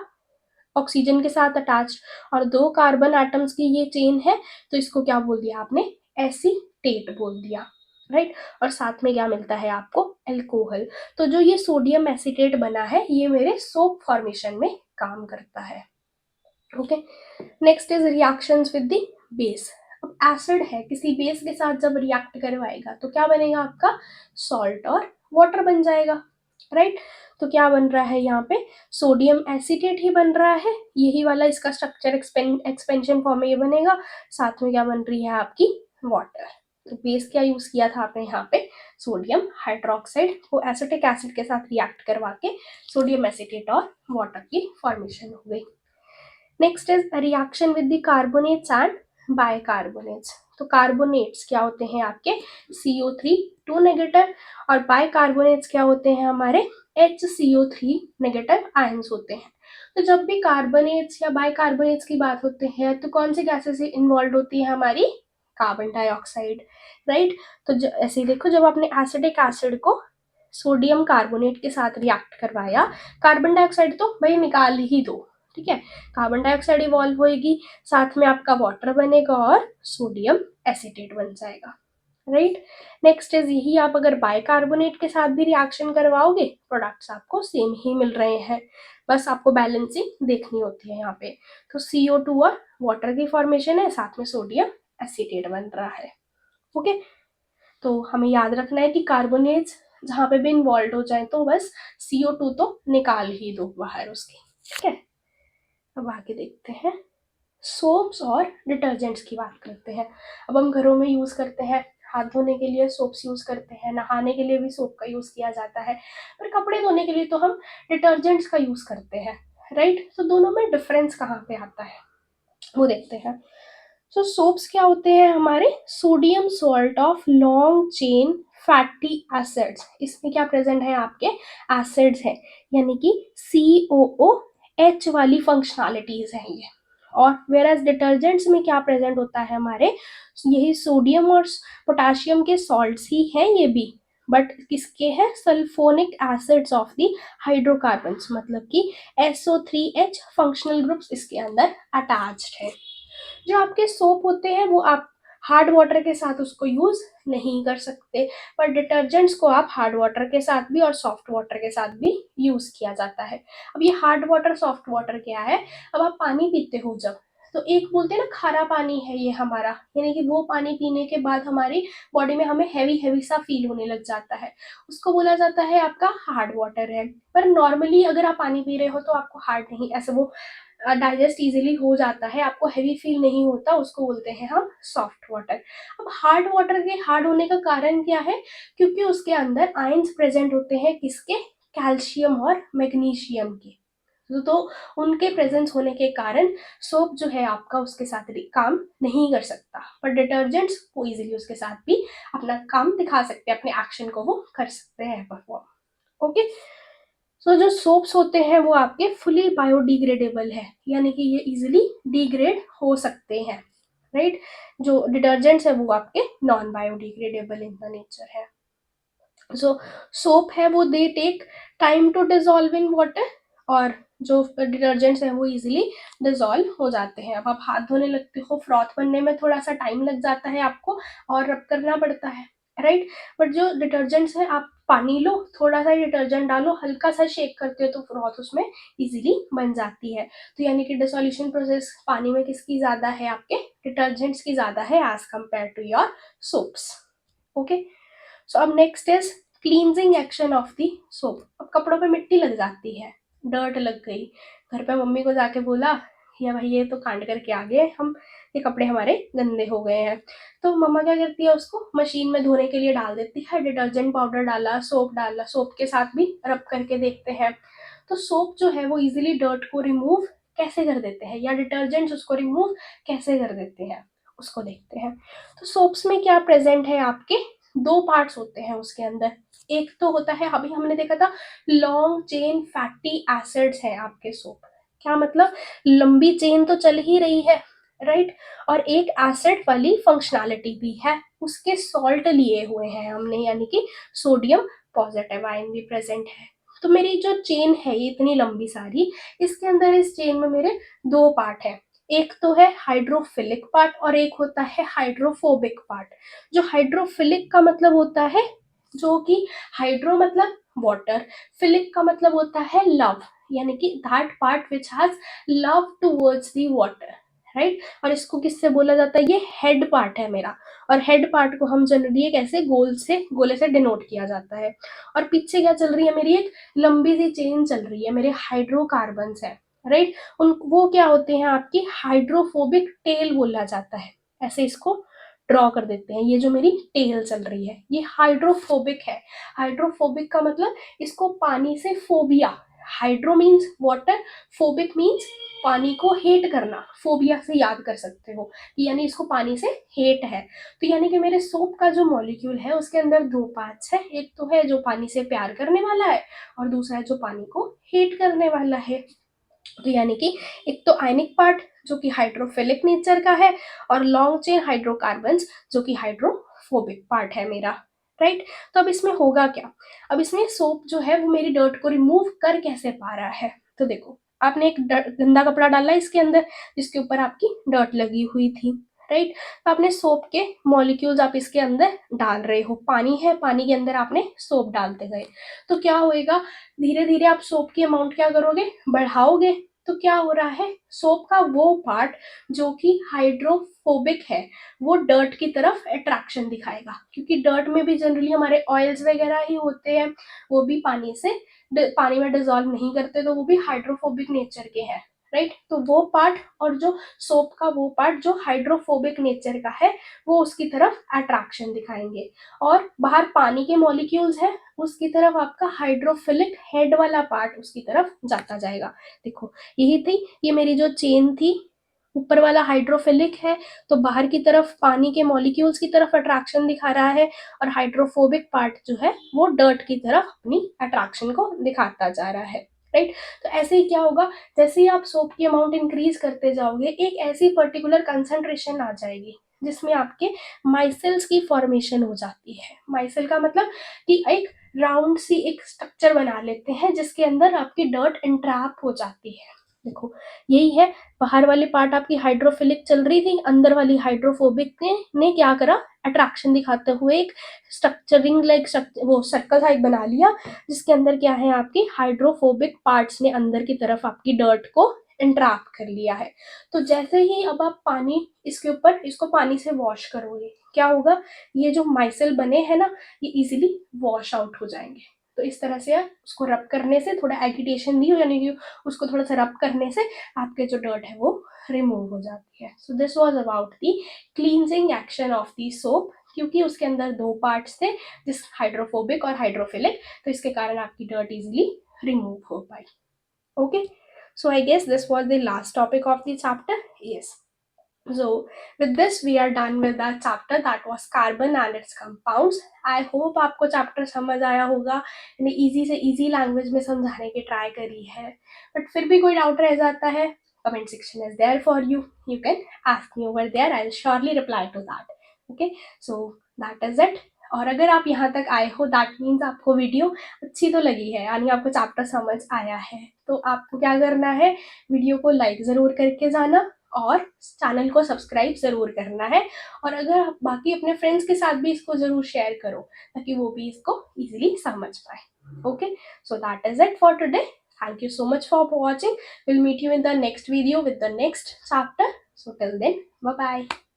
ऑक्सीजन के साथ अटैच्ड, और दो कार्बन एटम्स की ये चेन है, तो इसको क्या बोल दिया आपने, एसीटेट बोल दिया, राइट। और साथ में क्या मिलता है आपको, एल्कोहल। तो जो ये सोडियम एसीटेट बना है, ये मेरे सोप फॉर्मेशन में काम करता है। Okay, next is reactions with the base. अब एसिड है, किसी बेस के साथ जब रिएक्ट करवाएगा तो क्या बनेगा आपका, सॉल्ट और वाटर बन जाएगा, राइट। तो क्या बन रहा है यहाँ पे, सोडियम एसीटेट ही बन रहा है, यही वाला इसका स्ट्रक्चर एक्सपेंशन फॉर्म में ये बनेगा। साथ में क्या बन रही है आपकी, वाटर। तो बेस क्या यूज किया था आपने यहाँ पे, सोडियम हाइड्रोक्साइड को एसिटिक एसिड के साथ रिएक्ट करवा के सोडियम एसीटेट और वाटर की फॉर्मेशन हो गई। Next is reaction with the carbonates and bicarbonates. तो कार्बोनेट्स क्या होते हैं आपके, CO3 2 नेगेटिव, और बाइकार्बोनेट्स क्या होते हैं हमारे, HCO3 नेगेटिव आयंस होते हैं। तो जब भी कार्बोनेट्स या बाइकार्बोनेट्स की बात होते हैं तो कौन सी गैसेस इन्वॉल्व होती है हमारी, कार्बन डाइऑक्साइड, राइट। तो ऐसे देखो, जब आपने एसिडिक एसिड को सोडियम कार्बोनेट के साथ रिएक्ट करवाया, कार्बन डाइऑक्साइड तो भाई निकाल ही दो, ठीक है, कार्बन डाइऑक्साइड इवॉल्व होएगी, साथ में आपका वाटर बनेगा और सोडियम एसीटेट बन जाएगा, राइट। नेक्स्ट इज यही आप अगर बाइकार्बोनेट के साथ भी रिएक्शन करवाओगे, प्रोडक्ट्स आपको सेम ही मिल रहे हैं, बस आपको बैलेंसिंग देखनी होती है यहाँ पे। तो CO2 और वाटर की फॉर्मेशन है, साथ में सोडियम एसीटेट बन रहा है। ओके, तो हमें याद रखना है कि कार्बोनेट्स जहाँ पे भी इन्वॉल्व हो जाए तो बस CO2 तो निकाल ही दो बाहर उसकी, ठीक है। अब आगे देखते हैं, सोप्स और डिटर्जेंट्स की बात करते हैं। अब हम घरों में यूज़ करते हैं, हाथ धोने के लिए सोप्स यूज़ करते हैं, नहाने के लिए भी सोप का यूज़ किया जाता है, पर कपड़े धोने के लिए तो हम डिटर्जेंट्स का यूज़ करते हैं, राइट। तो दोनों में डिफरेंस कहाँ पे आता है वो देखते हैं। सो सोप्स क्या होते हैं हमारे, sodium salt of long chain fatty acids. इसमें क्या प्रेजेंट है आपके, एसिड्स है, यानी कि COOH वाली फंक्शनैलिटीज है ये। और वेराज डिटर्जेंट्स में क्या प्रेजेंट होता है हमारे, यही सोडियम और पोटाशियम के सॉल्ट्स ही हैं ये भी, बट किसके हैं, sulphonic acids of the hydrocarbons, मतलब कि SO3H फंक्शनल ग्रुप्स इसके अंदर अटैच्ड है। जो आपके सोप होते हैं वो आप हार्ड वाटर के साथ उसको यूज नहीं कर सकते, पर डिटर्जेंट्स को आप हार्ड वाटर के साथ भी और सॉफ्ट वाटर के साथ भी यूज किया जाता है। अब ये हार्ड वाटर सॉफ्ट वाटर क्या है, अब आप पानी पीते हो जब, तो एक बोलते हैं ना खारा पानी है ये हमारा, यानी कि वो पानी पीने के बाद हमारी बॉडी में हमें हैवी हैवी सा फील होने लग जाता है, उसको बोला जाता है आपका हार्ड वाटर है। पर नॉर्मली अगर आप पानी पी रहे हो तो आपको हार्ड नहीं, ऐसे वो डाइजेस्ट इजीली हो जाता है, आपको हैवी फील नहीं होता, उसको बोलते हैं हम सॉफ्ट वाटर। अब हार्ड वाटर के हार्ड होने का कारण क्या है, क्योंकि उसके अंदर आयंस प्रेजेंट होते हैं किसके, कैल्शियम और मैग्नीशियम के। तो उनके प्रेजेंस होने के कारण सोप जो है आपका उसके साथ काम नहीं कर सकता, पर डिटर्जेंट्स वो इजीली उसके साथ भी अपना काम दिखा सकते हैं, अपने एक्शन को वो कर सकते हैं परफॉर्म। ओके, सो जो सोप्स होते हैं वो आपके फुली बायोडिग्रेडेबल है, यानी कि ये इजीली डिग्रेड हो सकते हैं, राइट। जो डिटर्जेंट्स है वो आपके non biodegradable in the nature है। जो सोप है वो they take time to dissolve in water, और जो डिटर्जेंट्स है वो इजीली डिजोल्व हो जाते हैं। अब आप हाथ धोने लगते हो, फ्रॉथ बनने में थोड़ा सा टाइम लग जाता है आपको और रब करना पड़ता है, राइट। बट जो डिटर्जेंट्स है आप पानी लो, थोड़ा सा डिटर्जेंट डालो, हल्का सा शेक करते हो तो फ्रॉथ उसमें इजीली बन जाती है। तो यानी कि डिसोल्यूशन प्रोसेस पानी में किसकी ज्यादा है, आपके डिटर्जेंट्स की ज्यादा है as compare to your soaps. Okay, so अब next is cleansing action of the soap. अब कपड़ों पे मिट्टी लग जाती है, डर्ट लग गई, घर पे मम्मी को जाके बोला या भाई ये तो कांड करके आ गए हम, ये कपड़े हमारे गंदे हो गए हैं, तो मम्मा क्या करती है, उसको मशीन में धोने के लिए डाल देती है, डिटर्जेंट पाउडर डाला, सोप के साथ भी रब करके देखते हैं। तो सोप जो है वो इजिली डर्ट को रिमूव कैसे कर देते हैं, या डिटर्जेंट्स उसको रिमूव कैसे कर देते हैं, उसको देखते हैं। तो सोप्स में क्या प्रेजेंट है आपके, दो पार्ट्स होते हैं उसके अंदर। एक तो होता है, अभी हमने देखा था, लॉन्ग चेन फैटी एसिड्स है आपके सोप। क्या मतलब, लंबी चेन तो चल ही रही है, राइट, और एक एसिड वाली फंक्शनैलिटी भी है, उसके सॉल्ट लिए हुए हैं हमने, यानी कि सोडियम पॉजिटिव आयन भी प्रेजेंट है। तो मेरी जो चेन है ये इतनी लंबी सारी, इसके अंदर इस चेन में मेरे दो पार्ट है, एक तो है हाइड्रोफिलिक पार्ट और एक होता है हाइड्रोफोबिक पार्ट। जो हाइड्रोफिलिक का मतलब होता है, जो कि हाइड्रो मतलब वाटर, फिलिक का मतलब होता है लव, यानी कि that part which has love towards the water, right. और इसको किससे बोला जाता है, ये हेड पार्ट है मेरा, और हेड पार्ट को हम जनरली एक ऐसे गोले से डिनोट किया जाता है। और पीछे क्या चल रही है मेरी, एक लंबी सी चेन चल रही है, मेरे हाइड्रोकार्बन्स है, राइट। उन वो क्या होते हैं आपकी हाइड्रोफोबिक टेल बोला जाता है, ऐसे इसको ड्रॉ कर देते हैं। ये जो मेरी टेल चल रही है ये हाइड्रोफोबिक है। हाइड्रोफोबिक का मतलब इसको पानी से phobia, hydro means water, phobic means पानी को हेट करना, फोबिया से याद कर सकते हो कि यानी इसको पानी से हेट है। तो यानी कि मेरे सोप का जो मॉलिक्यूल है उसके अंदर दो पार्ट्स है, एक तो है जो पानी से प्यार करने वाला है और दूसरा है जो पानी को हेट करने वाला है। तो यानी कि एक तो आयनिक पार्ट जो कि हाइड्रोफिलिक नेचर का है, और लॉन्ग चेन हाइड्रोकार्बन्स जो कि हाइड्रोफोबिक पार्ट है मेरा, राइट। तो अब इसमें होगा क्या, अब इसमें सोप जो है वो मेरी डर्ट को रिमूव कर कैसे पा रहा है, तो देखो आपने एक गंदा कपड़ा डाला इसके अंदर जिसके ऊपर आपकी डर्ट लगी हुई थी, राइट। तो आपने सोप के मॉलिक्यूल्स आप इसके अंदर डाल रहे हो, पानी है, पानी के अंदर आपने सोप डालते गए, तो क्या होएगा, धीरे धीरे आप सोप की अमाउंट क्या करोगे, बढ़ाओगे। तो क्या हो रहा है, सोप का वो पार्ट जो कि हाइड्रोफोबिक है वो डर्ट की तरफ अट्रैक्शन दिखाएगा, क्योंकि डर्ट में भी जनरली हमारे ऑयल्स वगैरह ही होते हैं, वो भी पानी में डिजोल्व नहीं करते, तो वो भी हाइड्रोफोबिक नेचर के हैं, राइट। तो वो पार्ट और जो सोप का वो पार्ट जो हाइड्रोफोबिक नेचर का है वो उसकी तरफ अट्रैक्शन दिखाएंगे, और बाहर पानी के मॉलिक्यूल्स है उसकी तरफ आपका हाइड्रोफिलिक हेड वाला पार्ट उसकी तरफ जाता जाएगा। देखो यही थी, ये मेरी जो चेन थी, ऊपर वाला हाइड्रोफिलिक है तो बाहर की तरफ पानी के मॉलिक्यूल्स की तरफ अट्रैक्शन दिखा रहा है, और हाइड्रोफोबिक पार्ट जो है वो डर्ट की तरफ अपनी अट्रैक्शन को दिखाता जा रहा है, राइट। तो ऐसे ही क्या होगा, जैसे ही आप सोप की अमाउंट इंक्रीज करते जाओगे एक ऐसी पर्टिकुलर कंसंट्रेशन आ जाएगी जिसमें आपके माइसेल्स की फॉर्मेशन हो जाती है। माइसेल का मतलब कि एक राउंड सी एक स्ट्रक्चर बना लेते हैं जिसके अंदर आपकी डर्ट इंट्रैप हो जाती है। देखो यही है, बाहर वाली पार्ट आपकी हाइड्रोफिलिक चल रही थी, अंदर वाली हाइड्रोफोबिक ने क्या करा, अट्रैक्शन दिखाते हुए एक स्ट्रक्चरिंग लाइक वो सर्कल टाइप बना लिया जिसके अंदर क्या है, आपकी हाइड्रोफोबिक पार्ट्स ने अंदर की तरफ आपकी डर्ट को इंट्रैप कर लिया है। तो जैसे ही अब आप पानी इसके ऊपर इसको पानी से वॉश करोगे क्या होगा, ये जो माइसेल बने हैं ना ये इजीली वॉश आउट हो जाएंगे। तो इस तरह से उसको रब करने से, थोड़ा एगिटेशन दी हो यानी कि उसको थोड़ा सा रब करने से आपके जो डर्ट है वो रिमूव हो जाती है। सो this was about the cleansing action of the soap, क्योंकि उसके अंदर दो पार्ट्स थे जिस हाइड्रोफोबिक और हाइड्रोफिलिक, तो इसके कारण आपकी डर्ट इजीली रिमूव हो पाई। Okay, so I guess this was the last topic of the chapter. Yes. So with this we are done with that chapter that was carbon and its compounds. I hope आपको chapter समझ आया होगा, यानी easy से easy language में समझाने की try करी है, बट फिर भी कोई डाउट रह जाता है, comment section is there for you, you can ask me over there, I will surely reply to that. Okay, so that is it. और अगर आप यहाँ तक आए हो दैट मीन्स आपको वीडियो अच्छी तो लगी है, यानी आपको चैप्टर समझ आया है। तो आपको क्या करना है, वीडियो को लाइक ज़रूर करके जाना और चैनल को सब्सक्राइब ज़रूर करना है, और अगर आप बाकी अपने फ्रेंड्स के साथ भी इसको ज़रूर शेयर करो ताकि वो भी इसको इजीली समझ पाए। Okay, so that is it for today. Thank you so much for watching. We'll meet you in the next video with the next chapter. So till then, bye bye.